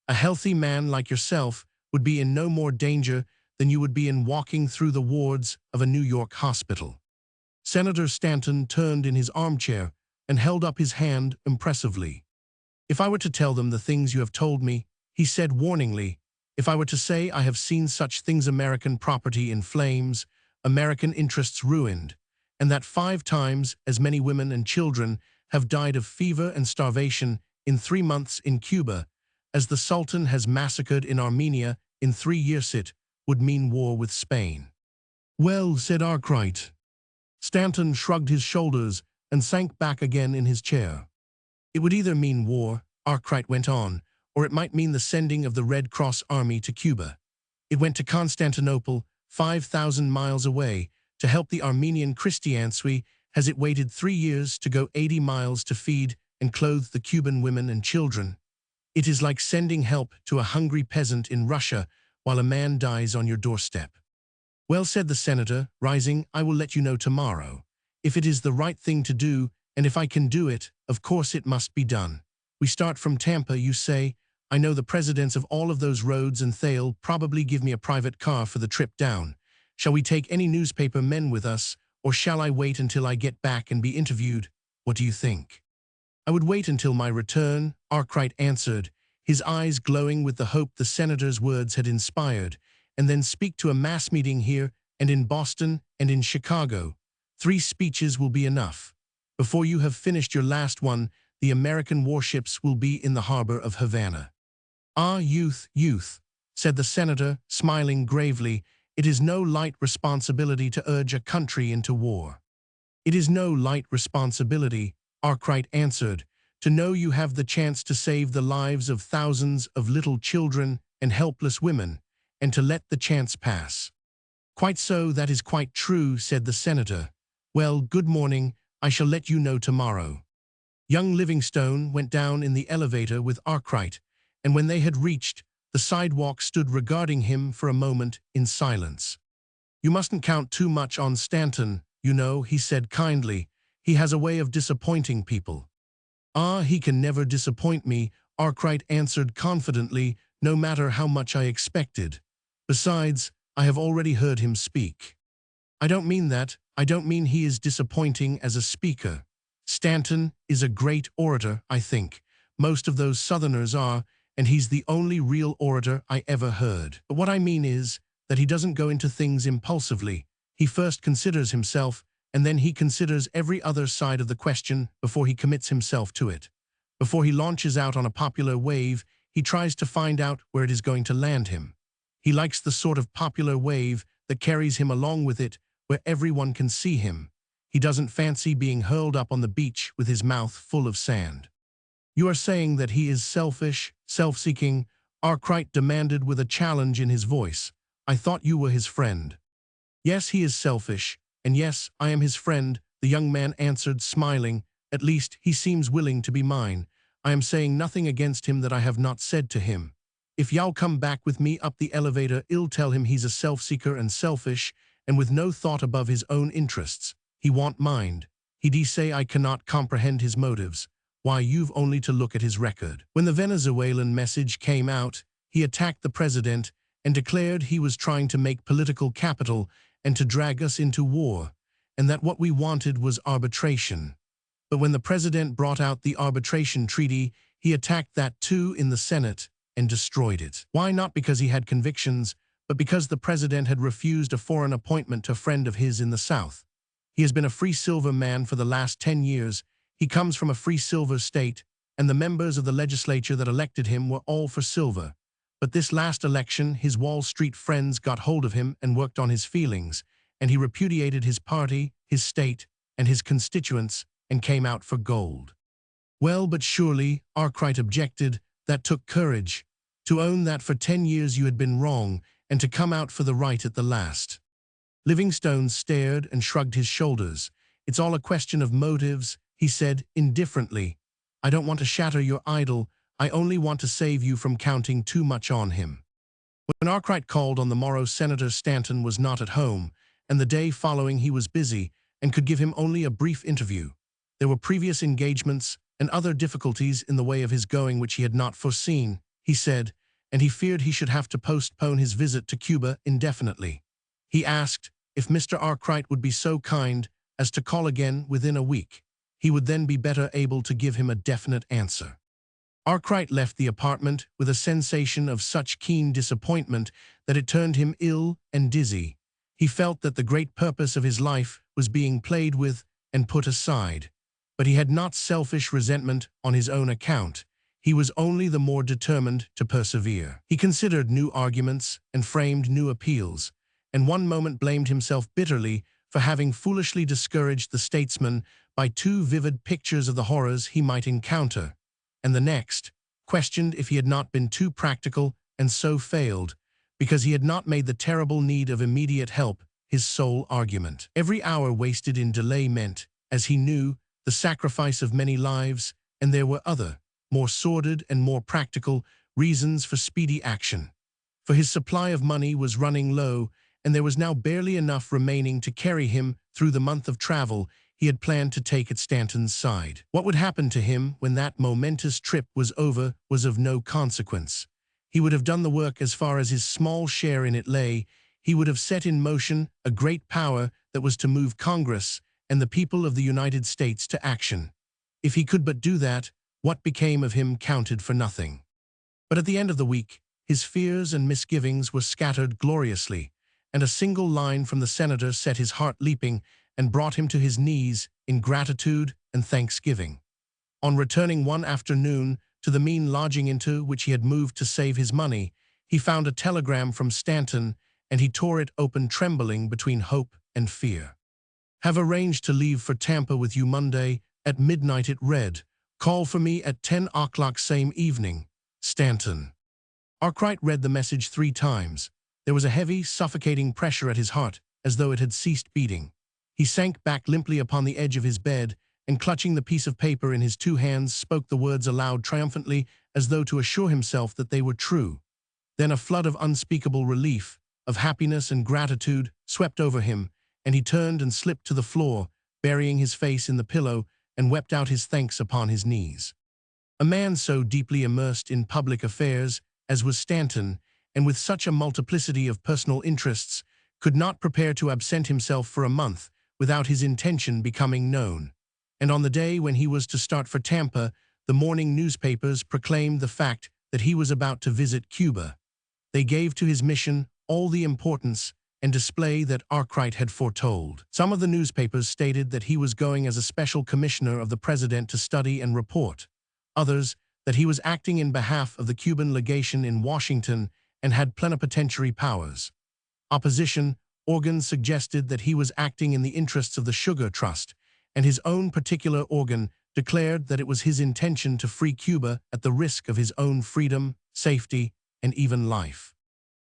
A healthy man like yourself would be in no more danger than you would be in walking through the wards of a New York hospital. Senator Stanton turned in his armchair and held up his hand impressively. If I were to tell them the things you have told me, he said warningly, if I were to say I have seen such things, American property in flames, American interests ruined, and that 5 times as many women and children have died of fever and starvation in 3 months in Cuba as the Sultan has massacred in Armenia in 3 years, it would mean war with Spain. Well, said Arkwright. Stanton shrugged his shoulders and sank back again in his chair. It would either mean war, Arkwright went on, or it might mean the sending of the Red Cross Army to Cuba. It went to Constantinople, 5,000 miles away, to help the Armenian Christianity as it waited 3 years to go 80 miles to feed and clothe the Cuban women and children. It is like sending help to a hungry peasant in Russia while a man dies on your doorstep. Well, said the senator, rising, I will let you know tomorrow. If it is the right thing to do, and if I can do it, of course it must be done. We start from Tampa, you say. I know the presidents of all of those roads, and they'll probably give me a private car for the trip down. Shall we take any newspaper men with us, or shall I wait until I get back and be interviewed? What do you think? I would wait until my return, Arkwright answered, his eyes glowing with the hope the senator's words had inspired, and then speak to a mass meeting here and in Boston and in Chicago. 3 speeches will be enough. Before you have finished your last one, the American warships will be in the harbor of Havana. Ah, youth, youth, said the senator, smiling gravely, it is no light responsibility to urge a country into war. It is no light responsibility, Arkwright answered, to know you have the chance to save the lives of thousands of little children and helpless women, and to let the chance pass. Quite so, that is quite true, said the senator. Well, good morning, I shall let you know tomorrow. Young Livingstone went down in the elevator with Arkwright, and when they had reached the sidewalk, stood regarding him for a moment in silence. You mustn't count too much on Stanton, you know, he said kindly. He has a way of disappointing people. Ah, he can never disappoint me, Arkwright answered confidently, no matter how much I expected. Besides, I have already heard him speak. I don't mean that. I don't mean he is disappointing as a speaker. Stanton is a great orator, I think. Most of those Southerners are, and he's the only real orator I ever heard. But what I mean is that he doesn't go into things impulsively. He first considers himself, and then he considers every other side of the question before he commits himself to it. Before he launches out on a popular wave, he tries to find out where it is going to land him. He likes the sort of popular wave that carries him along with it, where everyone can see him. He doesn't fancy being hurled up on the beach with his mouth full of sand. You are saying that he is selfish, self-seeking, Arkwright demanded with a challenge in his voice. I thought you were his friend. Yes, he is selfish, and yes, I am his friend, the young man answered, smiling. At least, he seems willing to be mine. I am saying nothing against him that I have not said to him. If y'all come back with me up the elevator, I'll tell him he's a self-seeker and selfish, and with no thought above his own interests. He won't mind. He'd say I cannot comprehend his motives. Why, you've only to look at his record. When the Venezuelan message came out, he attacked the president and declared he was trying to make political capital and to drag us into war, and that what we wanted was arbitration. But when the president brought out the arbitration treaty, he attacked that too in the Senate and destroyed it. Why? Not because he had convictions, but because the president had refused a foreign appointment to a friend of his in the South. He has been a free silver man for the last 10 years. He comes from a free silver state, and the members of the legislature that elected him were all for silver. But this last election, his Wall Street friends got hold of him and worked on his feelings, and he repudiated his party, his state, and his constituents and came out for gold. Well, but surely, Arkwright objected, that took courage. To own that for 10 years you had been wrong, and to come out for the right at the last. Livingstone stared and shrugged his shoulders. It's all a question of motives, he said indifferently. I don't want to shatter your idol, I only want to save you from counting too much on him. When Arkwright called on the morrow, Senator Stanton was not at home, and the day following he was busy and could give him only a brief interview. There were previous engagements and other difficulties in the way of his going which he had not foreseen, he said, and he feared he should have to postpone his visit to Cuba indefinitely. He asked if Mr. Arkwright would be so kind as to call again within a week. He would then be better able to give him a definite answer. Arkwright left the apartment with a sensation of such keen disappointment that it turned him ill and dizzy. He felt that the great purpose of his life was being played with and put aside. But he had not selfish resentment on his own account. He was only the more determined to persevere. He considered new arguments and framed new appeals, and one moment blamed himself bitterly for having foolishly discouraged the statesman by too vivid pictures of the horrors he might encounter, and the next questioned if he had not been too practical and so failed, because he had not made the terrible need of immediate help his sole argument. Every hour wasted in delay meant, as he knew, the sacrifice of many lives, and there were other, more sordid and more practical, reasons for speedy action. For his supply of money was running low, and there was now barely enough remaining to carry him through the month of travel he had planned to take at Stanton's side. What would happen to him when that momentous trip was over was of no consequence. He would have done the work as far as his small share in it lay. He would have set in motion a great power that was to move Congress and the people of the United States to action. If he could but do that, what became of him counted for nothing. But at the end of the week, his fears and misgivings were scattered gloriously, and a single line from the senator set his heart leaping and brought him to his knees in gratitude and thanksgiving. On returning one afternoon to the mean lodging into which he had moved to save his money, he found a telegram from Stanton, and he tore it open trembling between hope and fear. Have arranged to leave for Tampa with you Monday at midnight, it read. Call for me at 10 o'clock same evening. Stanton. Arkwright read the message 3 times. There was a heavy, suffocating pressure at his heart, as though it had ceased beating. He sank back limply upon the edge of his bed, and clutching the piece of paper in his 2 hands, spoke the words aloud triumphantly, as though to assure himself that they were true. Then a flood of unspeakable relief, of happiness and gratitude, swept over him, and he turned and slipped to the floor, burying his face in the pillow, and wept out his thanks upon his knees. A man so deeply immersed in public affairs as was Stanton, and with such a multiplicity of personal interests, could not prepare to absent himself for a month without his intention becoming known. And on the day when he was to start for Tampa, the morning newspapers proclaimed the fact that he was about to visit Cuba. They gave to his mission all the importance and display that Arkwright had foretold. Some of the newspapers stated that he was going as a special commissioner of the president to study and report. Others, that he was acting in behalf of the Cuban legation in Washington and had plenipotentiary powers. Opposition organs suggested that he was acting in the interests of the Sugar Trust, and his own particular organ declared that it was his intention to free Cuba at the risk of his own freedom, safety, and even life.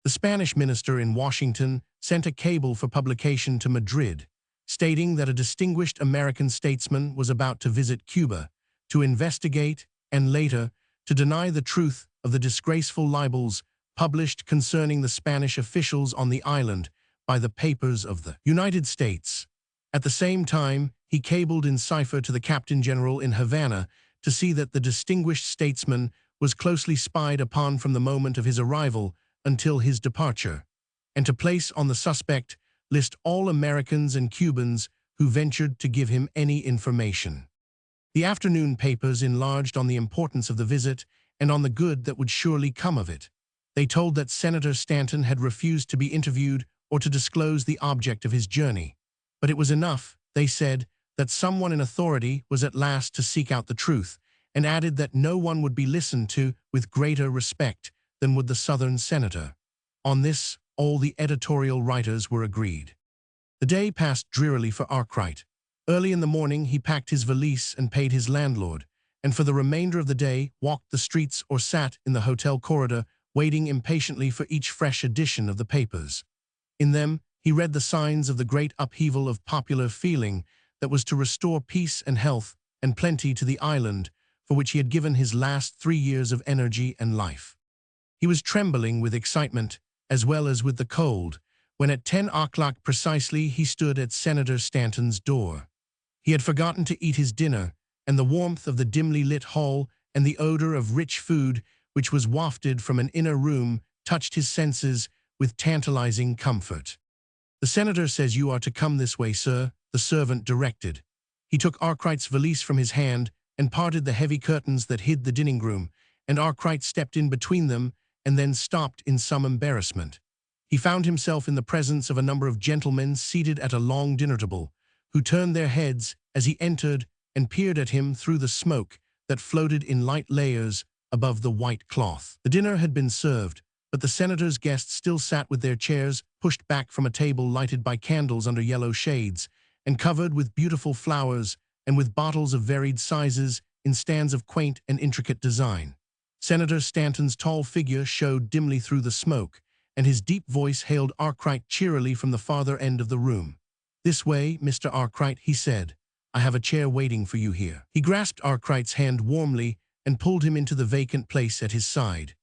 The Spanish minister in Washington sent a cable for publication to Madrid, stating that a distinguished American statesman was about to visit Cuba to investigate and later to deny the truth of the disgraceful libels published concerning the Spanish officials on the island by the papers of the United States. At the same time, he cabled in cipher to the Captain General in Havana to see that the distinguished statesman was closely spied upon from the moment of his arrival until his departure, and to place on the suspect list all Americans and Cubans who ventured to give him any information. The afternoon papers enlarged on the importance of the visit and on the good that would surely come of it. They told that Senator Stanton had refused to be interviewed or to disclose the object of his journey. But it was enough, they said, that someone in authority was at last to seek out the truth, and added that no one would be listened to with greater respect than would the Southern senator. On this, all the editorial writers were agreed. The day passed drearily for Arkwright. Early in the morning, he packed his valise and paid his landlord, and for the remainder of the day walked the streets or sat in the hotel corridor, waiting impatiently for each fresh edition of the papers. In them, he read the signs of the great upheaval of popular feeling that was to restore peace and health and plenty to the island, for which he had given his last 3 years of energy and life. He was trembling with excitement, as well as with the cold, when at 10 o'clock precisely he stood at Senator Stanton's door. He had forgotten to eat his dinner, and the warmth of the dimly lit hall and the odor of rich food, which was wafted from an inner room, touched his senses with tantalizing comfort. "The senator says you are to come this way, sir," the servant directed. He took Arkwright's valise from his hand and parted the heavy curtains that hid the dining room, and Arkwright stepped in between them and then stopped in some embarrassment. He found himself in the presence of a number of gentlemen seated at a long dinner table, who turned their heads as he entered and peered at him through the smoke that floated in light layers above the white cloth. The dinner had been served, but the senator's guests still sat with their chairs pushed back from a table lighted by candles under yellow shades, and covered with beautiful flowers and with bottles of varied sizes in stands of quaint and intricate design. Senator Stanton's tall figure showed dimly through the smoke, and his deep voice hailed Arkwright cheerily from the farther end of the room. "This way, Mr. Arkwright," he said. "I have a chair waiting for you here." He grasped Arkwright's hand warmly and pulled him into the vacant place at his side.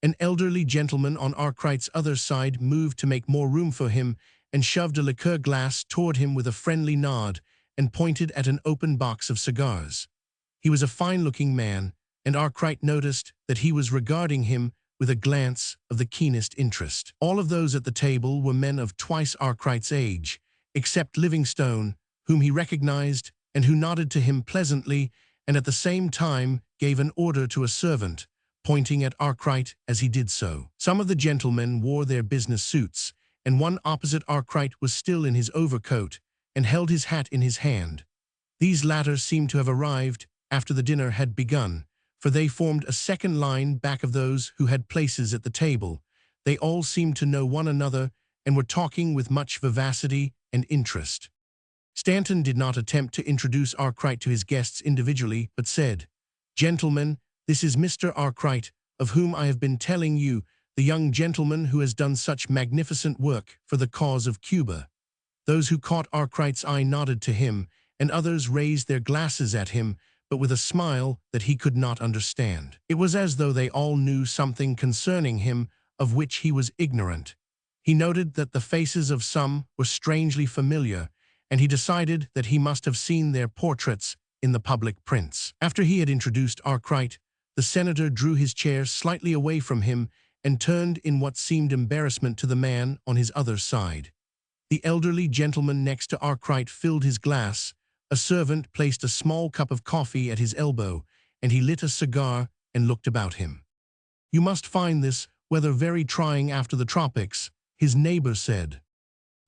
An elderly gentleman on Arkwright's other side moved to make more room for him and shoved a liqueur glass toward him with a friendly nod and pointed at an open box of cigars. He was a fine-looking man, and Arkwright noticed that he was regarding him with a glance of the keenest interest. All of those at the table were men of twice Arkwright's age, except Livingstone, whom he recognized and who nodded to him pleasantly and at the same time gave an order to a servant, pointing at Arkwright as he did so. Some of the gentlemen wore their business suits, and one opposite Arkwright was still in his overcoat and held his hat in his hand. These latter seemed to have arrived after the dinner had begun, for they formed a second line back of those who had places at the table. They all seemed to know one another and were talking with much vivacity and interest. Stanton did not attempt to introduce Arkwright to his guests individually, but said, "Gentlemen, this is Mr. Arkwright, of whom I have been telling you, the young gentleman who has done such magnificent work for the cause of Cuba." Those who caught Arkwright's eye nodded to him, and others raised their glasses at him, but with a smile that he could not understand. It was as though they all knew something concerning him of which he was ignorant. He noted that the faces of some were strangely familiar, and he decided that he must have seen their portraits in the public prints. After he had introduced Arkwright, the senator drew his chair slightly away from him and turned in what seemed embarrassment to the man on his other side. The elderly gentleman next to Arkwright filled his glass, a servant placed a small cup of coffee at his elbow, and he lit a cigar and looked about him. "You must find this weather very trying after the tropics," his neighbor said.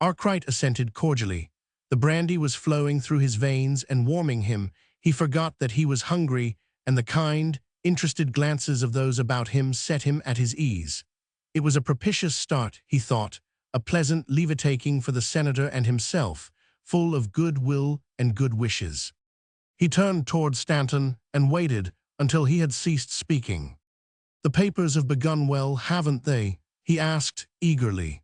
Arkwright assented cordially. The brandy was flowing through his veins and warming him. He forgot that he was hungry, and the kind, interested glances of those about him set him at his ease. It was a propitious start, he thought, a pleasant leave-taking for the senator and himself, full of good will and good wishes. He turned toward Stanton and waited until he had ceased speaking. "The papers have begun well, haven't they?" he asked eagerly.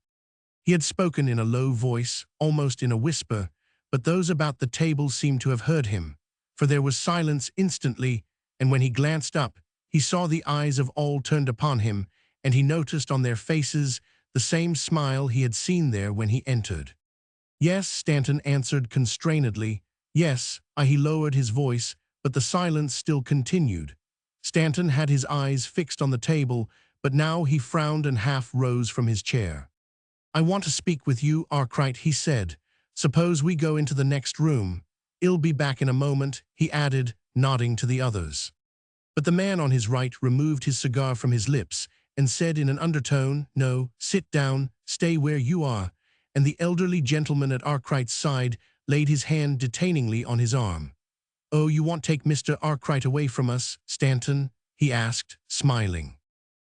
He had spoken in a low voice, almost in a whisper, but those about the table seemed to have heard him, for there was silence instantly, and when he glanced up, he saw the eyes of all turned upon him, and he noticed on their faces the same smile he had seen there when he entered. "Yes," Stanton answered constrainedly. "Yes." He lowered his voice, but the silence still continued. Stanton had his eyes fixed on the table, but now he frowned and half rose from his chair. "I want to speak with you, Arkwright," he said. "Suppose we go into the next room. I'll be back in a moment," he added, nodding to the others. But the man on his right removed his cigar from his lips and said in an undertone, "No, sit down, stay where you are," and the elderly gentleman at Arkwright's side laid his hand detainingly on his arm. "Oh, you won't take Mr. Arkwright away from us, Stanton?" he asked, smiling.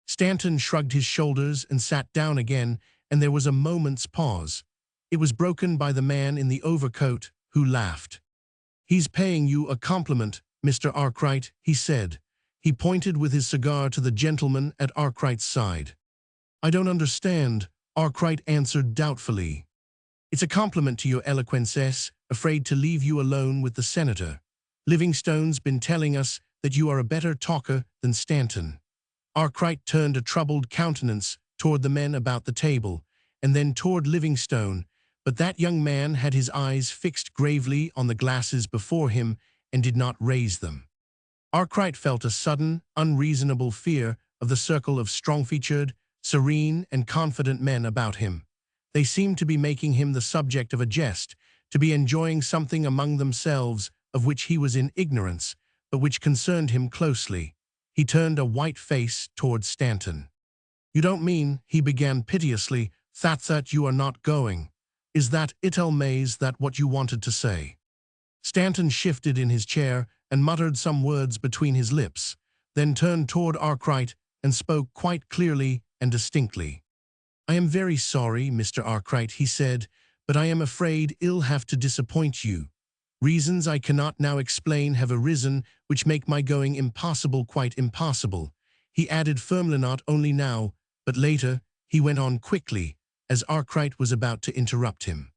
Stanton shrugged his shoulders and sat down again, and there was a moment's pause. It was broken by the man in the overcoat, who laughed. "He's paying you a compliment, Mr. Arkwright," he said. He pointed with his cigar to the gentleman at Arkwright's side. "I don't understand," Arkwright answered doubtfully. "It's a compliment to your eloquence, afraid to leave you alone with the senator. Livingstone's been telling us that you are a better talker than Stanton." Arkwright turned a troubled countenance toward the men about the table, and then toward Livingstone, but that young man had his eyes fixed gravely on the glasses before him and did not raise them. Arkwright felt a sudden, unreasonable fear of the circle of strong-featured, serene, and confident men about him. They seemed to be making him the subject of a jest, to be enjoying something among themselves of which he was in ignorance, but which concerned him closely. He turned a white face toward Stanton. "You don't mean," he began piteously, that you are not going. Is that it, Mays, that what you wanted to say?" Stanton shifted in his chair and muttered some words between his lips, then turned toward Arkwright and spoke quite clearly and distinctly. "I am very sorry, Mr. Arkwright," he said, "but I am afraid I'll have to disappoint you. Reasons I cannot now explain have arisen which make my going impossible, quite impossible." He added firmly, "not only now, but later," he went on quickly, as Arkwright was about to interrupt him.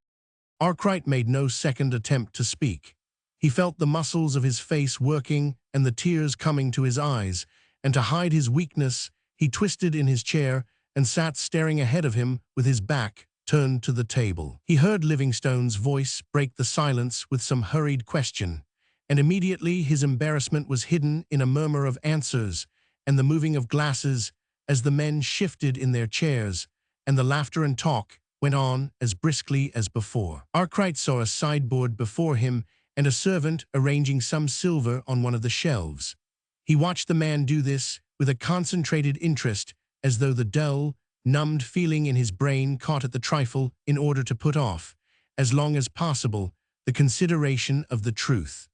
Arkwright made no second attempt to speak. He felt the muscles of his face working and the tears coming to his eyes, and to hide his weakness, he twisted in his chair and sat staring ahead of him with his back turned to the table. He heard Livingstone's voice break the silence with some hurried question, and immediately his embarrassment was hidden in a murmur of answers and the moving of glasses as the men shifted in their chairs, and the laughter and talk went on as briskly as before. Arkwright saw a sideboard before him and a servant arranging some silver on one of the shelves. He watched the man do this with a concentrated interest, as though the dull, numbed feeling in his brain caught at the trifle in order to put off, as long as possible, the consideration of the truth.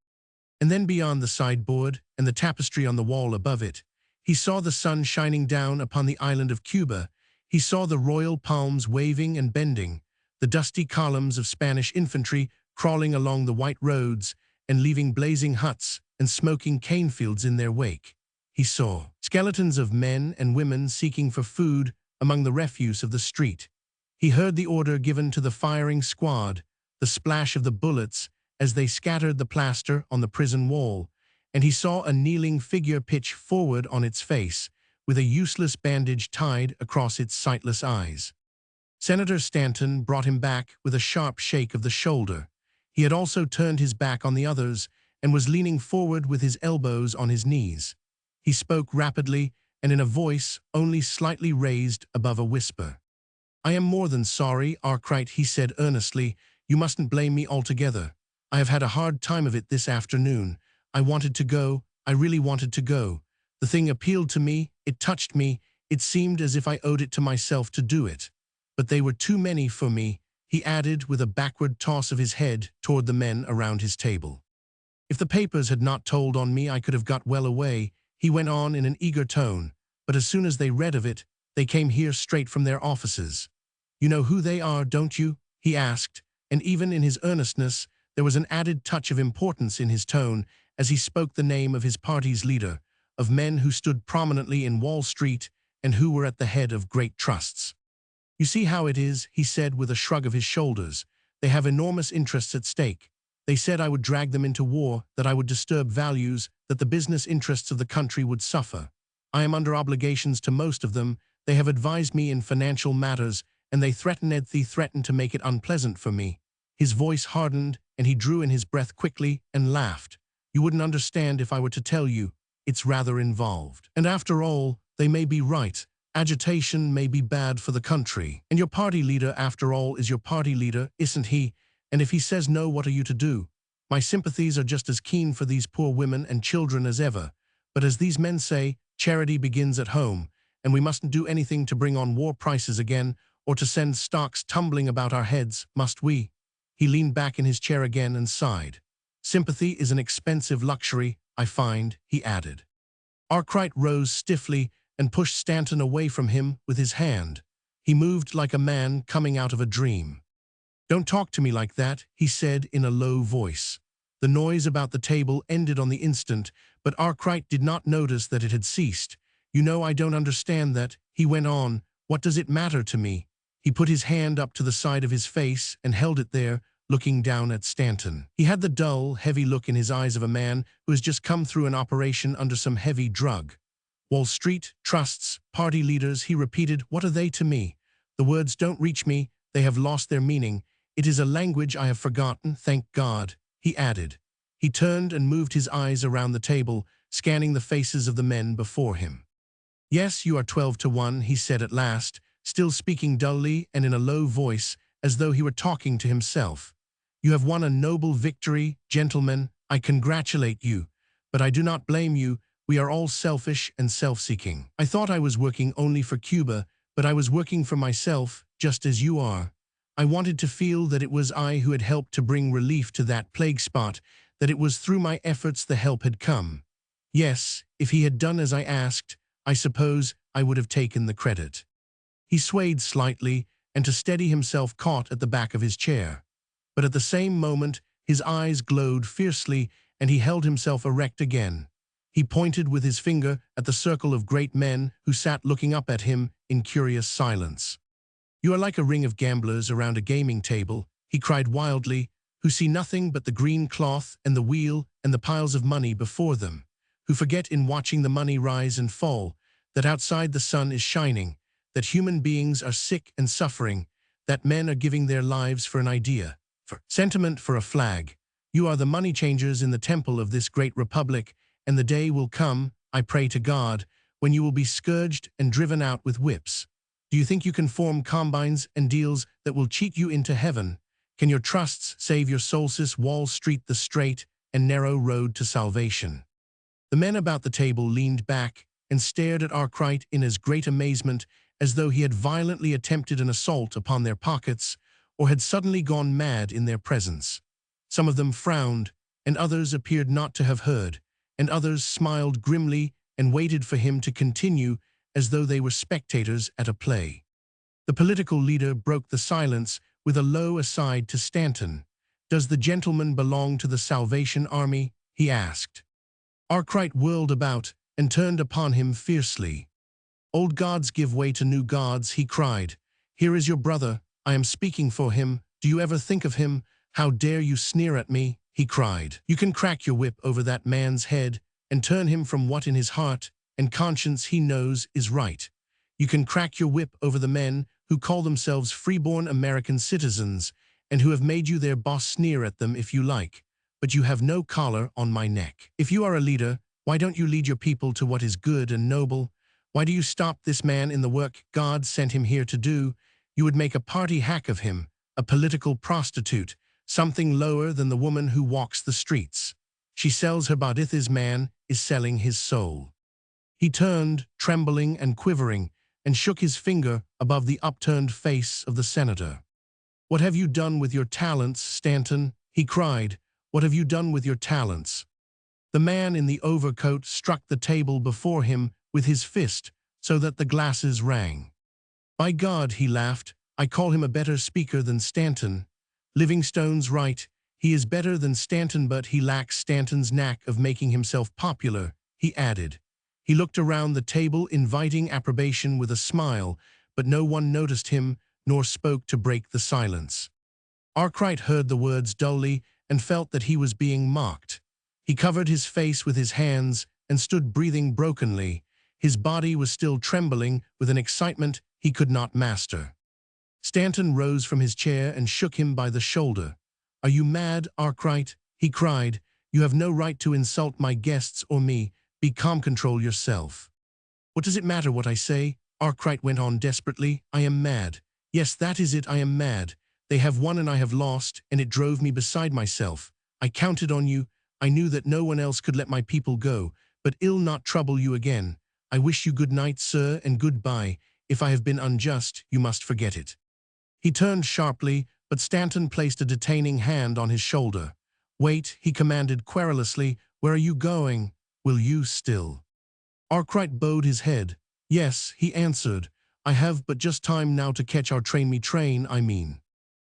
And then beyond the sideboard and the tapestry on the wall above it, he saw the sun shining down upon the island of Cuba. He saw the royal palms waving and bending, the dusty columns of Spanish infantry crawling along the white roads and leaving blazing huts and smoking cane fields in their wake. He saw skeletons of men and women seeking for food among the refuse of the street. He heard the order given to the firing squad, the splash of the bullets as they scattered the plaster on the prison wall, and he saw a kneeling figure pitch forward on its face, with a useless bandage tied across its sightless eyes. Senator Stanton brought him back with a sharp shake of the shoulder. He had also turned his back on the others and was leaning forward with his elbows on his knees. He spoke rapidly and in a voice only slightly raised above a whisper. "I am more than sorry, Arkwright," he said earnestly. "You mustn't blame me altogether. I have had a hard time of it this afternoon. I wanted to go. I really wanted to go. The thing appealed to me. It touched me. It seemed as if I owed it to myself to do it. But they were too many for me," he added with a backward toss of his head toward the men around his table. "If the papers had not told on me, I could have got well away," he went on in an eager tone, "but as soon as they read of it, they came here straight from their offices. You know who they are, don't you?" he asked, and even in his earnestness, there was an added touch of importance in his tone as he spoke the name of his party's leader, of men who stood prominently in Wall Street and who were at the head of great trusts. "You see how it is," he said with a shrug of his shoulders. "They have enormous interests at stake. They said I would drag them into war, that I would disturb values, that the business interests of the country would suffer. I am under obligations to most of them. They have advised me in financial matters, and they threatened to make it unpleasant for me." His voice hardened, and he drew in his breath quickly and laughed. "You wouldn't understand if I were to tell you. It's rather involved. And after all, they may be right. Agitation may be bad for the country. And your party leader, after all, is your party leader, isn't he? And if he says no, what are you to do? My sympathies are just as keen for these poor women and children as ever. But as these men say, charity begins at home, and we mustn't do anything to bring on war prices again or to send stocks tumbling about our heads, must we?" He leaned back in his chair again and sighed. "Sympathy is an expensive luxury, I find," he added. Arkwright rose stiffly and pushed Stanton away from him with his hand. He moved like a man coming out of a dream. "Don't talk to me like that," he said in a low voice. The noise about the table ended on the instant, but Arkwright did not notice that it had ceased. "You know I don't understand that," he went on. "What does it matter to me?" He put his hand up to the side of his face and held it there, looking down at Stanton. He had the dull, heavy look in his eyes of a man who has just come through an operation under some heavy drug. "Wall Street, trusts, party leaders," he repeated. "What are they to me? The words don't reach me, they have lost their meaning. It is a language I have forgotten, thank God," he added. He turned and moved his eyes around the table, scanning the faces of the men before him. "Yes, you are 12-1, he said at last, still speaking dully and in a low voice, as though he were talking to himself. "You have won a noble victory, gentlemen. I congratulate you. But I do not blame you. We are all selfish and self-seeking. I thought I was working only for Cuba, but I was working for myself, just as you are. I wanted to feel that it was I who had helped to bring relief to that plague spot, that it was through my efforts the help had come. Yes, if he had done as I asked, I suppose I would have taken the credit." He swayed slightly, and to steady himself caught at the back of his chair. But at the same moment, his eyes glowed fiercely, and he held himself erect again. He pointed with his finger at the circle of great men who sat looking up at him in curious silence. "You are like a ring of gamblers around a gaming table," he cried wildly, "who see nothing but the green cloth and the wheel and the piles of money before them, who forget in watching the money rise and fall, that outside the sun is shining, that human beings are sick and suffering, that men are giving their lives for an idea, for sentiment, for a flag. You are the money changers in the temple of this great republic, and the day will come, I pray to God, when you will be scourged and driven out with whips. Do you think you can form combines and deals that will cheat you into heaven? Can your trusts save your solstice Wall Street, the straight and narrow road to salvation?" The men about the table leaned back and stared at Arkwright in as great amazement as though he had violently attempted an assault upon their pockets or had suddenly gone mad in their presence. Some of them frowned, and others appeared not to have heard, and others smiled grimly and waited for him to continue as though they were spectators at a play. The political leader broke the silence with a low aside to Stanton. "Does the gentleman belong to the Salvation Army?" he asked. Arkwright whirled about and turned upon him fiercely. "Old gods give way to new gods," he cried. "Here is your brother. I am speaking for him. Do you ever think of him? How dare you sneer at me?" he cried. "You can crack your whip over that man's head and turn him from what in his heart and conscience he knows is right. You can crack your whip over the men who call themselves freeborn American citizens and who have made you their boss. Sneer at them if you like, but you have no collar on my neck. If you are a leader, why don't you lead your people to what is good and noble? Why do you stop this man in the work God sent him here to do? You would make a party hack of him, a political prostitute, something lower than the woman who walks the streets. She sells her body. This man is selling his soul." He turned, trembling and quivering, and shook his finger above the upturned face of the senator. "What have you done with your talents, Stanton?" he cried. "What have you done with your talents?" The man in the overcoat struck the table before him with his fist so that the glasses rang. "By God," he laughed, "I call him a better speaker than Stanton. Livingstone's right. He is better than Stanton, but he lacks Stanton's knack of making himself popular," he added. He looked around the table, inviting approbation with a smile, but no one noticed him nor spoke to break the silence. Arkwright heard the words dully and felt that he was being mocked. He covered his face with his hands and stood breathing brokenly. His body was still trembling with an excitement he could not master. Stanton rose from his chair and shook him by the shoulder. "Are you mad, Arkwright?" he cried. "You have no right to insult my guests or me. Be calm, control yourself." "What does it matter what I say?" Arkwright went on desperately. "I am mad. Yes, that is it, I am mad. They have won and I have lost, and it drove me beside myself. I counted on you. I knew that no one else could let my people go, but I'll not trouble you again. I wish you good night, sir, and goodbye. If I have been unjust, you must forget it." He turned sharply, but Stanton placed a detaining hand on his shoulder. "Wait," he commanded querulously. "Where are you going? Will you still?" Arkwright bowed his head. "Yes," he answered. "I have but just time now to catch our train, I mean."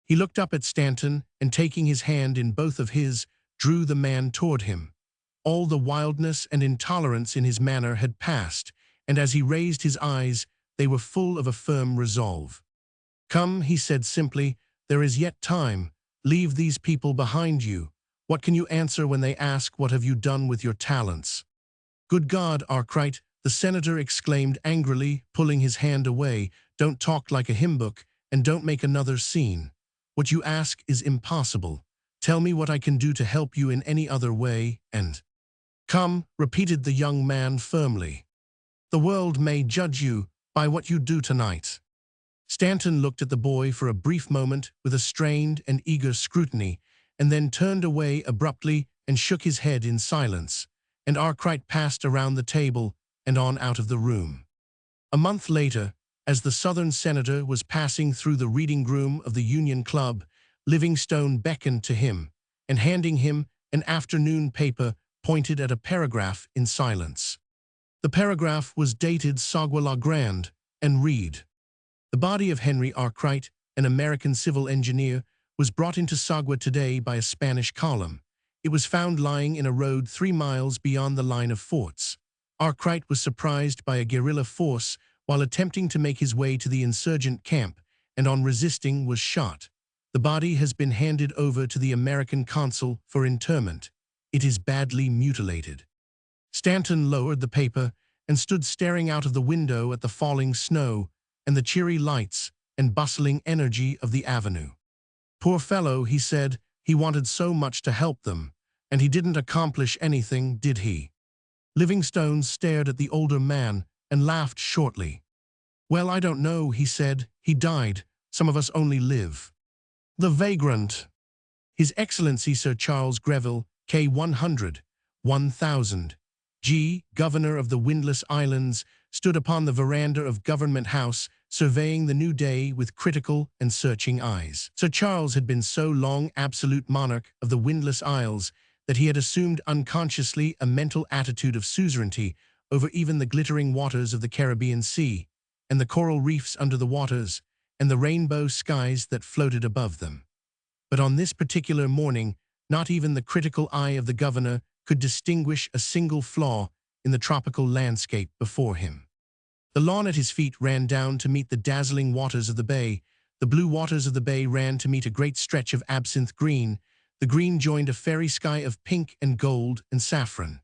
He looked up at Stanton, and taking his hand in both of his, drew the man toward him. All the wildness and intolerance in his manner had passed, and as he raised his eyes, they were full of a firm resolve. "Come," he said simply, "there is yet time. Leave these people behind you. What can you answer when they ask, what have you done with your talents?" "Good God, Arkwright," the senator exclaimed angrily, pulling his hand away, "don't talk like a hymn book, and don't make another scene. What you ask is impossible. Tell me what I can do to help you in any other way, and—" "Come," repeated the young man firmly. "The world may judge you by what you do tonight." Stanton looked at the boy for a brief moment with a strained and eager scrutiny, and then turned away abruptly and shook his head in silence, and Arkwright passed around the table and on out of the room. A month later, as the Southern senator was passing through the reading room of the Union Club, Livingstone beckoned to him, and handing him an afternoon paper, pointed at a paragraph in silence. The paragraph was dated Sagua La Grande, and read: "The body of Henry Arkwright, an American civil engineer, was brought into Sagua today by a Spanish column. It was found lying in a road 3 miles beyond the line of forts. Arkwright was surprised by a guerrilla force while attempting to make his way to the insurgent camp, and on resisting was shot. The body has been handed over to the American consul for interment. It is badly mutilated." Stanton lowered the paper and stood staring out of the window at the falling snow and the cheery lights and bustling energy of the avenue. "Poor fellow," he said, "he wanted so much to help them, and he didn't accomplish anything, did he?" Livingstone stared at the older man and laughed shortly. "Well, I don't know," he said. "He died. Some of us only live." The vagrant. His Excellency Sir Charles Greville, K. 100, 1000, G., Governor of the Windless Islands, stood upon the veranda of Government House, surveying the new day with critical and searching eyes. Sir Charles had been so long absolute monarch of the Windless Isles that he had assumed unconsciously a mental attitude of suzerainty over even the glittering waters of the Caribbean Sea, and the coral reefs under the waters, and the rainbow skies that floated above them. But on this particular morning, not even the critical eye of the governor could distinguish a single flaw in the tropical landscape before him. The lawn at his feet ran down to meet the dazzling waters of the bay. The blue waters of the bay ran to meet a great stretch of absinthe green. The green joined a fairy sky of pink and gold and saffron.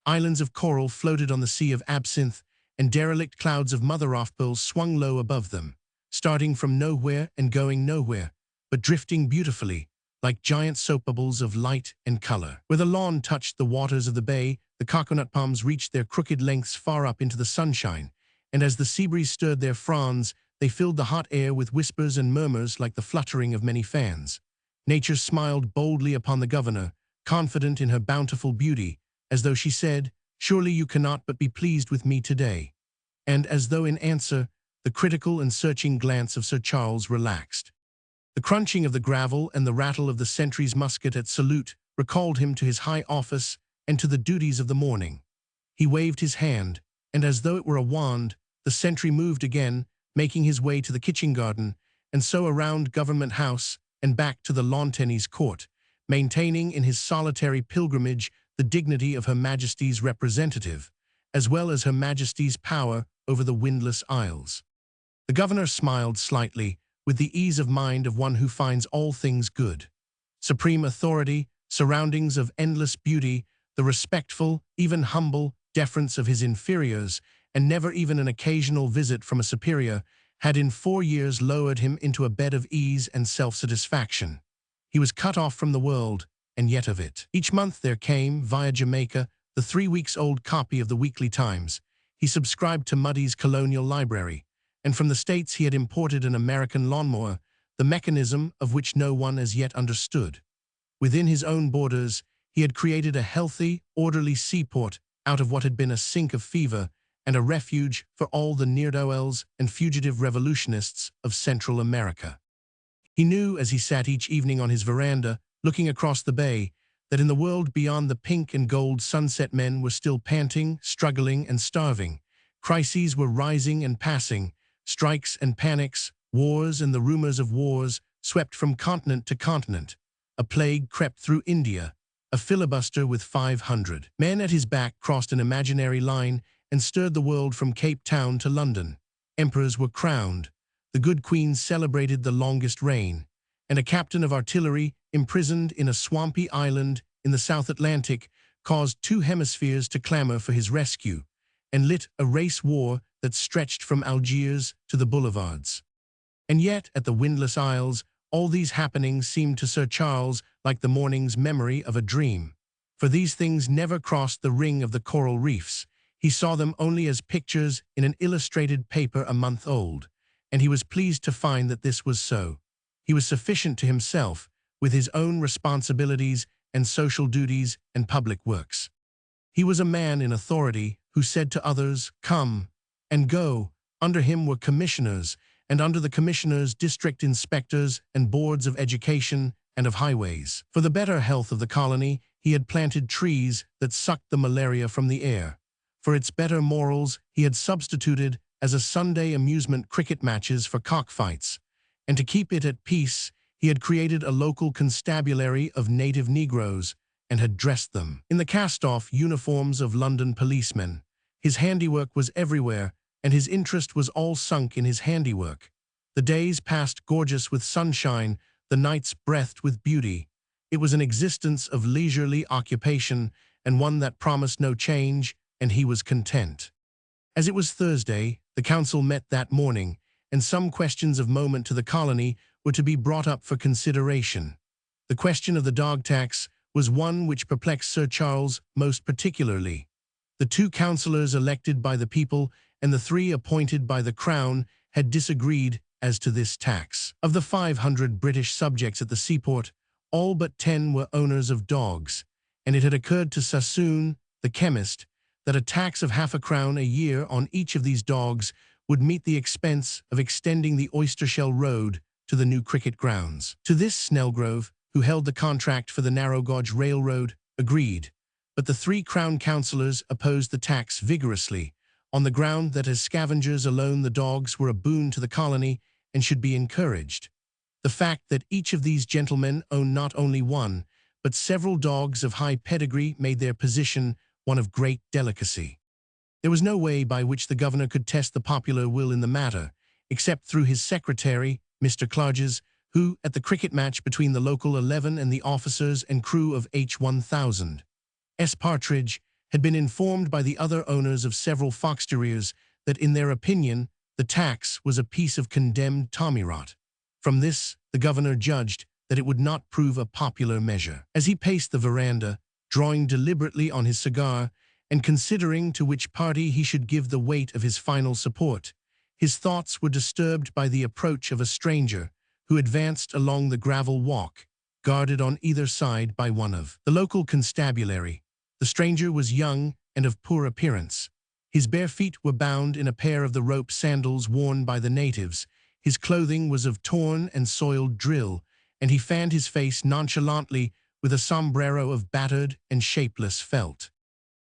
Islands of coral floated on the sea of absinthe, and derelict clouds of mother-of-pearl swung low above them, starting from nowhere and going nowhere, but drifting beautifully, like giant soap bubbles of light and color. Where the lawn touched the waters of the bay, the coconut palms reached their crooked lengths far up into the sunshine, and as the sea breeze stirred their fronds, they filled the hot air with whispers and murmurs like the fluttering of many fans. Nature smiled boldly upon the governor, confident in her bountiful beauty, as though she said, "Surely you cannot but be pleased with me today." And as though in answer, the critical and searching glance of Sir Charles relaxed. The crunching of the gravel and the rattle of the sentry's musket at salute recalled him to his high office and to the duties of the morning. He waved his hand, and as though it were a wand, the sentry moved again, making his way to the kitchen garden, and so around Government House and back to the lawn tennis court, maintaining in his solitary pilgrimage the dignity of Her Majesty's representative, as well as Her Majesty's power over the Windless Isles. The governor smiled slightly, with the ease of mind of one who finds all things good. Supreme authority, surroundings of endless beauty, the respectful, even humble, deference of his inferiors, and never even an occasional visit from a superior, had in 4 years lowered him into a bed of ease and self-satisfaction. He was cut off from the world, and yet of it. Each month there came, via Jamaica, the 3-weeks-old copy of the Weekly Times. He subscribed to Mudie's Colonial Library, and from the States he had imported an American lawnmower, the mechanism of which no one as yet understood. Within his own borders, he had created a healthy, orderly seaport out of what had been a sink of fever, and a refuge for all the ne'er-do-wells and fugitive revolutionists of Central America. He knew, as he sat each evening on his veranda, looking across the bay, that in the world beyond the pink and gold sunset men were still panting, struggling, and starving. Crises were rising and passing, strikes and panics, wars and the rumors of wars swept from continent to continent. A plague crept through India, a filibuster with 500 men at his back crossed an imaginary line and stirred the world from Cape Town to London. Emperors were crowned, the good queen celebrated the longest reign, and a captain of artillery, imprisoned in a swampy island in the South Atlantic, caused two hemispheres to clamor for his rescue, and lit a race war that stretched from Algiers to the boulevards. And yet, at the windless isles, all these happenings seemed to Sir Charles like the morning's memory of a dream. For these things never crossed the ring of the coral reefs. He saw them only as pictures in an illustrated paper a month old, and he was pleased to find that this was so. He was sufficient to himself, with his own responsibilities and social duties and public works. He was a man in authority who said to others, "Come," and "Go." Under him were commissioners, and under the commissioners district inspectors and boards of education and of highways. For the better health of the colony, he had planted trees that sucked the malaria from the air. For its better morals, he had substituted as a Sunday amusement cricket matches for cockfights, and to keep it at peace, he had created a local constabulary of native Negroes and had dressed them in the cast-off uniforms of London policemen. His handiwork was everywhere, and his interest was all sunk in his handiwork. The days passed gorgeous with sunshine, the nights breathed with beauty. It was an existence of leisurely occupation, and one that promised no change, and he was content. As it was Thursday, the council met that morning, and some questions of moment to the colony were to be brought up for consideration. The question of the dog tax was one which perplexed Sir Charles most particularly. The two councillors elected by the people and the three appointed by the Crown had disagreed as to this tax. Of the 500 British subjects at the seaport, all but 10 were owners of dogs, and it had occurred to Sassoon, the chemist, that a tax of £half-a-crown a year on each of these dogs would meet the expense of extending the Oystershell Road to the new cricket grounds. To this Snelgrove, who held the contract for the Narrow Gauge Railroad, agreed, but the three Crown councillors opposed the tax vigorously, on the ground that as scavengers alone the dogs were a boon to the colony and should be encouraged. The fact that each of these gentlemen owned not only one, but several dogs of high pedigree made their position one of great delicacy. There was no way by which the governor could test the popular will in the matter, except through his secretary, Mr. Clarges, who, at the cricket match between the local 11 and the officers and crew of H1000, S. Partridge, had been informed by the other owners of several fox terriers that, in their opinion, the tax was a piece of condemned tommyrot. From this, the governor judged that it would not prove a popular measure. As he paced the veranda, drawing deliberately on his cigar and considering to which party he should give the weight of his final support, his thoughts were disturbed by the approach of a stranger who advanced along the gravel walk, guarded on either side by one of the local constabulary. The stranger was young and of poor appearance. His bare feet were bound in a pair of the rope sandals worn by the natives. His clothing was of torn and soiled drill, and he fanned his face nonchalantly with a sombrero of battered and shapeless felt.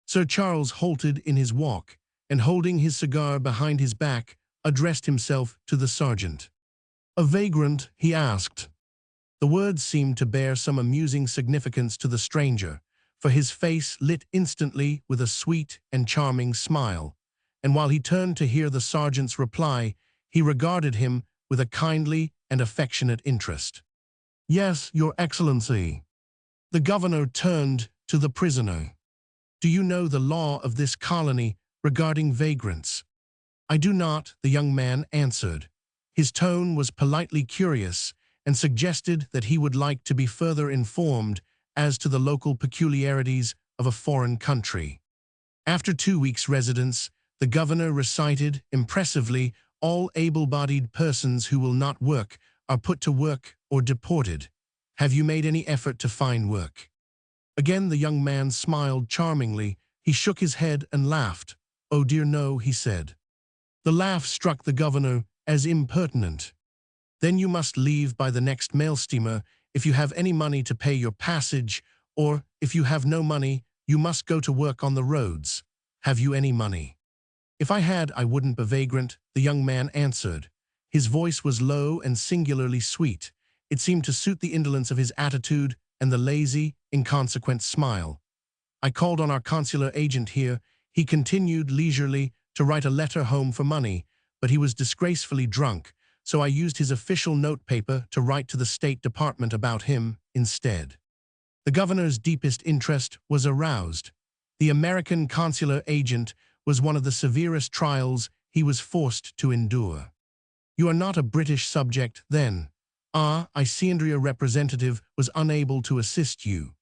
Sir Charles halted in his walk, and holding his cigar behind his back, addressed himself to the sergeant. "A vagrant?" he asked. The words seemed to bear some amusing significance to the stranger, for his face lit instantly with a sweet and charming smile, and while he turned to hear the sergeant's reply, he regarded him with a kindly and affectionate interest. "Yes, Your Excellency." The governor turned to the prisoner. "Do you know the law of this colony regarding vagrants?" "I do not," the young man answered. His tone was politely curious and suggested that he would like to be further informed as to the local peculiarities of a foreign country. After 2 weeks' residence, the governor recited impressively, "All able-bodied persons who will not work are put to work or deported. Have you made any effort to find work?" Again the young man smiled charmingly. He shook his head and laughed. "Oh dear no," he said. The laugh struck the governor as impertinent. "Then you must leave by the next mail steamer if you have any money to pay your passage, or, if you have no money, you must go to work on the roads. Have you any money?" "If I had, I wouldn't be vagrant," the young man answered. His voice was low and singularly sweet. It seemed to suit the indolence of his attitude and the lazy, inconsequent smile. I called on our consular agent here. He continued leisurely to write a letter home for money, but he was disgracefully drunk, so I used his official notepaper to write to the State Department about him instead. The governor's deepest interest was aroused. The American consular agent was one of the severest trials he was forced to endure. You are not a British subject, then? Ah, I see. Andrea representative was unable to assist you.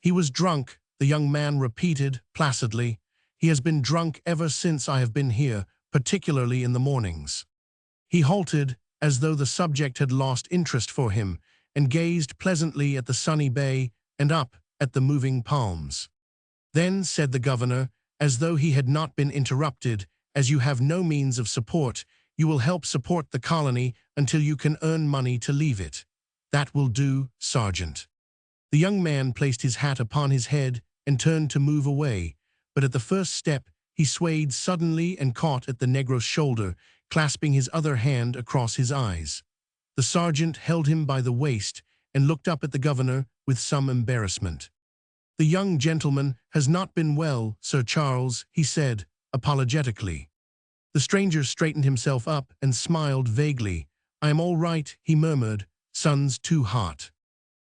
He was drunk, the young man repeated placidly. He has been drunk ever since I have been here, particularly in the mornings. He halted, as though the subject had lost interest for him, and gazed pleasantly at the sunny bay and up at the moving palms. Then, said the governor, as though he had not been interrupted, as you have no means of support, you will help support the colony until you can earn money to leave it. That will do, Sergeant. The young man placed his hat upon his head and turned to move away, but at the first step he swayed suddenly and caught at the negro's shoulder, clasping his other hand across his eyes. The sergeant held him by the waist and looked up at the governor with some embarrassment. The young gentleman has not been well, Sir Charles, he said, apologetically. The stranger straightened himself up and smiled vaguely. I am all right, he murmured. Sun's too hot.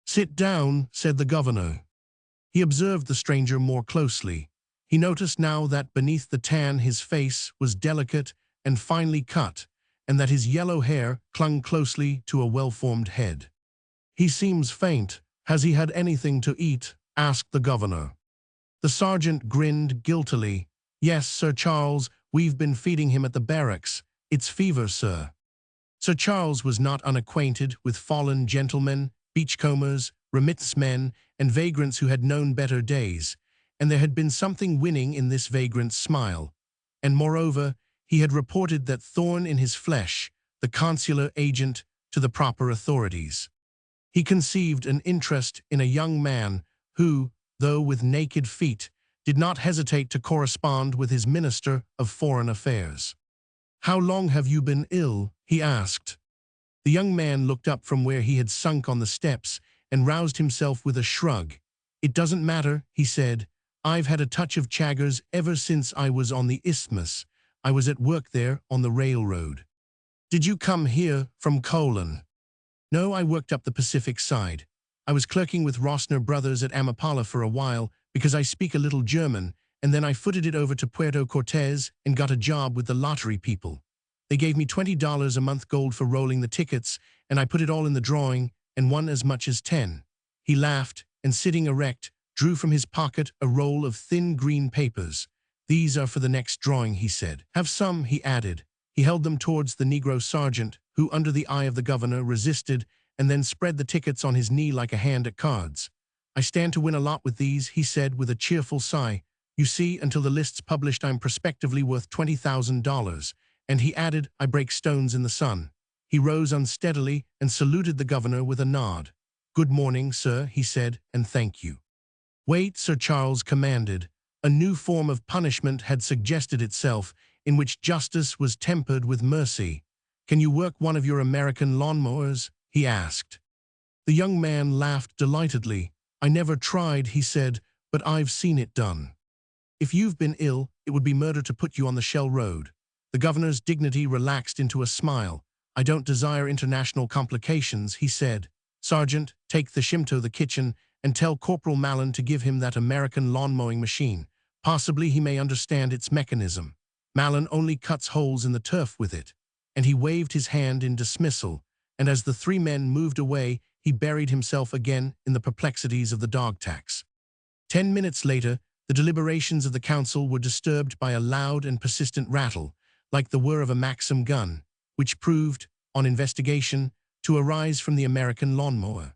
Sit down, said the governor. He observed the stranger more closely. He noticed now that beneath the tan his face was delicate and finely cut, and that his yellow hair clung closely to a well-formed head. He seems faint. Has he had anything to eat? Asked the governor. The sergeant grinned guiltily. Yes, Sir Charles, we've been feeding him at the barracks. It's fever, sir. Sir Charles was not unacquainted with fallen gentlemen, beachcombers, remittance men, and vagrants who had known better days, and there had been something winning in this vagrant's smile. And moreover, he had reported that thorn in his flesh, the consular agent, to the proper authorities. He conceived an interest in a young man who, though with naked feet, did not hesitate to correspond with his Minister of Foreign Affairs. How long have you been ill? He asked. The young man looked up from where he had sunk on the steps and roused himself with a shrug. It doesn't matter, he said. I've had a touch of Chaggers ever since I was on the isthmus. I was at work there on the railroad. Did you come here from Colon? No, I worked up the Pacific side. I was clerking with Rossner Brothers at Amapala for a while because I speak a little German, and then I footed it over to Puerto Cortez and got a job with the lottery people. They gave me $20 a month gold for rolling the tickets, and I put it all in the drawing and won as much as 10. He laughed and, sitting erect, drew from his pocket a roll of thin green papers. These are for the next drawing, he said. Have some, he added. He held them towards the Negro sergeant, who, under the eye of the governor, resisted and then spread the tickets on his knee like a hand at cards. I stand to win a lot with these, he said with a cheerful sigh. You see, until the list's published, I'm prospectively worth $20,000. And he added, I break stones in the sun. He rose unsteadily and saluted the governor with a nod. Good morning, sir, he said, and thank you. Wait, Sir Charles commanded. A new form of punishment had suggested itself, in which justice was tempered with mercy. Can you work one of your American lawnmowers? He asked. The young man laughed delightedly. I never tried, he said, but I've seen it done. If you've been ill, it would be murder to put you on the Shell Road. The governor's dignity relaxed into a smile. I don't desire international complications, he said. Sergeant, take the Shimto the kitchen and tell Corporal Mallon to give him that American lawn-mowing machine. Possibly he may understand its mechanism. Mallon only cuts holes in the turf with it. And he waved his hand in dismissal, and as the three men moved away, he buried himself again in the perplexities of the dog tax. 10 minutes later, the deliberations of the council were disturbed by a loud and persistent rattle, like the whir of a Maxim gun, which proved, on investigation, to arise from the American lawnmower.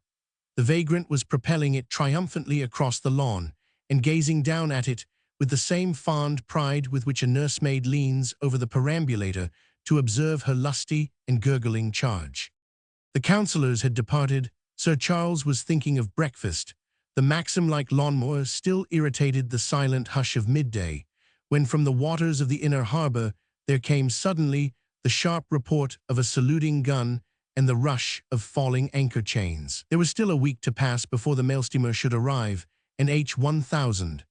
The vagrant was propelling it triumphantly across the lawn, and gazing down at it with the same fond pride with which a nursemaid leans over the perambulator to observe her lusty and gurgling charge. The councillors had departed. Sir Charles was thinking of breakfast. The Maxim-like lawnmower still irritated the silent hush of midday, when from the waters of the inner harbor there came suddenly the sharp report of a saluting gun and the rush of falling anchor chains. There was still a week to pass before the mail steamer should arrive, and H-1000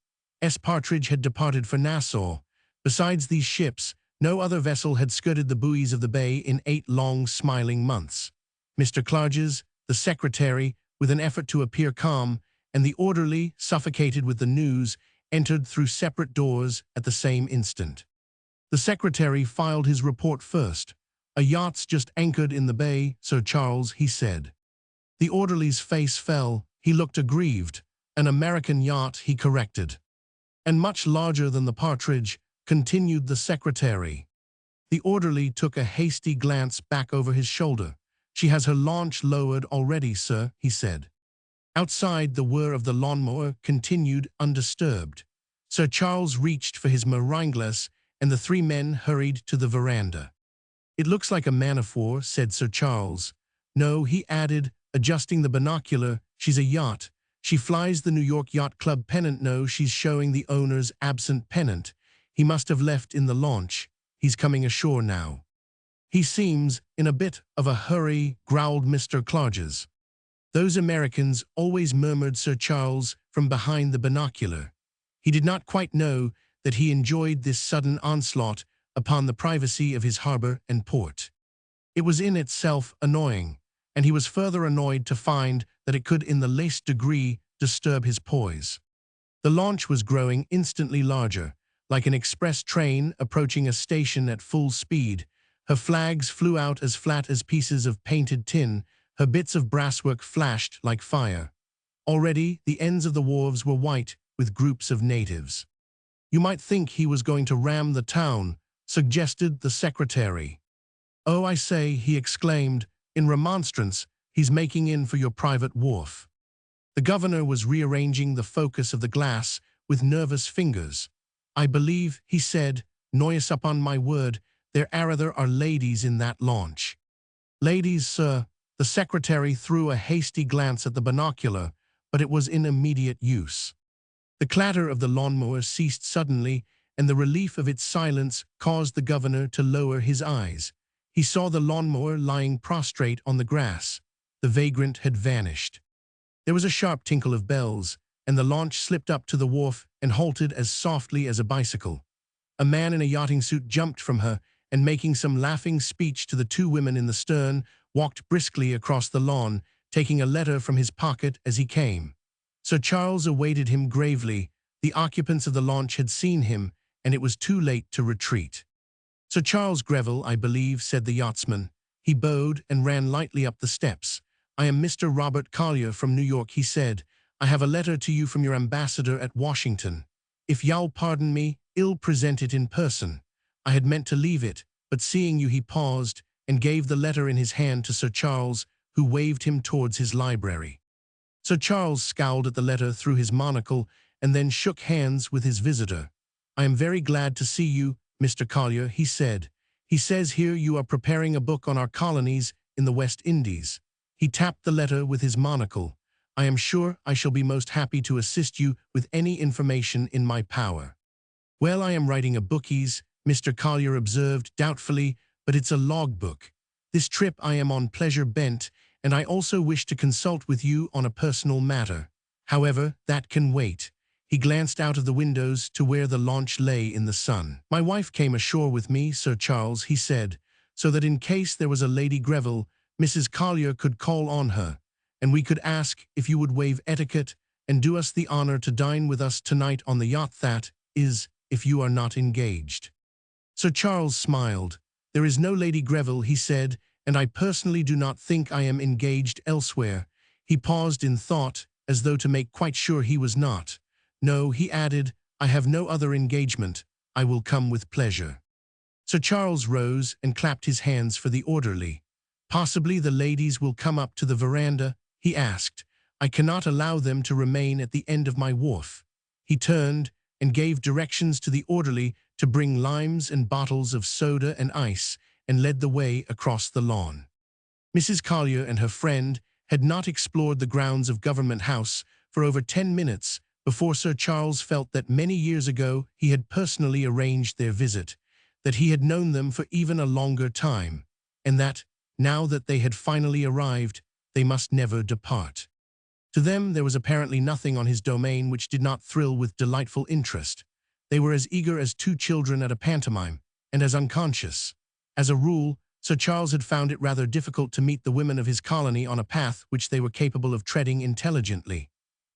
S. Partridge had departed for Nassau. Besides these ships, no other vessel had skirted the buoys of the bay in 8 long, smiling months. Mr. Clarges, the secretary, with an effort to appear calm, and the orderly, suffocated with the news, entered through separate doors at the same instant. The secretary filed his report first. "A yacht's just anchored in the bay, Sir Charles," he said. The orderly's face fell. He looked aggrieved. "An American yacht," he corrected. "And much larger than the Partridge," continued the secretary. The orderly took a hasty glance back over his shoulder. "She has her launch lowered already, sir," he said. Outside, the whir of the lawnmower continued undisturbed. Sir Charles reached for his meringues, and the 3 men hurried to the veranda. "It looks like a man-of-war," said Sir Charles. "No," he added, adjusting the binocular, "she's a yacht. She flies the New York Yacht Club pennant. No, she's showing the owner's absent pennant. He must have left in the launch. He's coming ashore now." "He seems in a bit of a hurry," growled Mr. Clarges. "Those Americans," always murmured Sir Charles from behind the binocular. He did not quite know that he enjoyed this sudden onslaught upon the privacy of his harbor and port. It was in itself annoying, and he was further annoyed to find that it could in the least degree disturb his poise. The launch was growing instantly larger, like an express train approaching a station at full speed. Her flags flew out as flat as pieces of painted tin. Her bits of brasswork flashed like fire. Already, the ends of the wharves were white with groups of natives. "You might think he was going to ram the town," suggested the secretary. "Oh, I say," he exclaimed, in remonstrance, "he's making in for your private wharf." The governor was rearranging the focus of the glass with nervous fingers. "I believe," he said, "noyous upon my word, there are ladies in that launch." "Ladies, sir." The secretary threw a hasty glance at the binocular, but it was in immediate use. The clatter of the lawnmower ceased suddenly, and the relief of its silence caused the governor to lower his eyes. He saw the lawnmower lying prostrate on the grass. The vagrant had vanished. There was a sharp tinkle of bells, and the launch slipped up to the wharf and halted as softly as a bicycle. A man in a yachting suit jumped from her, and making some laughing speech to the 2 women in the stern, walked briskly across the lawn, taking a letter from his pocket as he came. Sir Charles awaited him gravely. The occupants of the launch had seen him, and it was too late to retreat. "Sir Charles Greville, I believe," said the yachtsman. He bowed and ran lightly up the steps. "I am Mr. Robert Collier from New York," he said. "I have a letter to you from your ambassador at Washington. If you'll pardon me, I'll present it in person. I had meant to leave it, but seeing you," he paused, and gave the letter in his hand to Sir Charles, who waved him towards his library. Sir Charles scowled at the letter through his monocle, and then shook hands with his visitor. "I am very glad to see you, Mr. Collier," he said. "He says here you are preparing a book on our colonies in the West Indies." He tapped the letter with his monocle. "I am sure I shall be most happy to assist you with any information in my power." "Well, I am writing a bookies," Mr. Collier observed doubtfully, "but it's a logbook. This trip I am on pleasure bent, and I also wish to consult with you on a personal matter. However, that can wait." He glanced out of the windows to where the launch lay in the sun. "My wife came ashore with me, Sir Charles," he said, "so that in case there was a Lady Greville, Mrs. Collier could call on her, and we could ask if you would waive etiquette and do us the honor to dine with us tonight on the yacht, that is, if you are not engaged." Sir Charles smiled. "There is no Lady Greville," he said, "and I personally do not think I am engaged elsewhere." He paused in thought, as though to make quite sure he was not. "No," he added, "I have no other engagement. I will come with pleasure." Sir Charles rose and clapped his hands for the orderly. "Possibly the ladies will come up to the veranda?" he asked. "I cannot allow them to remain at the end of my wharf." He turned and gave directions to the orderly to bring limes and bottles of soda and ice, and led the way across the lawn. Mrs. Collier and her friend had not explored the grounds of Government House for over 10 minutes before Sir Charles felt that many years ago he had personally arranged their visit, that he had known them for even a longer time, and that, Now that they had finally arrived, they must never depart. To them there was apparently nothing on his domain which did not thrill with delightful interest. They were as eager as two children at a pantomime, and as unconscious. As a rule, Sir Charles had found it rather difficult to meet the women of his colony on a path which they were capable of treading intelligently.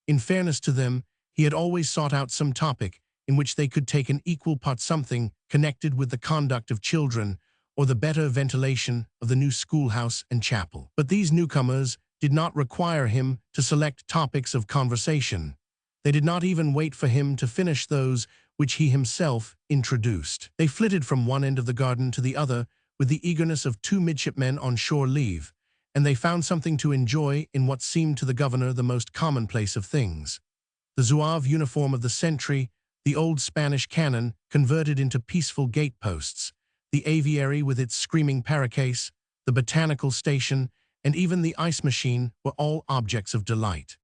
In fairness to them, he had always sought out some topic in which they could take an equal part, something connected with the conduct of children or the better ventilation of the new schoolhouse and chapel. But these newcomers did not require him to select topics of conversation. They did not even wait for him to finish those which he himself introduced. They flitted from one end of the garden to the other with the eagerness of two midshipmen on shore leave, and they found something to enjoy in what seemed to the governor the most commonplace of things. The zouave uniform of the sentry, the old Spanish cannon converted into peaceful gateposts, the aviary with its screaming paroquets, the botanical station, and even the ice machine were all objects of delight.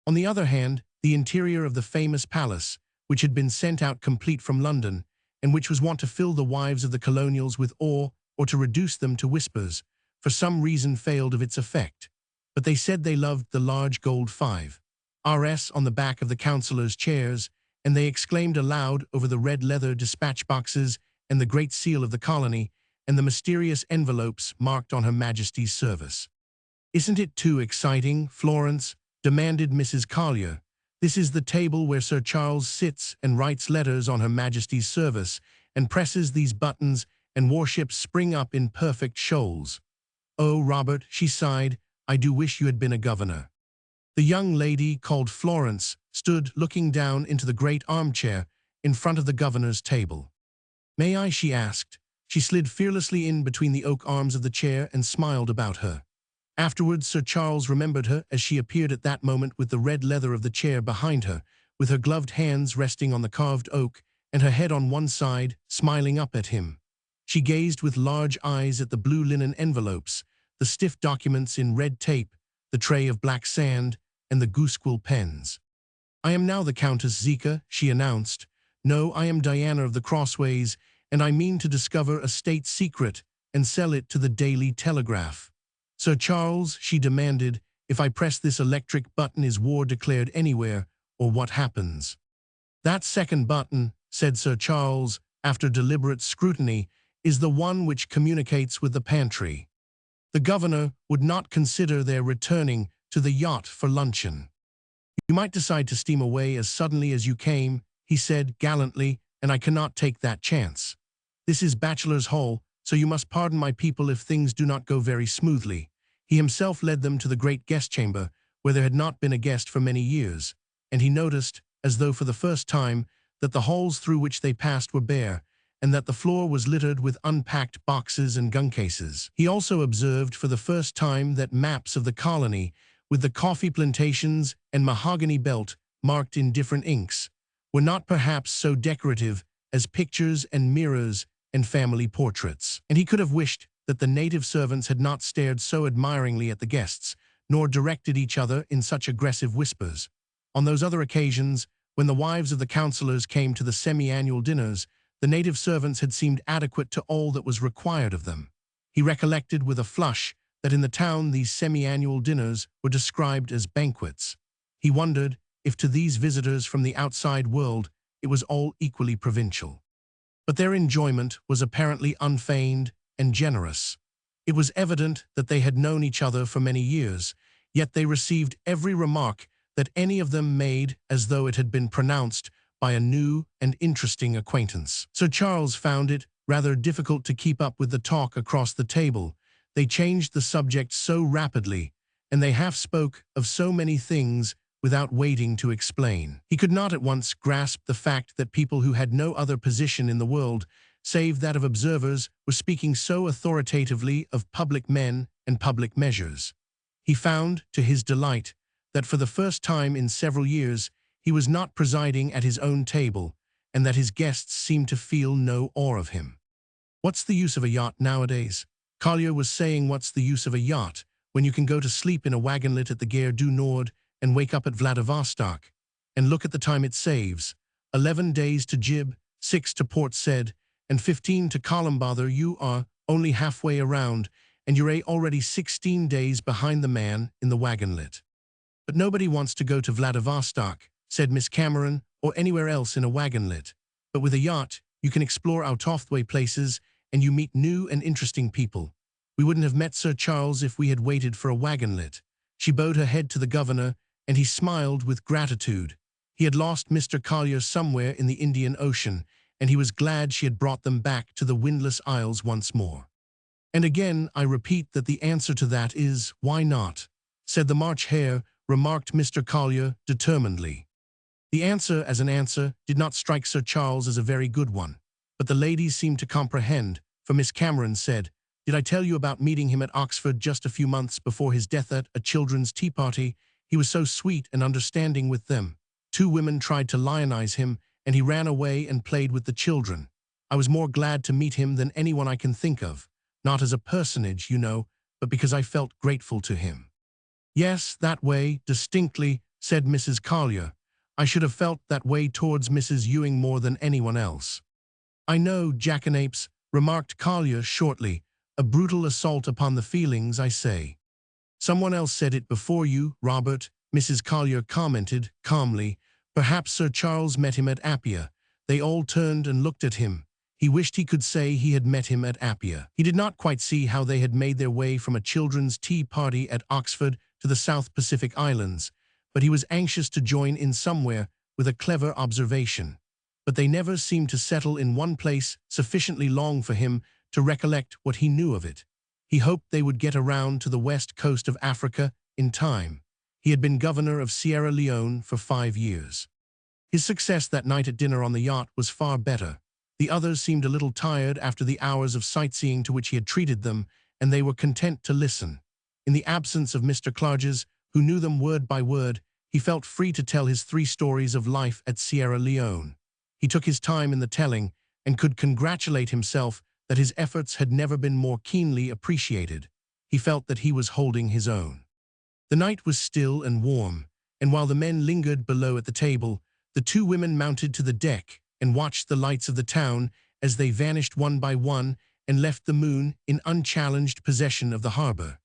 On the other hand, the interior of the famous palace, which had been sent out complete from London, and which was wont to fill the wives of the colonials with awe or to reduce them to whispers, for some reason failed of its effect. But they said they loved the large gold 5 RS on the back of the councillors' chairs, and they exclaimed aloud over the red leather dispatch boxes and the great seal of the colony, and the mysterious envelopes marked on Her Majesty's service. "Isn't it too exciting, Florence?" demanded Mrs. Collier. "This is the table where Sir Charles sits and writes letters on Her Majesty's service, and presses these buttons, and warships spring up in perfect shoals. Oh, Robert," she sighed, "I do wish you had been a governor." The young lady, called Florence, stood looking down into the great armchair in front of the governor's table. "May I?" she asked. She slid fearlessly in between the oak arms of the chair and smiled about her. Afterwards, Sir Charles remembered her as she appeared at that moment with the red leather of the chair behind her, with her gloved hands resting on the carved oak, and her head on one side, smiling up at him. She gazed with large eyes at the blue linen envelopes, the stiff documents in red tape, the tray of black sand, and the goosequill pens. "I am now the Countess Zika," she announced. "No, I am Diana of the Crossways, and I mean to discover a state secret and sell it to the Daily Telegraph." "Sir Charles," she demanded, "if I press this electric button, is war declared anywhere, or what happens?" "That second button," said Sir Charles, after deliberate scrutiny, "is the one which communicates with the pantry. The governor would not consider their returning to the yacht for luncheon." "You might decide to steam away as suddenly as you came," he said gallantly, "and I cannot take that chance. This is Bachelor's Hall, so you must pardon my people if things do not go very smoothly." He himself led them to the great guest chamber, where there had not been a guest for many years, and he noticed, as though for the first time, that the halls through which they passed were bare, and that the floor was littered with unpacked boxes and gun cases. He also observed for the first time that maps of the colony, with the coffee plantations and mahogany belt marked in different inks, were not perhaps so decorative as pictures and mirrors and family portraits. And he could have wished that the native servants had not stared so admiringly at the guests, nor directed each other in such aggressive whispers. On those other occasions, when the wives of the councillors came to the semi-annual dinners, the native servants had seemed adequate to all that was required of them. He recollected with a flush that in the town these semi-annual dinners were described as banquets. He wondered if to these visitors from the outside world it was all equally provincial. But their enjoyment was apparently unfeigned and generous. It was evident that they had known each other for many years, yet they received every remark that any of them made as though it had been pronounced by a new and interesting acquaintance. Sir Charles found it rather difficult to keep up with the talk across the table. They changed the subject so rapidly, and they half spoke of so many things without waiting to explain. He could not at once grasp the fact that people who had no other position in the world, save that of observers, were speaking so authoritatively of public men and public measures. He found, to his delight, that for the first time in several years he was not presiding at his own table, and that his guests seemed to feel no awe of him. "What's the use of a yacht nowadays?" Collier was saying. "What's the use of a yacht when you can go to sleep in a wagonlit at the Gare du Nord and wake up at Vladivostok? And look at the time it saves. 11 days to Gib, 6 to Port Said, and 15 to Columbather. You are only halfway around, and you're already 16 days behind the man in the wagonlit. But nobody wants to go to Vladivostok, said Miss Cameron, or anywhere else in a wagonlit. But with a yacht, you can explore out-of-the-way places, and you meet new and interesting people. We wouldn't have met Sir Charles if we had waited for a wagonlit. She bowed her head to the governor, and he smiled with gratitude. He had lost Mr. Collier somewhere in the Indian Ocean, and he was glad she had brought them back to the windless isles once more. And again, I repeat that the answer to that is, why not? Said the March Hare, remarked Mr. Collier determinedly. The answer, as an answer, did not strike Sir Charles as a very good one, but the ladies seemed to comprehend, for Miss Cameron said, "Did I tell you about meeting him at Oxford just a few months before his death at a children's tea party? He was so sweet and understanding with them. 2 women tried to lionize him, and he ran away and played with the children. I was more glad to meet him than anyone I can think of, not as a personage, you know, but because I felt grateful to him." "Yes, that way, distinctly," said Mrs. Collier. "I should have felt that way towards Mrs. Ewing more than anyone else." "I know, jackanapes," remarked Collier shortly, "a brutal assault upon the feelings, I say." "Someone else said it before you, Robert," Mrs. Collier commented calmly. "Perhaps Sir Charles met him at Appia." They all turned and looked at him. He wished he could say he had met him at Appia. He did not quite see how they had made their way from a children's tea party at Oxford to the South Pacific Islands, but he was anxious to join in somewhere with a clever observation. But they never seemed to settle in one place sufficiently long for him to recollect what he knew of it. He hoped they would get around to the west coast of Africa in time. He had been governor of Sierra Leone for 5 years. His success that night at dinner on the yacht was far better. The others seemed a little tired after the hours of sightseeing to which he had treated them, and they were content to listen. In the absence of Mr. Clarges, who knew them word by word, he felt free to tell his 3 stories of life at Sierra Leone. He took his time in the telling, and could congratulate himself that his efforts had never been more keenly appreciated. He felt that he was holding his own. The night was still and warm, and while the men lingered below at the table, the 2 women mounted to the deck and watched the lights of the town as they vanished one by one and left the moon in unchallenged possession of the harbor.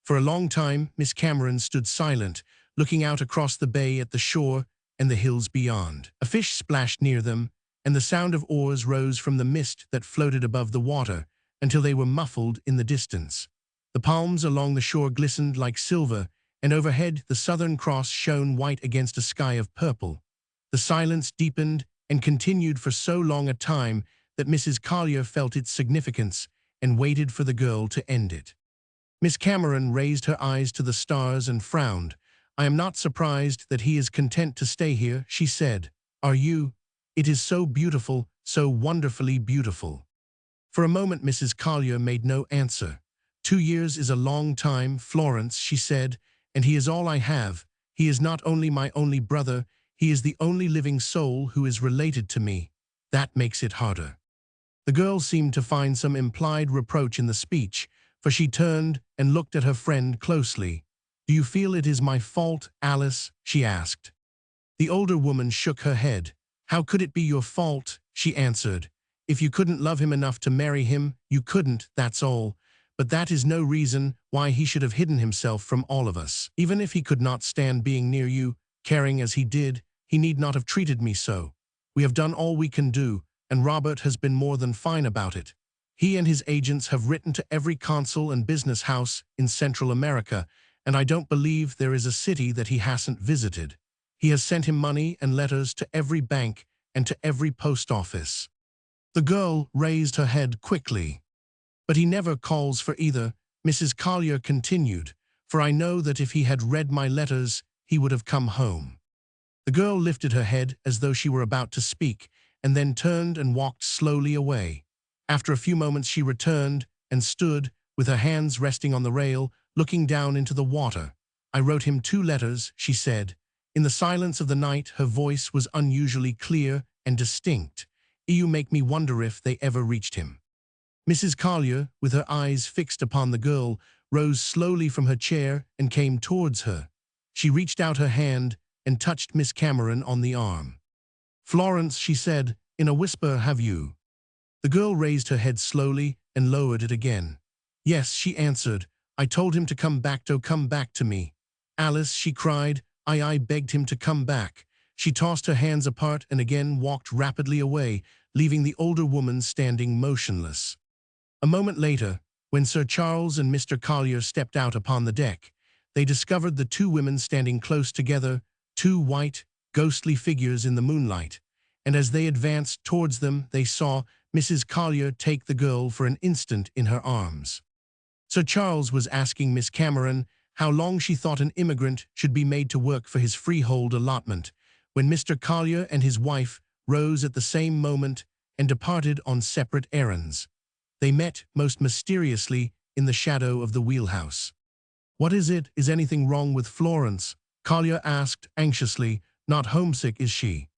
For a long time, Miss Cameron stood silent, looking out across the bay at the shore and the hills beyond. A fish splashed near them, and the sound of oars rose from the mist that floated above the water until they were muffled in the distance. The palms along the shore glistened like silver, and overhead the Southern Cross shone white against a sky of purple. The silence deepened and continued for so long a time that Mrs. Collier felt its significance and waited for the girl to end it. Miss Cameron raised her eyes to the stars and frowned. "I am not surprised that he is content to stay here," she said. "Are you? It is so beautiful, so wonderfully beautiful." For a moment Mrs. Collier made no answer. "2 years is a long time, Florence," she said, "and he is all I have. He is not only my only brother, he is the only living soul who is related to me. That makes it harder." The girl seemed to find some implied reproach in the speech, for she turned and looked at her friend closely. "Do you feel it is my fault, Alice?" she asked. The older woman shook her head. "How could it be your fault?" she answered. "If you couldn't love him enough to marry him, you couldn't, that's all. But that is no reason why he should have hidden himself from all of us. Even if he could not stand being near you, caring as he did, he need not have treated me so. We have done all we can do, and Robert has been more than fine about it. He and his agents have written to every consul and business house in Central America, and I don't believe there is a city that he hasn't visited. He has sent him money and letters to every bank and to every post office." The girl raised her head quickly. "But he never calls for either," Mrs. Collier continued, "for I know that if he had read my letters, he would have come home." The girl lifted her head as though she were about to speak, and then turned and walked slowly away. After a few moments she returned and stood, with her hands resting on the rail, looking down into the water. "I wrote him 2 letters," she said. In the silence of the night her voice was unusually clear and distinct. "You make me wonder if they ever reached him." Mrs. Collier, with her eyes fixed upon the girl, rose slowly from her chair and came towards her. She reached out her hand and touched Miss Cameron on the arm. "Florence," she said, in a whisper, "have you?" The girl raised her head slowly and lowered it again. Yes, she answered. I told him to come back to me. Alice, she cried. I begged him to come back. She tossed her hands apart and again walked rapidly away, leaving the older woman standing motionless. A moment later, when Sir Charles and Mr. Collier stepped out upon the deck, they discovered the two women standing close together, two white, ghostly figures in the moonlight, and as they advanced towards them, they saw Mrs. Collier take the girl for an instant in her arms. Sir Charles was asking Miss Cameron how long she thought an immigrant should be made to work for his freehold allotment, when Mr. Collier and his wife rose at the same moment and departed on separate errands. They met most mysteriously in the shadow of the wheelhouse. What is it? Is anything wrong with Florence? Collier asked anxiously. Not homesick, is she?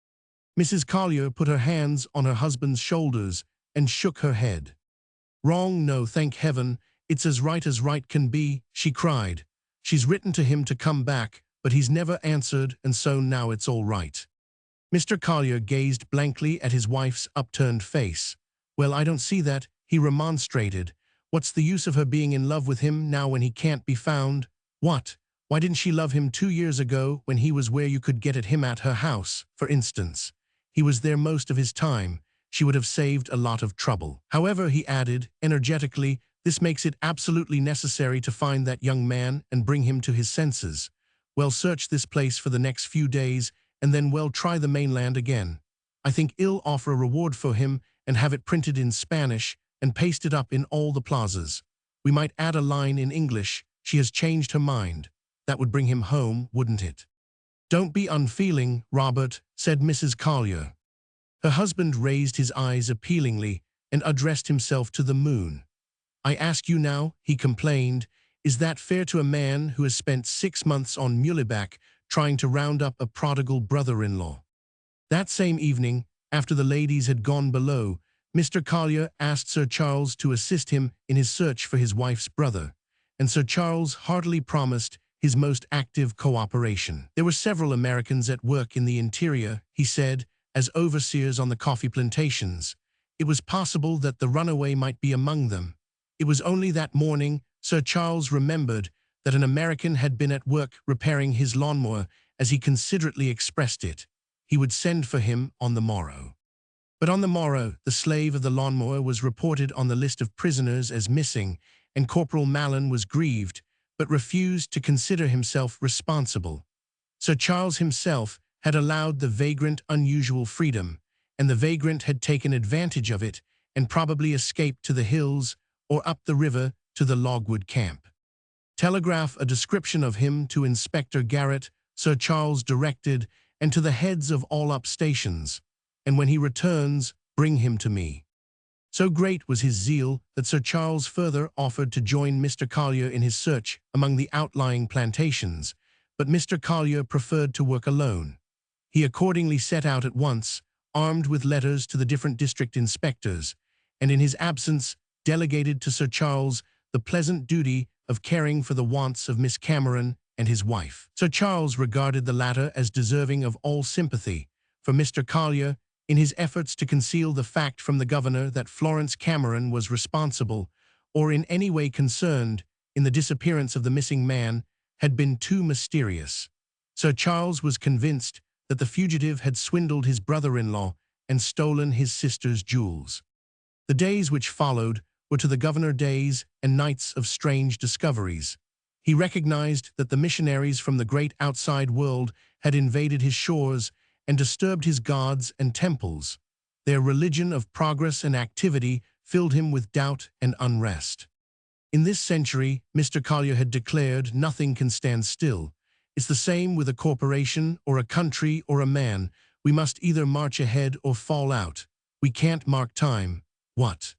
Mrs. Collier put her hands on her husband's shoulders and shook her head. Wrong? No, thank heaven. It's as right can be, she cried. She's written to him to come back, but he's never answered, and so now it's all right. Mr. Collier gazed blankly at his wife's upturned face. Well, I don't see that, he remonstrated. What's the use of her being in love with him now when he can't be found? What? Why didn't she love him 2 years ago when he was where you could get at him at her house, for instance? He was there most of his time. She would have saved a lot of trouble. However, he added, energetically, this makes it absolutely necessary to find that young man and bring him to his senses. Well, search this place for the next few days, and then well try the mainland again. I think I'll offer a reward for him and have it printed in Spanish and pasted up in all the plazas. We might add a line in English, she has changed her mind. That would bring him home, wouldn't it? Don't be unfeeling, Robert, said Mrs. Collier. Her husband raised his eyes appealingly and addressed himself to the moon. I ask you now, he complained, is that fair to a man who has spent 6 months on Muleback trying to round up a prodigal brother-in-law? That same evening, after the ladies had gone below, Mr. Collier asked Sir Charles to assist him in his search for his wife's brother, and Sir Charles heartily promised his most active cooperation. There were several Americans at work in the interior, he said, as overseers on the coffee plantations. It was possible that the runaway might be among them. It was only that morning Sir Charles remembered that an American had been at work repairing his lawnmower, as he considerately expressed it. He would send for him on the morrow. But on the morrow, the slave of the lawnmower was reported on the list of prisoners as missing, and Corporal Mallon was grieved, but refused to consider himself responsible. Sir Charles himself had allowed the vagrant unusual freedom, and the vagrant had taken advantage of it and probably escaped to the hills or up the river to the logwood camp. Telegraph a description of him to Inspector Garrett, Sir Charles directed, and to the heads of all up stations, and when he returns, bring him to me. So great was his zeal that Sir Charles further offered to join Mr. Collier in his search among the outlying plantations, but Mr. Collier preferred to work alone. He accordingly set out at once, armed with letters to the different district inspectors, and in his absence delegated to Sir Charles the pleasant duty of caring for the wants of Miss Cameron and his wife. Sir Charles regarded the latter as deserving of all sympathy, for Mr. Collier, in his efforts to conceal the fact from the governor that Florence Cameron was responsible, or in any way concerned, in the disappearance of the missing man, had been too mysterious. Sir Charles was convinced that the fugitive had swindled his brother-in-law and stolen his sister's jewels. The days which followed were to the governor days and nights of strange discoveries. He recognized that the missionaries from the great outside world had invaded his shores and disturbed his gods and temples. Their religion of progress and activity filled him with doubt and unrest. In this century, Mr. Collier had declared, nothing can stand still. It's the same with a corporation or a country or a man. We must either march ahead or fall out. We can't mark time. What?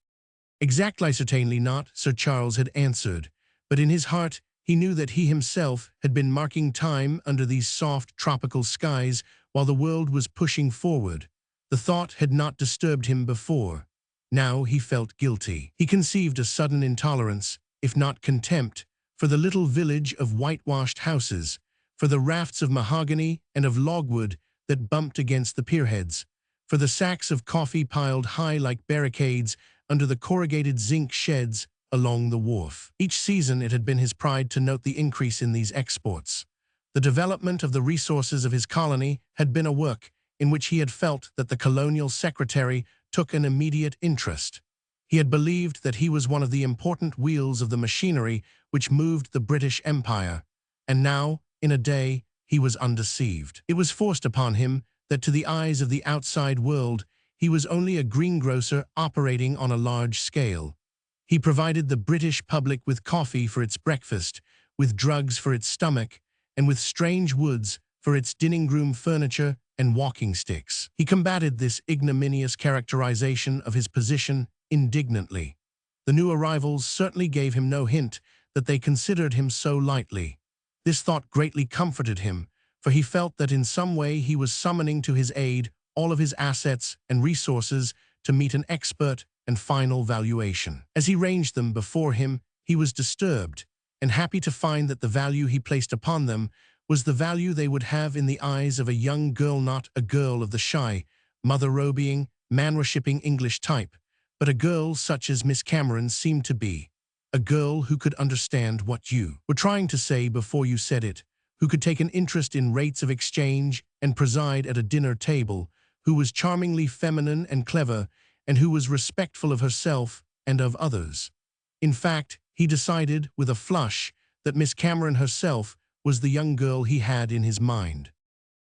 Exactly, certainly not, Sir Charles had answered, but in his heart he knew that he himself had been marking time under these soft tropical skies while the world was pushing forward. The thought had not disturbed him before. Now he felt guilty. He conceived a sudden intolerance, if not contempt, for the little village of whitewashed houses, for the rafts of mahogany and of logwood that bumped against the pierheads, for the sacks of coffee piled high like barricades under the corrugated zinc sheds along the wharf. Each season it had been his pride to note the increase in these exports. The development of the resources of his colony had been a work in which he had felt that the colonial secretary took an immediate interest. He had believed that he was one of the important wheels of the machinery which moved the British Empire, and now, in a day, he was undeceived. It was forced upon him that to the eyes of the outside world, he was only a greengrocer operating on a large scale. He provided the British public with coffee for its breakfast, with drugs for its stomach, and with strange woods for its dining-room furniture and walking sticks. He combated this ignominious characterization of his position indignantly. The new arrivals certainly gave him no hint that they considered him so lightly. This thought greatly comforted him, for he felt that in some way he was summoning to his aid all of his assets and resources to meet an expert and final valuation. As he ranged them before him, he was disturbed and happy to find that the value he placed upon them was the value they would have in the eyes of a young girl, not a girl of the shy, mother-robying, man-worshipping English type, but a girl such as Miss Cameron seemed to be, a girl who could understand what you were trying to say before you said it, who could take an interest in rates of exchange and preside at a dinner table, who was charmingly feminine and clever, and who was respectful of herself and of others. In fact, he decided, with a flush, that Miss Cameron herself was the young girl he had in his mind.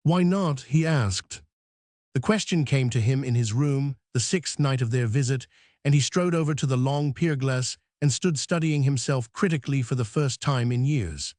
"Why not?" he asked. The question came to him in his room, the sixth night of their visit, and he strode over to the long pier-glass and stood studying himself critically for the first time in years.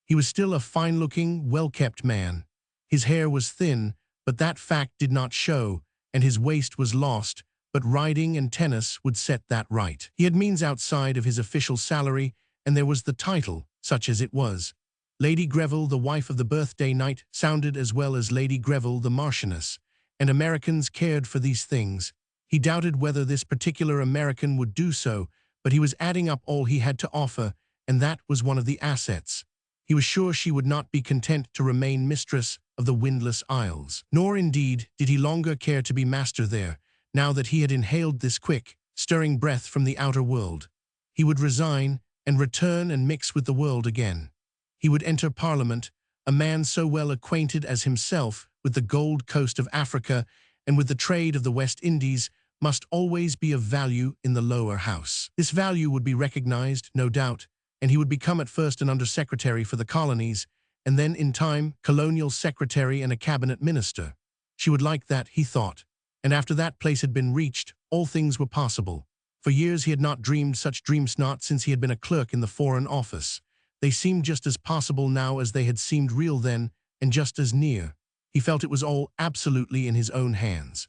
He was still a fine-looking, well-kept man. His hair was thin, but that fact did not show, and his waist was lost, but riding and tennis would set that right. He had means outside of his official salary, and there was the title, such as it was. Lady Greville, the wife of the birthday knight, sounded as well as Lady Greville, the Marchioness, and Americans cared for these things. He doubted whether this particular American would do so, but he was adding up all he had to offer, and that was one of the assets. He was sure she would not be content to remain mistress of the windless isles. Nor, indeed, did he longer care to be master there, now that he had inhaled this quick, stirring breath from the outer world. He would resign and return and mix with the world again. He would enter Parliament, a man so well acquainted as himself with the Gold Coast of Africa and with the trade of the West Indies, must always be of value in the lower house. This value would be recognized, no doubt, and he would become at first an undersecretary for the colonies, and then, in time, colonial secretary and a cabinet minister. She would like that, he thought, and after that place had been reached, all things were possible. For years he had not dreamed such dreams, not since he had been a clerk in the Foreign Office. They seemed just as possible now as they had seemed real then, and just as near. He felt it was all absolutely in his own hands.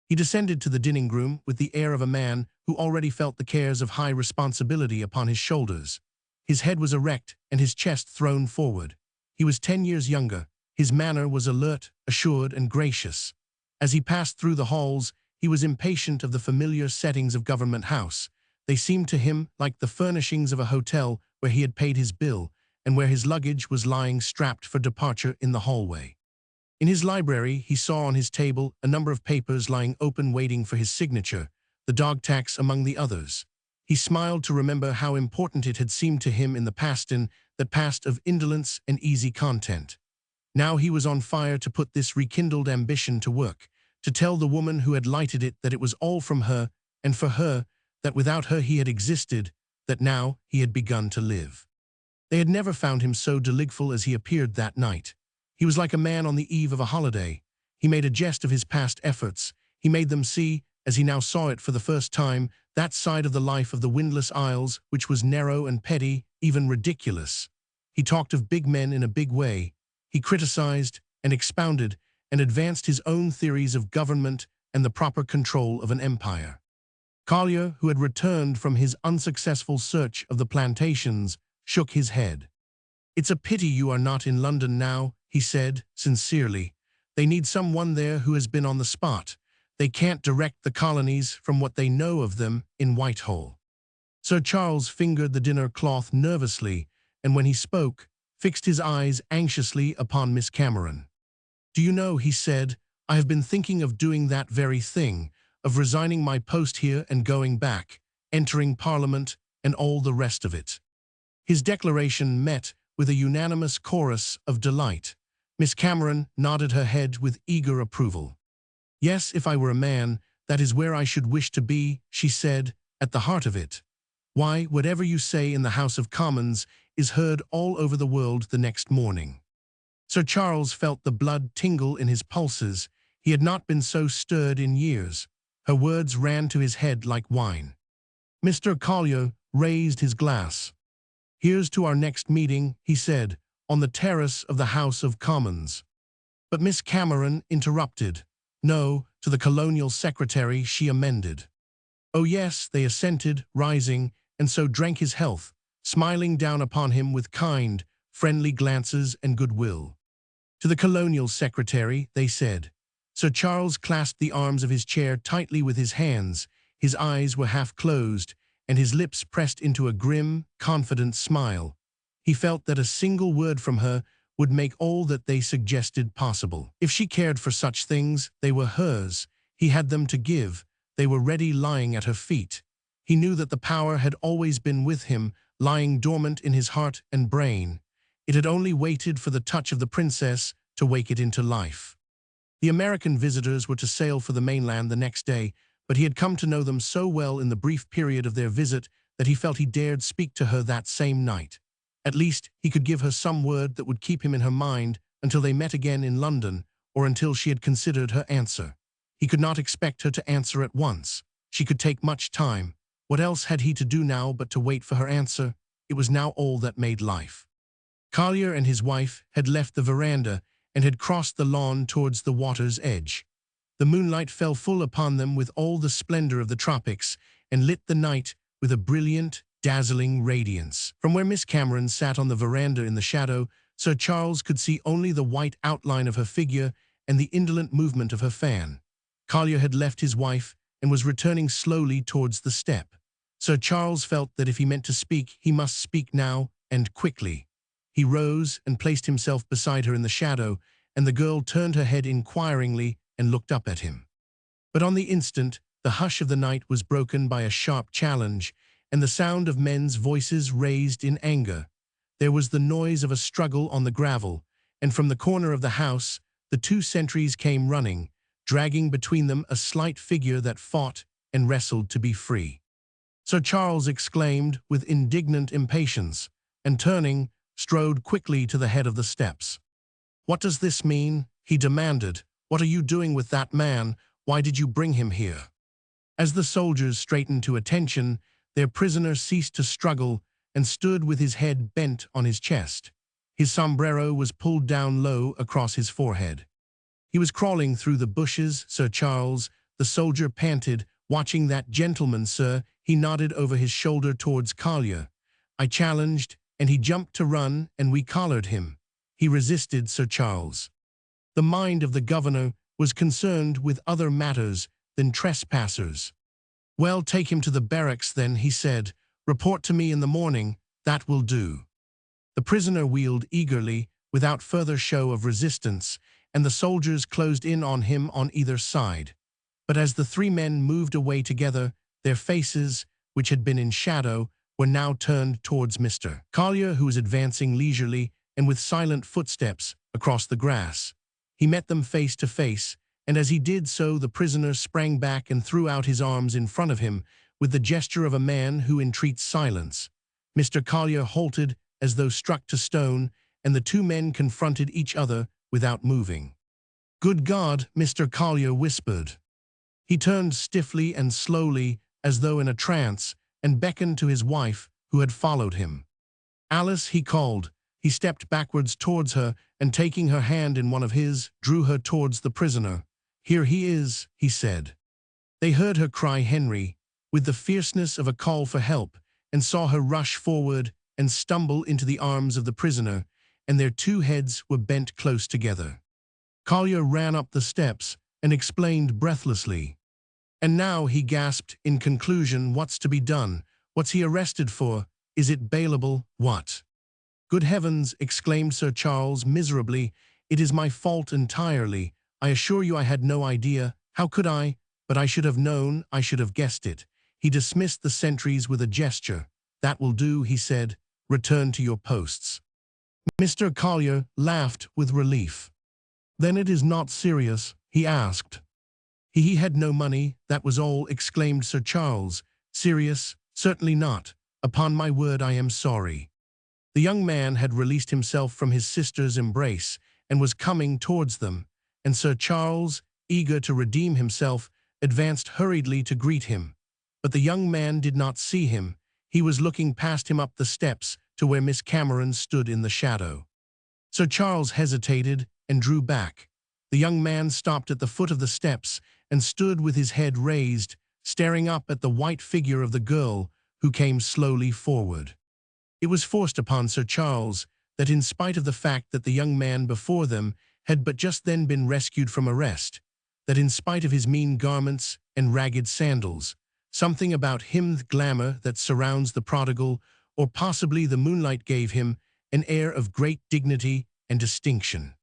He descended to the dining-room with the air of a man who already felt the cares of high responsibility upon his shoulders. His head was erect and his chest thrown forward. He was 10 years younger. His manner was alert, assured, and gracious. As he passed through the halls, he was impatient of the familiar settings of Government House. They seemed to him like the furnishings of a hotel where he had paid his bill and where his luggage was lying strapped for departure in the hallway. In his library, he saw on his table a number of papers lying open waiting for his signature, the dog tax among the others. He smiled to remember how important it had seemed to him in the past, in that past of indolence and easy content. Now he was on fire to put this rekindled ambition to work, to tell the woman who had lighted it that it was all from her, and for her, that without her he had existed, that now he had begun to live. They had never found him so delightful as he appeared that night. He was like a man on the eve of a holiday. He made a jest of his past efforts. He made them see, as he now saw it for the first time, that side of the life of the windless isles which was narrow and petty, even ridiculous. He talked of big men in a big way. He criticized and expounded and advanced his own theories of government and the proper control of an empire. Collier, who had returned from his unsuccessful search of the plantations, shook his head. "It's a pity you are not in London now," he said, sincerely. "They need someone there who has been on the spot. They can't direct the colonies from what they know of them in Whitehall." Sir Charles fingered the dinner cloth nervously, and when he spoke, fixed his eyes anxiously upon Miss Cameron. "Do you know," he said, "I have been thinking of doing that very thing, of resigning my post here and going back, entering Parliament, and all the rest of it. His declaration met with a unanimous chorus of delight. Miss Cameron nodded her head with eager approval. "Yes, if I were a man, that is where I should wish to be," she said, "at the heart of it. Why, whatever you say in the House of Commons is heard all over the world the next morning." Sir Charles felt the blood tingle in his pulses. He had not been so stirred in years. Her words ran to his head like wine. Mr. Collier raised his glass. "Here's to our next meeting," he said, "on the terrace of the House of Commons." But Miss Cameron interrupted. "No, to the Colonial Secretary," she amended. "Oh yes," they assented, rising, and so drank his health, smiling down upon him with kind, friendly glances and goodwill. "To the Colonial Secretary," they said. Sir Charles clasped the arms of his chair tightly with his hands. His eyes were half closed, and his lips pressed into a grim, confident smile. He felt that a single word from her would make all that they suggested possible. If she cared for such things, they were hers. He had them to give. They were ready, lying at her feet. He knew that the power had always been with him, lying dormant in his heart and brain. It had only waited for the touch of the princess to wake it into life. The American visitors were to sail for the mainland the next day, but he had come to know them so well in the brief period of their visit that he felt he dared speak to her that same night. At least, he could give her some word that would keep him in her mind until they met again in London, or until she had considered her answer. He could not expect her to answer at once. She could take much time. What else had he to do now but to wait for her answer? It was now all that made life. Collier and his wife had left the veranda and had crossed the lawn towards the water's edge. The moonlight fell full upon them with all the splendor of the tropics and lit the night with a brilliant, dazzling radiance. From where Miss Cameron sat on the veranda in the shadow, Sir Charles could see only the white outline of her figure and the indolent movement of her fan. Collier had left his wife and was returning slowly towards the step. Sir Charles felt that if he meant to speak, he must speak now and quickly. He rose and placed himself beside her in the shadow, and the girl turned her head inquiringly and looked up at him. But on the instant, the hush of the night was broken by a sharp challenge, and the sound of men's voices raised in anger. There was the noise of a struggle on the gravel, and from the corner of the house, the two sentries came running, dragging between them a slight figure that fought and wrestled to be free. Sir Charles exclaimed with indignant impatience, and turning, strode quickly to the head of the steps. "What does this mean?" he demanded. "What are you doing with that man? Why did you bring him here?" As the soldiers straightened to attention, their prisoner ceased to struggle and stood with his head bent on his chest. His sombrero was pulled down low across his forehead. "He was crawling through the bushes, Sir Charles," the soldier panted. "Watching that gentleman, sir." He nodded over his shoulder towards Collier. "I challenged, and he jumped to run, and we collared him. He resisted, Sir Charles." The mind of the governor was concerned with other matters than trespassers. "Well, take him to the barracks then," he said. "Report to me in the morning. That will do." The prisoner wheeled eagerly, without further show of resistance, and the soldiers closed in on him on either side. But as the three men moved away together, their faces, which had been in shadow, were now turned towards Mr. Collier, who was advancing leisurely and with silent footsteps across the grass. He met them face to face, and as he did so, the prisoner sprang back and threw out his arms in front of him with the gesture of a man who entreats silence. Mr. Collier halted as though struck to stone, and the two men confronted each other without moving. "Good God," Mr. Collier whispered. He turned stiffly and slowly, as though in a trance, and beckoned to his wife, who had followed him. "Alice," he called. He stepped backwards towards her, and taking her hand in one of his, drew her towards the prisoner. "Here he is," he said. They heard her cry Henry, with the fierceness of a call for help, and saw her rush forward and stumble into the arms of the prisoner, and their two heads were bent close together. Collier ran up the steps and explained breathlessly. "And now," he gasped in conclusion, "what's to be done? What's he arrested for? Is it bailable? What?" "Good heavens," exclaimed Sir Charles miserably, "it is my fault entirely. I assure you I had no idea. How could I? But I should have known, I should have guessed it." He dismissed the sentries with a gesture. "That will do," he said. "Return to your posts." Mr. Collier laughed with relief. "Then it is not serious?" he asked. He had no money, that was all," exclaimed Sir Charles. "Serious? Certainly not. Upon my word, I am sorry." The young man had released himself from his sister's embrace and was coming towards them, and Sir Charles, eager to redeem himself, advanced hurriedly to greet him. But the young man did not see him. He was looking past him up the steps to where Miss Cameron stood in the shadow. Sir Charles hesitated and drew back. The young man stopped at the foot of the steps and stood with his head raised, staring up at the white figure of the girl who came slowly forward. It was forced upon Sir Charles that, in spite of the fact that the young man before them had but just then been rescued from arrest, that in spite of his mean garments and ragged sandals, something about him, the glamour that surrounds the prodigal, or possibly the moonlight, gave him an air of great dignity and distinction.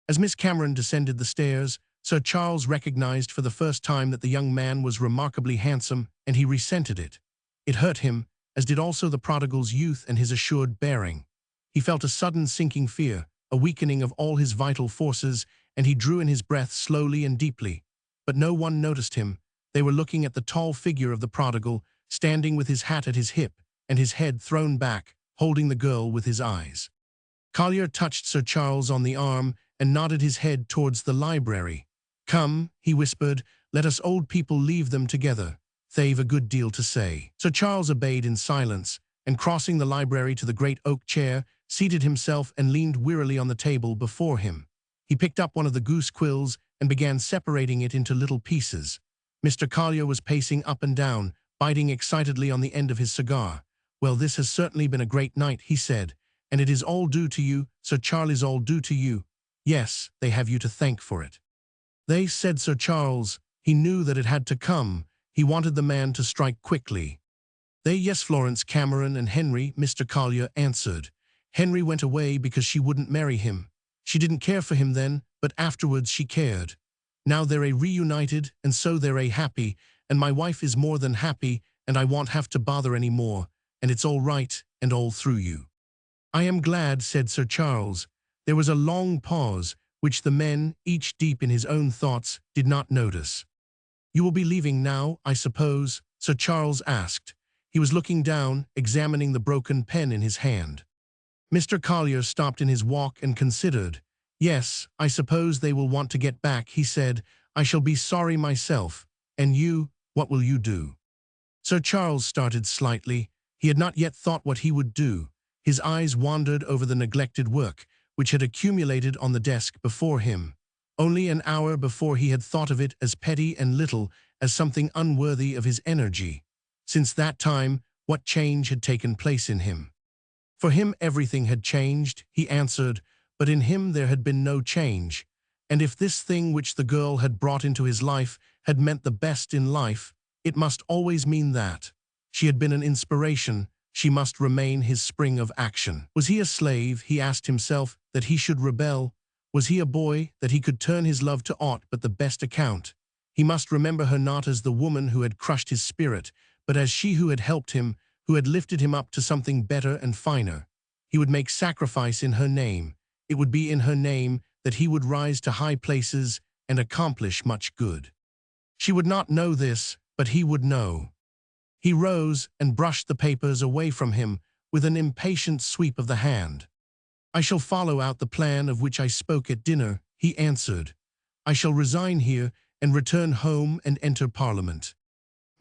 As Miss Cameron descended the stairs, Sir Charles recognized for the first time that the young man was remarkably handsome, and he resented it. It hurt him, as did also the prodigal's youth and his assured bearing. He felt a sudden sinking fear, a weakening of all his vital forces, and he drew in his breath slowly and deeply. But no one noticed him. They were looking at the tall figure of the prodigal, standing with his hat at his hip and his head thrown back, holding the girl with his eyes. Collier touched Sir Charles on the arm and nodded his head towards the library. "Come," he whispered, "let us old people leave them together. They've a good deal to say." Sir Charles obeyed in silence, and crossing the library to the great oak chair, seated himself and leaned wearily on the table before him. He picked up one of the goose quills and began separating it into little pieces. Mr. Collier was pacing up and down, biting excitedly on the end of his cigar. "Well, this has certainly been a great night," he said, "and it is all due to you, Sir Charles, all due to you. Yes, they have you to thank for it." "They," said Sir Charles. He knew that it had to come. He wanted the man to strike quickly. "They, yes, Florence Cameron and Henry," Mr. Collier answered. "Henry went away because she wouldn't marry him. She didn't care for him then, but afterwards she cared. Now they're reunited, and so they're happy, and my wife is more than happy, and I won't have to bother any more, and it's all right, and all through you." "I am glad," said Sir Charles. There was a long pause, which the men, each deep in his own thoughts, did not notice. "You will be leaving now, I suppose?" Sir Charles asked. He was looking down, examining the broken pen in his hand. Mr. Collier stopped in his walk and considered. "Yes, I suppose they will want to get back," he said. "I shall be sorry myself. And you, what will you do?" Sir Charles started slightly. He had not yet thought what he would do. His eyes wandered over the neglected work, which had accumulated on the desk before him. Only an hour before he had thought of it as petty and little, as something unworthy of his energy. Since that time, what change had taken place in him? For him everything had changed, he answered, but in him there had been no change. And if this thing which the girl had brought into his life had meant the best in life, it must always mean that. She had been an inspiration. She must remain his spring of action. Was he a slave, he asked himself, that he should rebel? Was he a boy, that he could turn his love to aught but the best account? He must remember her not as the woman who had crushed his spirit, but as she who had helped him, who had lifted him up to something better and finer. He would make sacrifice in her name. It would be in her name that he would rise to high places and accomplish much good. She would not know this, but he would know. He rose and brushed the papers away from him with an impatient sweep of the hand. "I shall follow out the plan of which I spoke at dinner," he answered. "I shall resign here and return home and enter Parliament."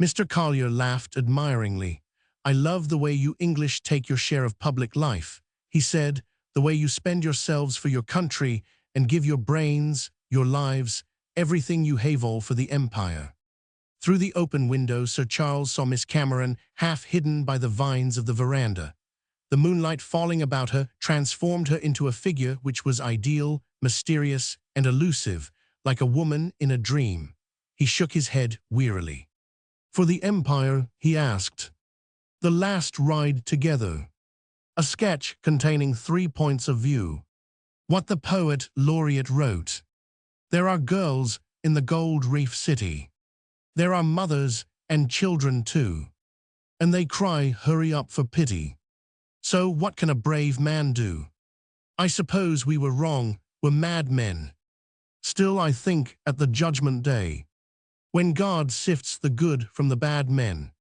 Mr. Collier laughed admiringly. "I love the way you English take your share of public life," he said, "the way you spend yourselves for your country and give your brains, your lives, everything you have all for the empire." Through the open window, Sir Charles saw Miss Cameron half hidden by the vines of the veranda. The moonlight falling about her transformed her into a figure which was ideal, mysterious, and elusive, like a woman in a dream. He shook his head wearily. "For the empire?" he asked. "The last ride together." A sketch containing 3 points of view. What the poet laureate wrote. There are girls in the Gold Reef City. There are mothers and children too. and they cry, "Hurry up for pity." So what can a brave man do? I suppose we were wrong, we're madmen. Still, I think, at the judgment day, when God sifts the good from the bad men,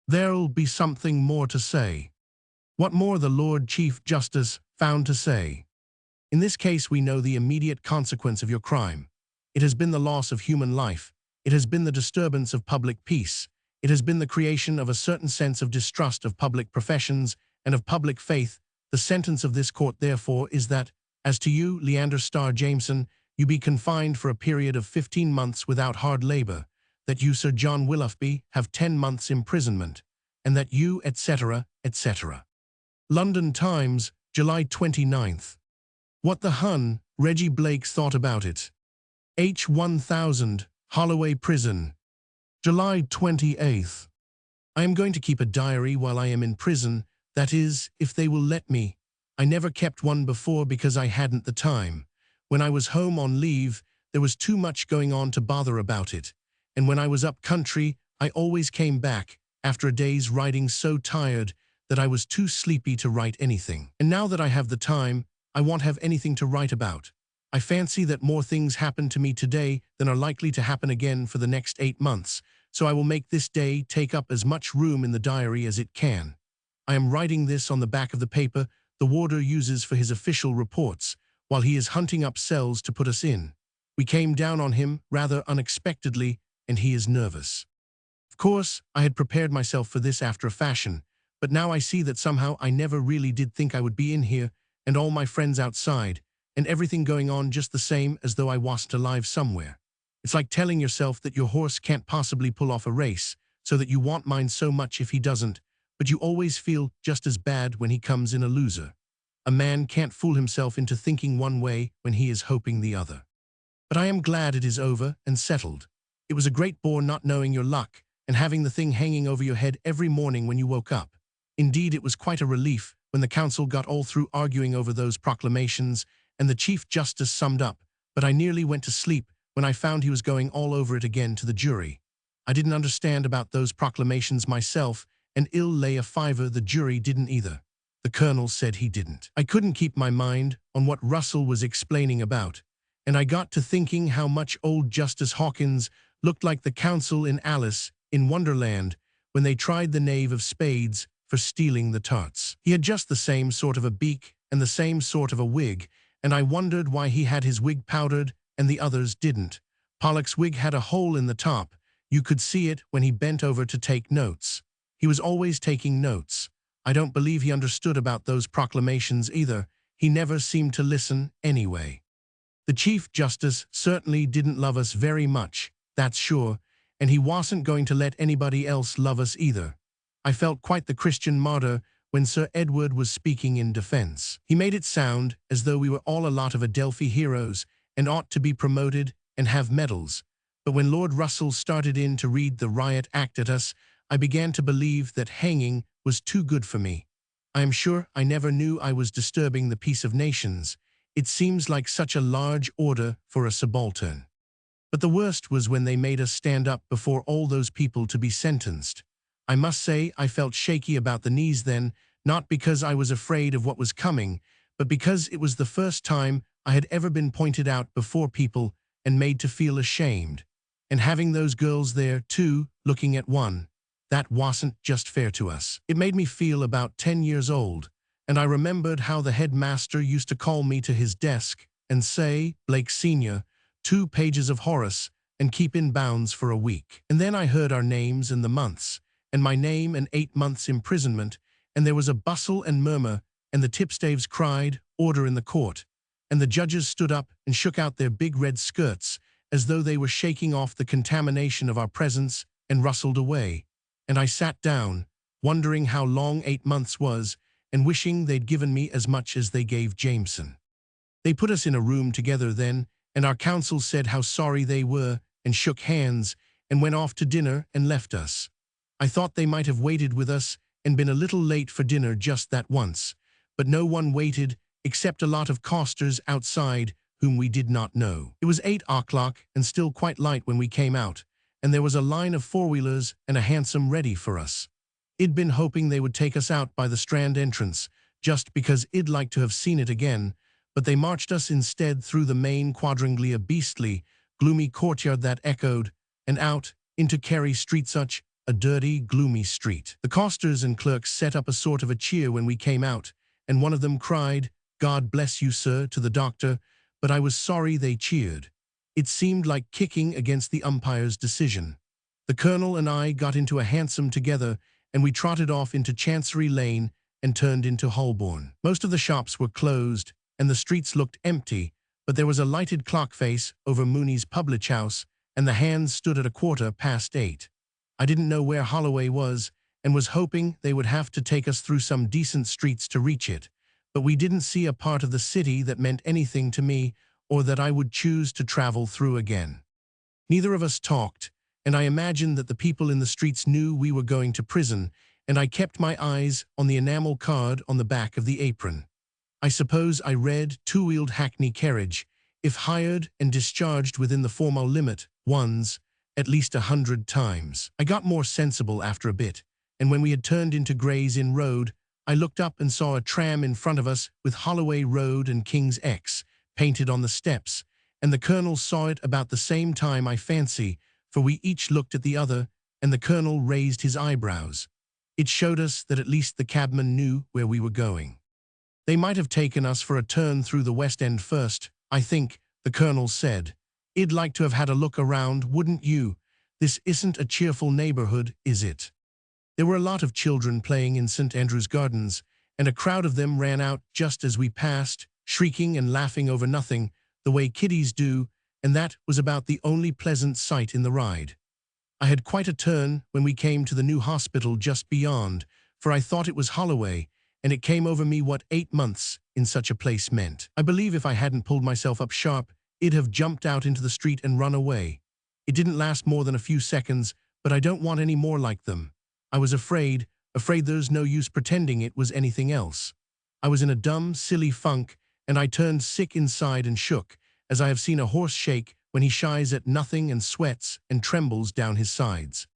there'll be something more to say. What more the Lord Chief Justice found to say? In this case, we know the immediate consequence of your crime. It has been the loss of human life. It has been the disturbance of public peace. It has been the creation of a certain sense of distrust of public professions and of public faith. The sentence of this court, therefore, is that, as to you, Leander Starr Jameson, you be confined for a period of 15 months without hard labor, that you, Sir John Willoughby, have 10 months' imprisonment, and that you, etc., etc. London Times, July 29th. What the Hun, Reggie Blake thought about it. H1000, Holloway Prison. July 28th. I am going to keep a diary while I am in prison, that is, if they will let me. I never kept one before because I hadn't the time. When I was home on leave, there was too much going on to bother about it. And when I was up country, I always came back, after a day's riding, so tired that I was too sleepy to write anything. And now that I have the time, I won't have anything to write about. I fancy that more things happen to me today than are likely to happen again for the next 8 months, so I will make this day take up as much room in the diary as it can. I am writing this on the back of the paper the warder uses for his official reports, while he is hunting up cells to put us in. We came down on him rather unexpectedly, and he is nervous. Of course, I had prepared myself for this after a fashion, but now I see that somehow I never really did think I would be in here, and all my friends outside, and everything going on just the same as though I wasn't alive somewhere. It's like telling yourself that your horse can't possibly pull off a race, so that you want mine so much if he doesn't, but you always feel just as bad when he comes in a loser. A man can't fool himself into thinking one way when he is hoping the other. But I am glad it is over and settled. It was a great bore not knowing your luck, and having the thing hanging over your head every morning when you woke up. Indeed, it was quite a relief when the council got all through arguing over those proclamations and the Chief Justice summed up, but I nearly went to sleep when I found he was going all over it again to the jury. I didn't understand about those proclamations myself, and ill lay a fiver the jury didn't either. The colonel said he didn't. I couldn't keep my mind on what Russell was explaining about, and I got to thinking how much old Justice Hawkins looked like the counsel in Alice in Wonderland when they tried the knave of spades for stealing the tarts. He had just the same sort of a beak and the same sort of a wig, and I wondered why he had his wig powdered and the others didn't. Pollock's wig had a hole in the top. You could see it when he bent over to take notes. He was always taking notes. I don't believe he understood about those proclamations either. He never seemed to listen anyway. The Chief Justice certainly didn't love us very much, that's sure, and he wasn't going to let anybody else love us either. I felt quite the Christian martyr when Sir Edward was speaking in defense. He made it sound as though we were all a lot of Adelphi heroes and ought to be promoted and have medals. But when Lord Russell started in to read the riot act at us, I began to believe that hanging was too good for me. I am sure I never knew I was disturbing the peace of nations. It seems like such a large order for a subaltern. But the worst was when they made us stand up before all those people to be sentenced. I must say I felt shaky about the knees then, not because I was afraid of what was coming, but because it was the first time I had ever been pointed out before people and made to feel ashamed. And having those girls there, too, looking at one, that wasn't just fair to us. It made me feel about 10 years old, and I remembered how the headmaster used to call me to his desk and say, "Blake Sr., 2 pages of Horace, and keep in bounds for a week." And then I heard our names and the months, and my name and 8 months' imprisonment, and there was a bustle and murmur, and the tipstaves cried, "Order in the court," and the judges stood up and shook out their big red skirts as though they were shaking off the contamination of our presence and rustled away. And I sat down, wondering how long 8 months was, and wishing they'd given me as much as they gave Jameson. They put us in a room together then, and our counsel said how sorry they were, and shook hands, and went off to dinner and left us. I thought they might have waited with us and been a little late for dinner just that once, but no one waited except a lot of costers outside whom we did not know. It was 8 o'clock and still quite light when we came out, and there was a line of four-wheelers and a hansom ready for us. I'd been hoping they would take us out by the Strand entrance, just because I'd like to have seen it again, but they marched us instead through the main quadrangle, a beastly, gloomy courtyard that echoed, and out into Carey Street, such a dirty, gloomy street. The costers and clerks set up a sort of a cheer when we came out, and one of them cried, "God bless you, sir," to the doctor, but I was sorry they cheered. It seemed like kicking against the umpire's decision. The colonel and I got into a hansom together, and we trotted off into Chancery Lane and turned into Holborn. Most of the shops were closed, and the streets looked empty, but there was a lighted clock face over Mooney's public house, and the hands stood at 8:15. I didn't know where Holloway was, and was hoping they would have to take us through some decent streets to reach it, but we didn't see a part of the city that meant anything to me or that I would choose to travel through again. Neither of us talked, and I imagined that the people in the streets knew we were going to prison, and I kept my eyes on the enamel card on the back of the apron. I suppose I read two-wheeled hackney carriage, if hired and discharged within the formal limit, once, at least 100 times. I got more sensible after a bit, and when we had turned into Gray's Inn Road, I looked up and saw a tram in front of us with Holloway Road and King's X painted on the steps, and the colonel saw it about the same time, I fancy, for we each looked at the other, and the colonel raised his eyebrows. It showed us that at least the cabman knew where we were going. They might have taken us for a turn through the West End first, I think, the colonel said. I'd like to have had a look around, wouldn't you? This isn't a cheerful neighborhood, is it? There were a lot of children playing in St. Andrew's Gardens, and a crowd of them ran out just as we passed, shrieking and laughing over nothing, the way kiddies do, and that was about the only pleasant sight in the ride. I had quite a turn when we came to the new hospital just beyond, for I thought it was Holloway, and it came over me what 8 months in such a place meant. I believe if I hadn't pulled myself up sharp, I'd have jumped out into the street and run away. It didn't last more than a few seconds, but I don't want any more like them. I was afraid there's no use pretending it was anything else. I was in a dumb, silly funk, and I turned sick inside and shook, as I have seen a horse shake when he shies at nothing and sweats and trembles down his sides.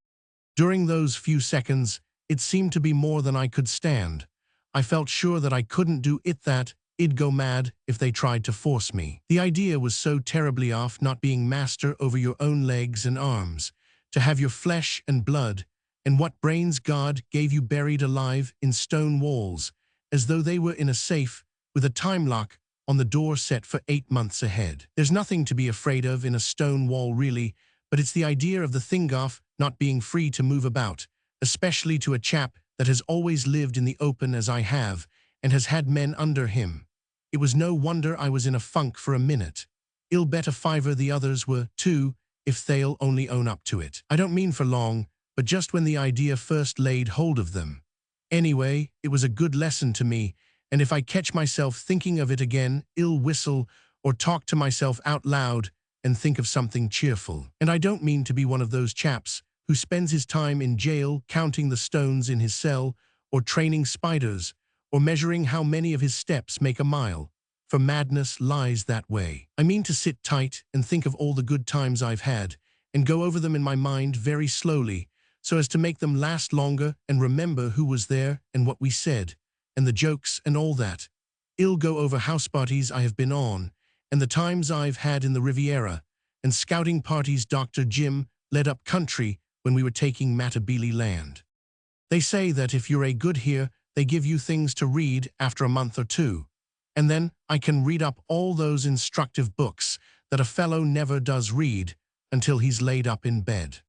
During those few seconds, it seemed to be more than I could stand. I felt sure that I couldn't do it, that I'd go mad if they tried to force me. The idea was so terribly off, not being master over your own legs and arms, to have your flesh and blood, and what brains God gave you buried alive in stone walls, as though they were in a safe, with a time lock on the door set for 8 months ahead. There's nothing to be afraid of in a stone wall really, but it's the idea of the Thingoff not being free to move about, especially to a chap that has always lived in the open as I have, and has had men under him. It was no wonder I was in a funk for a minute. I'll bet a fiver the others were too, if they'll only own up to it. I don't mean for long, but just when the idea first laid hold of them. Anyway, it was a good lesson to me, and if I catch myself thinking of it again, I'll whistle or talk to myself out loud and think of something cheerful. And I don't mean to be one of those chaps who spends his time in jail counting the stones in his cell, or training spiders, or measuring how many of his steps make a mile, for madness lies that way. I mean to sit tight and think of all the good times I've had, and go over them in my mind very slowly, so as to make them last longer, and remember who was there and what we said, and the jokes and all that. I'll go over house parties I have been on, and the times I've had in the Riviera, and scouting parties Dr. Jim led up country when we were taking Matabele land. They say that if you're a good here, they give you things to read after a month or two, and then I can read up all those instructive books that a fellow never does read until he's laid up in bed.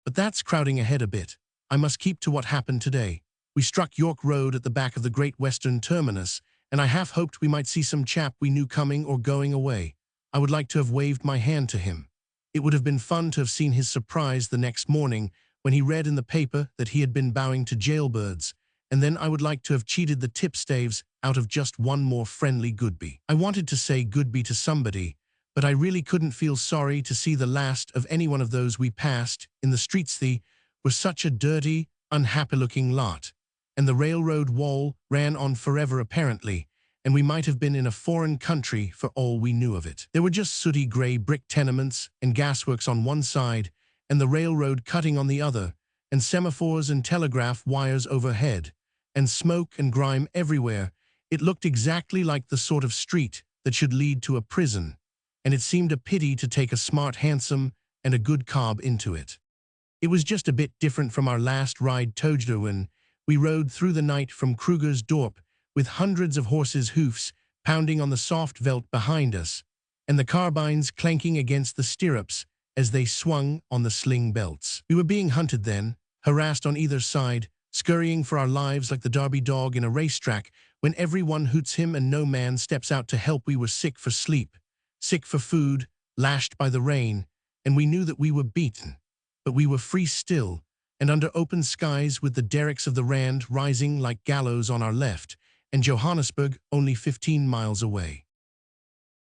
But that's crowding ahead a bit. I must keep to what happened today. We struck York Road at the back of the Great Western Terminus, and I half hoped we might see some chap we knew coming or going away. I would like to have waved my hand to him. It would have been fun to have seen his surprise the next morning when he read in the paper that he had been bowing to jailbirds, and then I would like to have cheated the tipstaves out of just one more friendly goodby. I wanted to say goodby to somebody, but I really couldn't feel sorry to see the last of any one of those we passed in the streets. They were such a dirty, unhappy-looking lot, and the railroad wall ran on forever apparently, and we might have been in a foreign country for all we knew of it. There were just sooty grey brick tenements and gasworks on one side, and the railroad cutting on the other, and semaphores and telegraph wires overhead, and smoke and grime everywhere. It looked exactly like the sort of street that should lead to a prison, and it seemed a pity to take a smart hansom and a good cob into it. It was just a bit different from our last ride to when we rode through the night from Kruger's Dorp with hundreds of horses' hoofs pounding on the soft veldt behind us, and the carbines clanking against the stirrups as they swung on the sling belts. We were being hunted then, harassed on either side, scurrying for our lives like the Derby dog in a racetrack when everyone hoots him and no man steps out to help. We were sick for sleep, sick for food, lashed by the rain, and we knew that we were beaten. But we were free still, and under open skies with the derricks of the Rand rising like gallows on our left, and Johannesburg only 15 miles away.